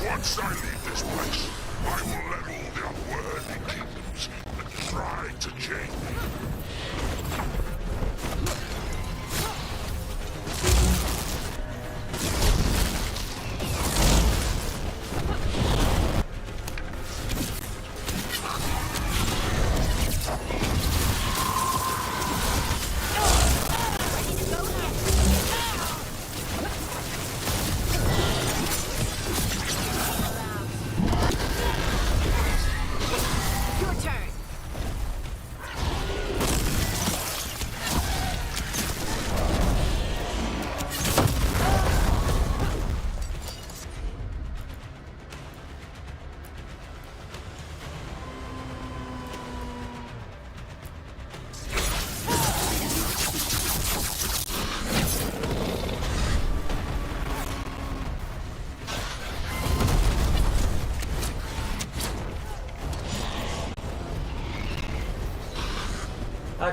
Once I leave this place, I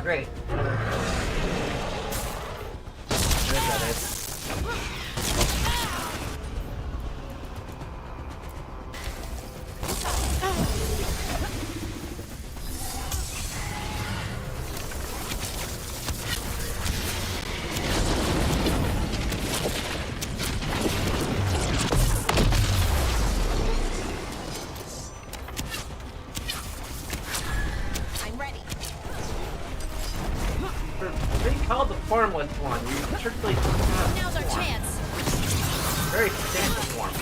not great. That is. Called the formless one. You strictly Now's our chance. Very substantial form.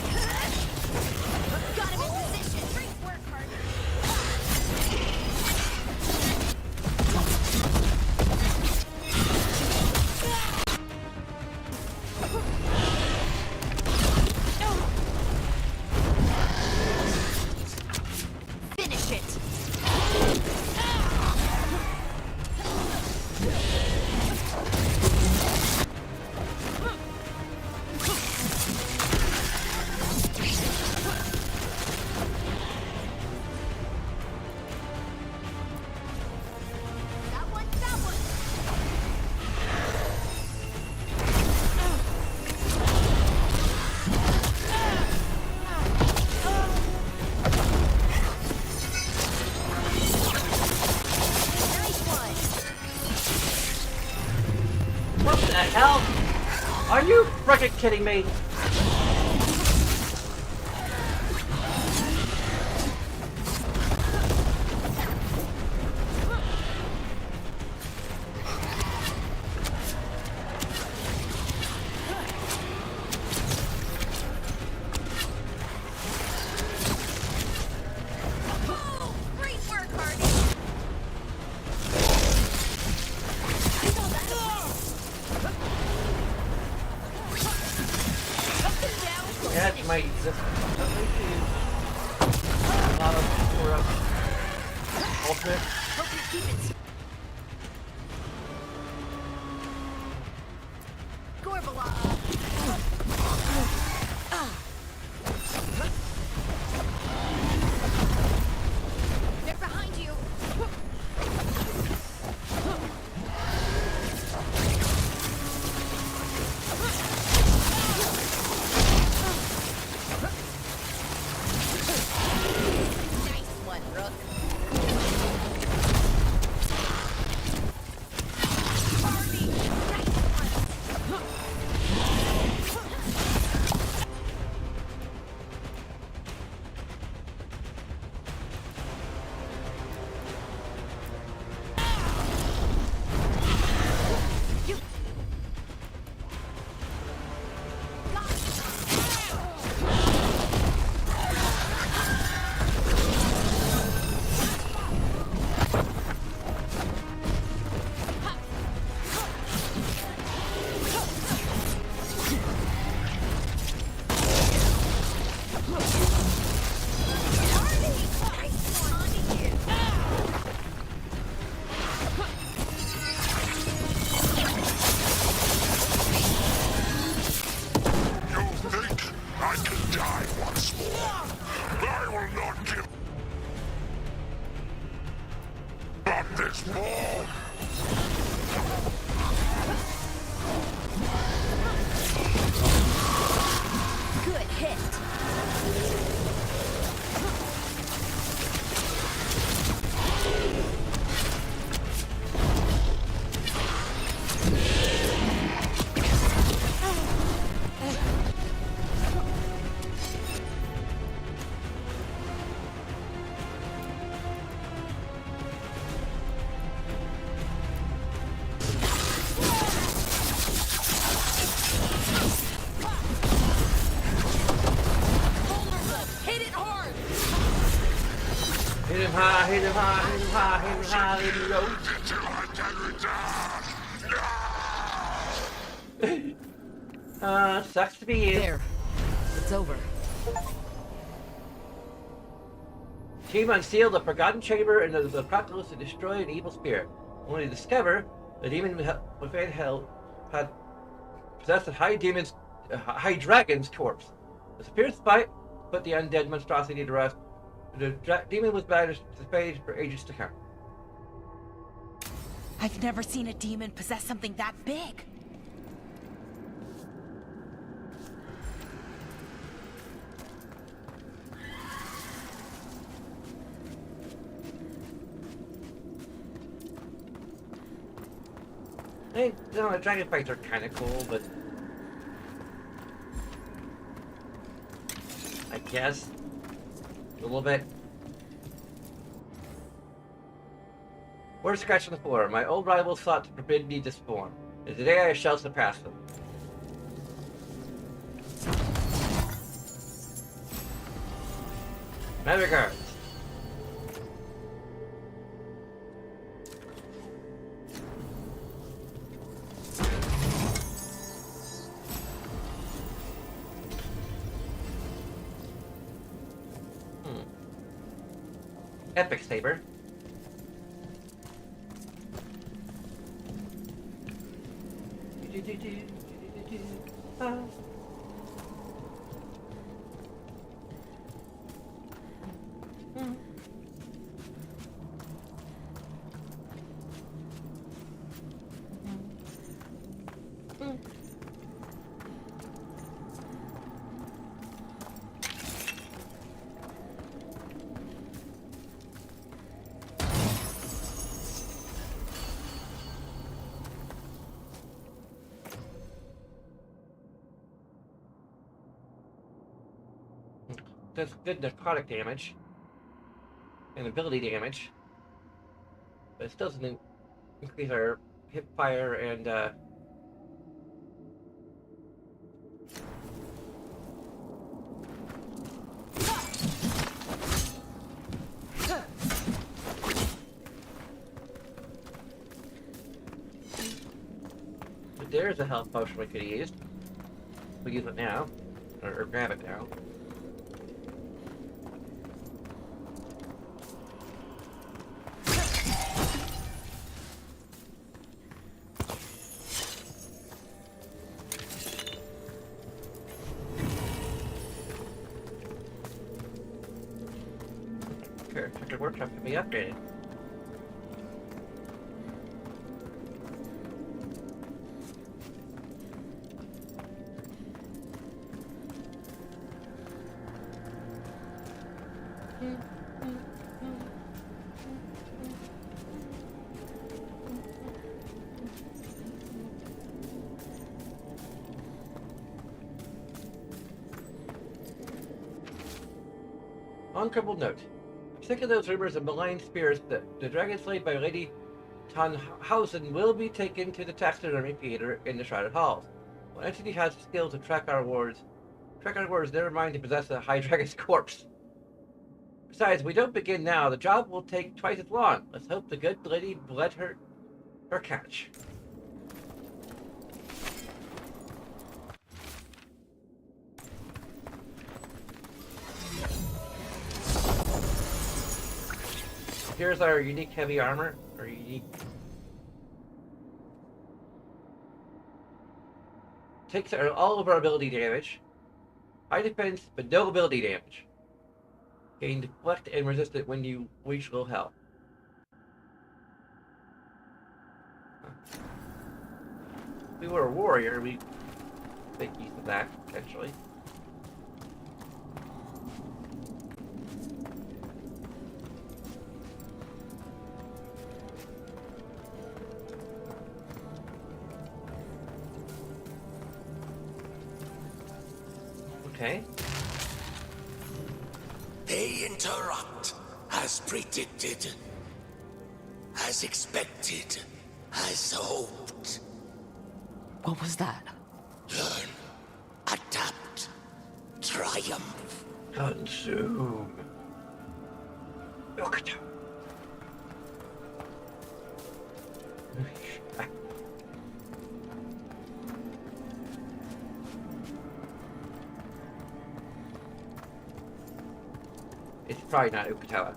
Got him in position. Great work, partner. Finish it. What the hell? Are you frickin' kidding me? Great work, Hardy. Yeah, it's my existence. A lot of ultimate. Hope you're keeping Gorbala. They're behind you. Nice one, Rook. I can die once more. I will not give up this ball. Good hit. Hit it hard. Hit him high, hit him high, hit him high, hit him high, hit him low. Sucks to be you. There. It's over. Team unsealed the Forgotten Chamber and the Apocalypse to destroy an evil spirit. Only to discover the demon within hell had possessed a high dragon's corpse. The spirit's fight put the undead monstrosity to rest. The demon was banished to the stage for ages to come. I've never seen a demon possess something that big. Hey, no, the dragon fights are kind of cool, but I guess a little bit. We're scratching the floor. My old rivals sought to forbid me this form, and today I shall surpass them. My regards. Epic saber. Does good necrotic damage and ability damage, but it still doesn't increase our hip fire and but there's a health potion we could have used. We'll use it now, or grab it now. Character workshop can be upgraded. Uncoupled note. Sick of those rumors of malign spirits that the dragon slayed by Lady Tannhausen will be taken to the taxidermy theater in the Shrouded Halls. When entity has the skill to track our wards, never mind to possess a high dragon's corpse. Besides, we don't begin now. The job will take twice as long. Let's hope the good lady bled her catch. Here's our unique heavy armor, or unique... Takes all of our ability damage. High defense, but no ability damage. Gain deflect and resist it when you reach low health. If we were a warrior, we'd make use of that, potentially. Okay. They interrupt, as predicted, as expected, as hoped. What was that? Learn, adapt, triumph. Consume. Look at him. It's probably not Ukatawa.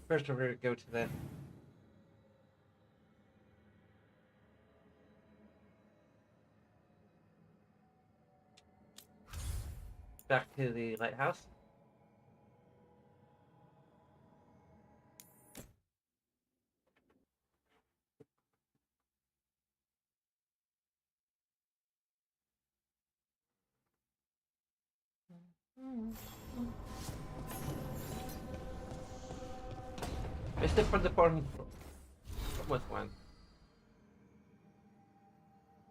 First, we're going to go to the... back to the lighthouse. It's the from the bottom with one.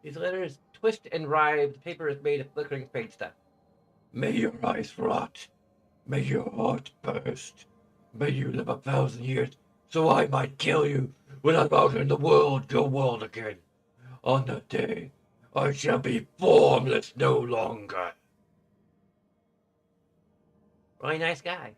These letters twist and writhe. The paper is made of flickering fade stuff. May your eyes rot. May your heart burst. May you live 1,000 years, so I might kill you when I'm out in the world, your world again. On that day, I shall be formless no longer. Really nice guy.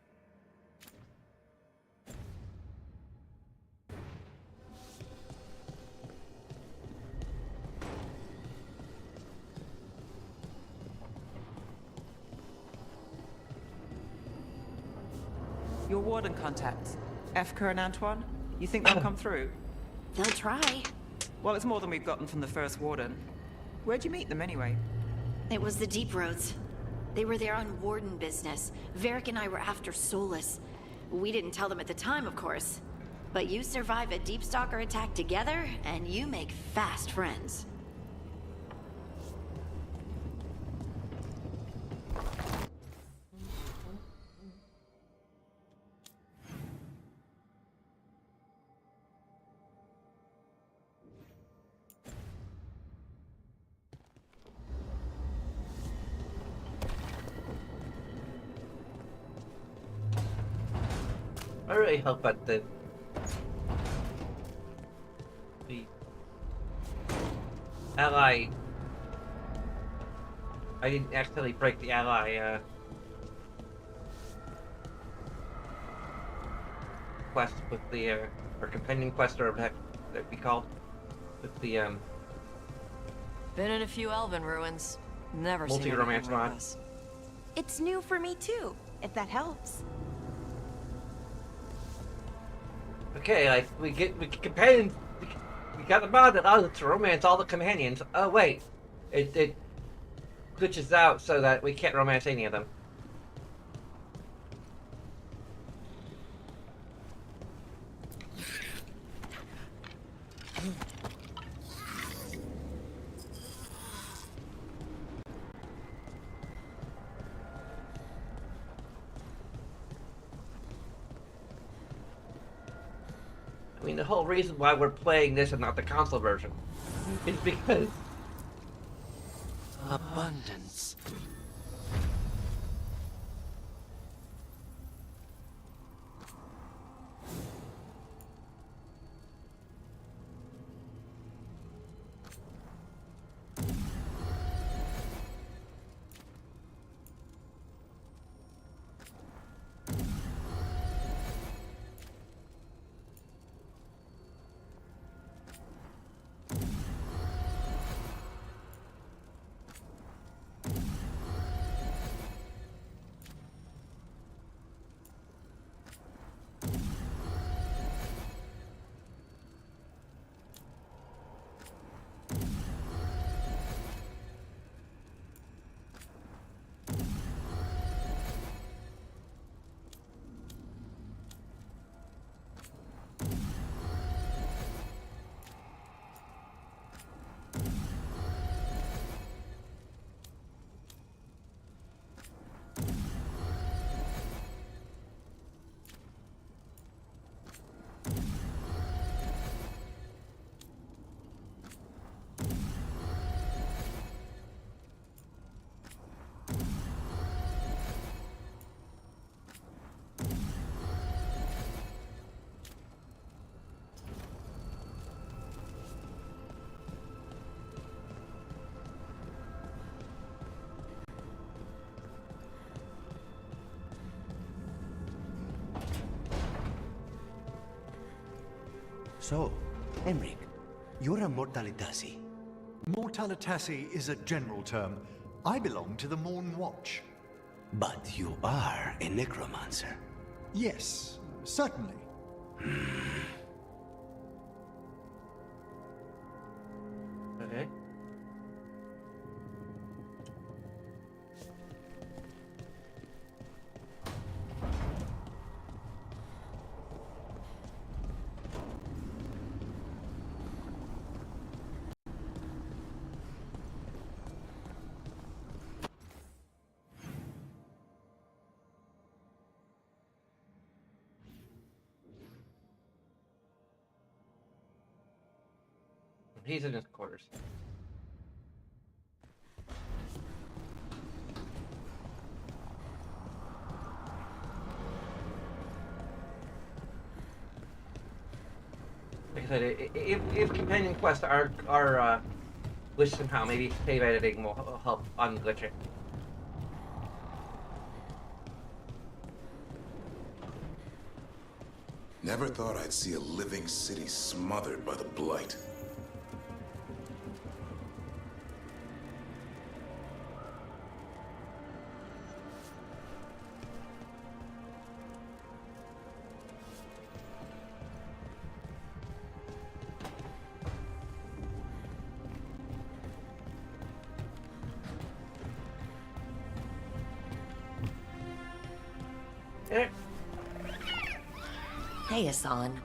Your warden contacts, Efka and Antoine, you think they'll come through? They'll try. Well, it's more than we've gotten from the first warden. Where'd you meet them anyway? It was the Deep Roads. They were there on warden business. Varric and I were after Solus. We didn't tell them at the time, of course. But you survive a Deep Stalker attack together, and you make fast friends. I really hope that the ally... I didn't accidentally break the ally quest with the or companion quest, or whatever the heck that'd be called, with the Been in a few elven ruins. Never seen multi-romance anything like mod. this. It's new for me too, if that helps. Okay, like we companions. We got the mod that allows us to romance all the companions. Oh wait, it glitches out so that we can't romance any of them. I mean, the whole reason why we're playing this and not the console version is because abundance. So, Emric, you're a Mortalitasi. Mortalitasi is a general term. I belong to the Morn Watch. But you are a necromancer. Yes, certainly. Okay. He's in his quarters. Like I said, if companion quests are glitched somehow, maybe save editing will help unglitch it. Never thought I'd see a living city smothered by the Blight. Hey, Hassan.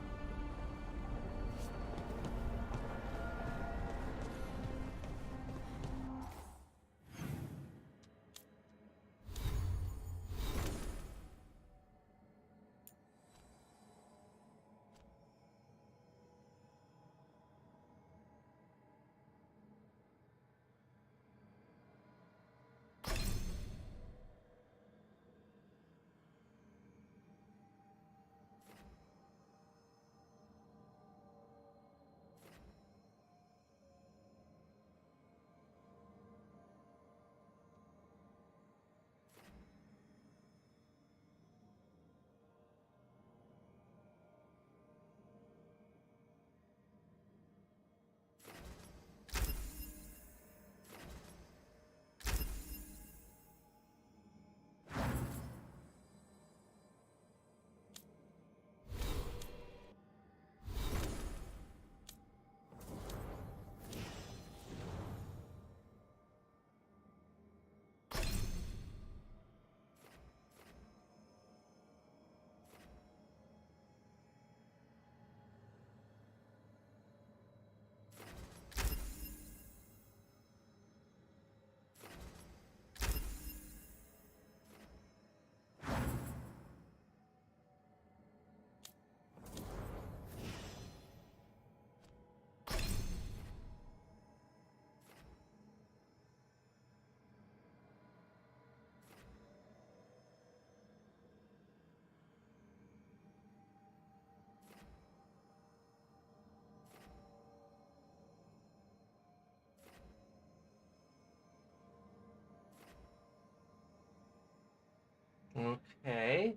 Okay.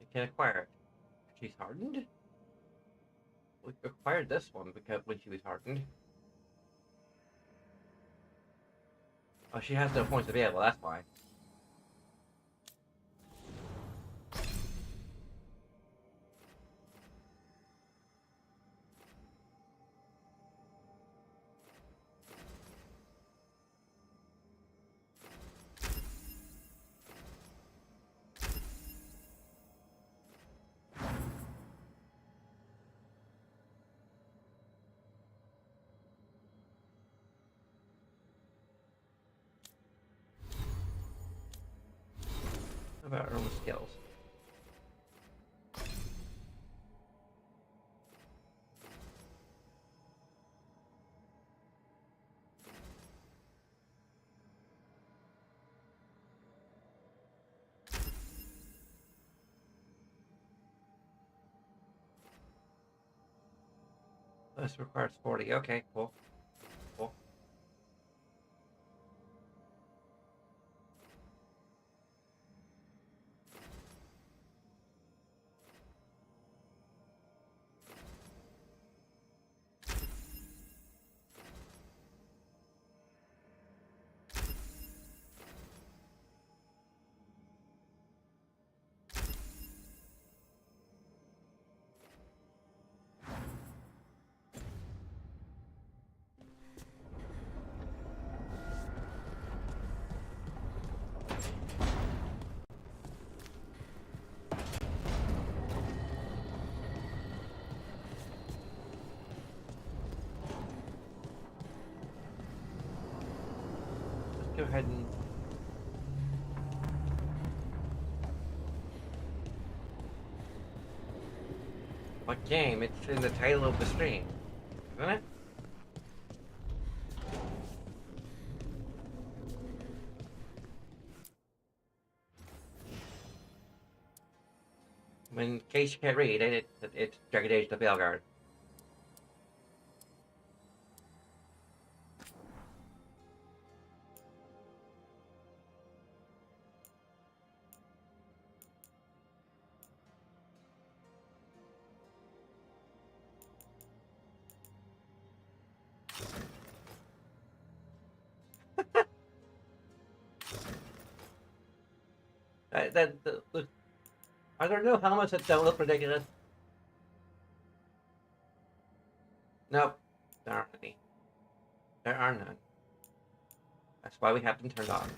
You can acquire it. She's hardened? We acquired this one because when she was hardened. Oh, she has no points available, that's why. How about her own skills? This requires 40. Okay, cool. Cool. Go ahead and... What game? It's in the title of the stream, isn't it? In case you can't read it, it's Dragon Age the Veilguard. Are there no helmets that don't look ridiculous? Nope, there aren't any. There are none. That's why we have them turned off.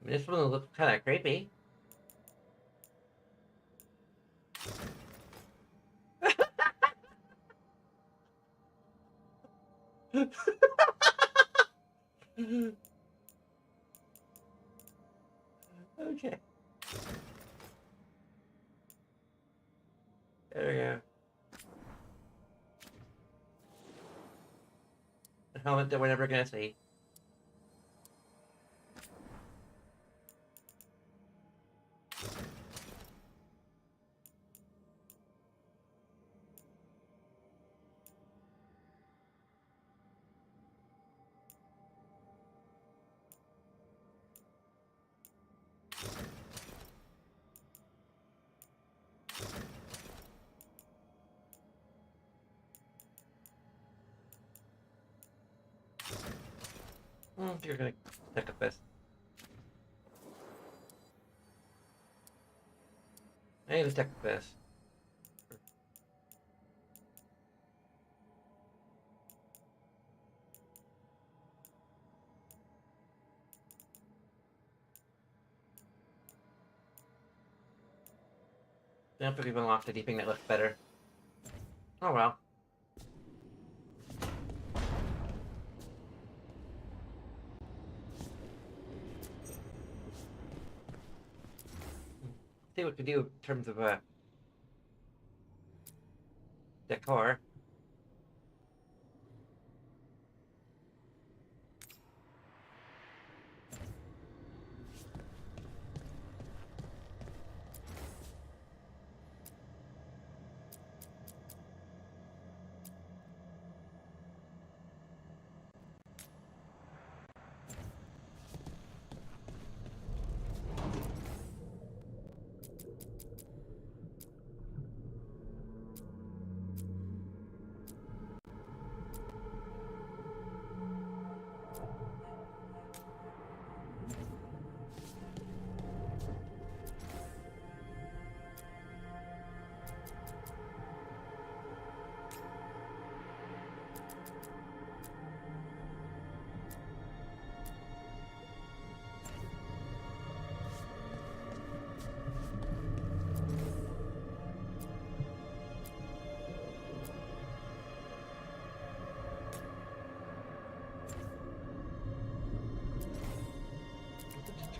I mean, this one looks kind of creepy. Okay. There we go. A helmet that we're never gonna see. You're gonna stick with this. I'm gonna stick with this. I don't think we've unlocked anything that looks better. Oh well. See what we do in terms of decor.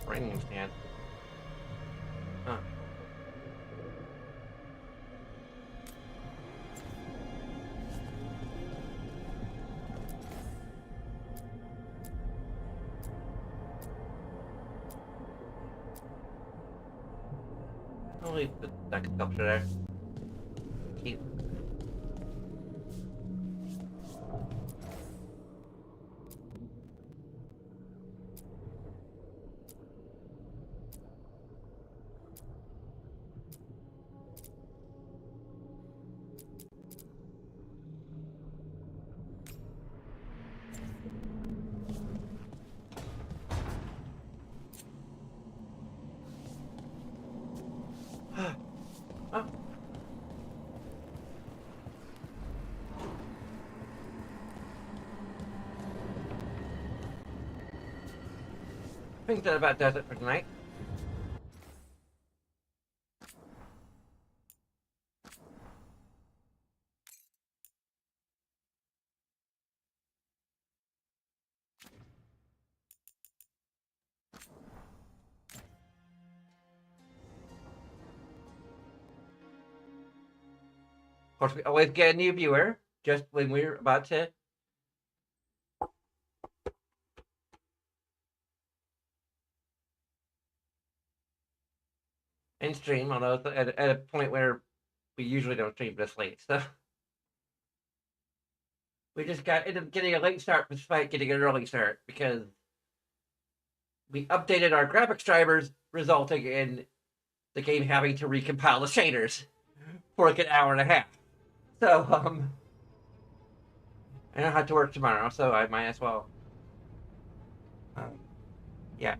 Training stand. Huh. I'll leave that sculpture there. Keep. Oh. I think that about does it for tonight. course, we always get a new viewer just when we're about to end stream, although it's at a point where we usually don't stream this late, so we just ended up getting a late start despite getting an early start because we updated our graphics drivers, resulting in the game having to recompile the shaders for like an hour and a half. So, I don't have to work tomorrow, so I might as well. Yeah.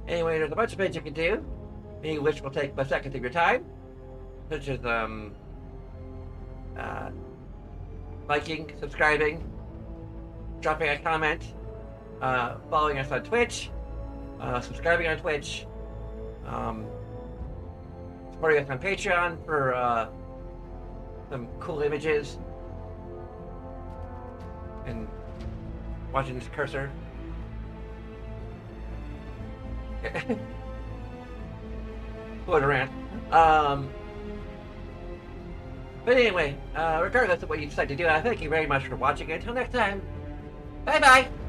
Anyway, there's a bunch of things you can do, many of which will take a second of your time, such as liking, subscribing, dropping a comment, following us on Twitch, subscribing on Twitch, supporting us on Patreon for some cool images, and watching this cursor. Float around. But anyway, regardless of what you decide to do, I thank you very much for watching. Until next time, bye-bye!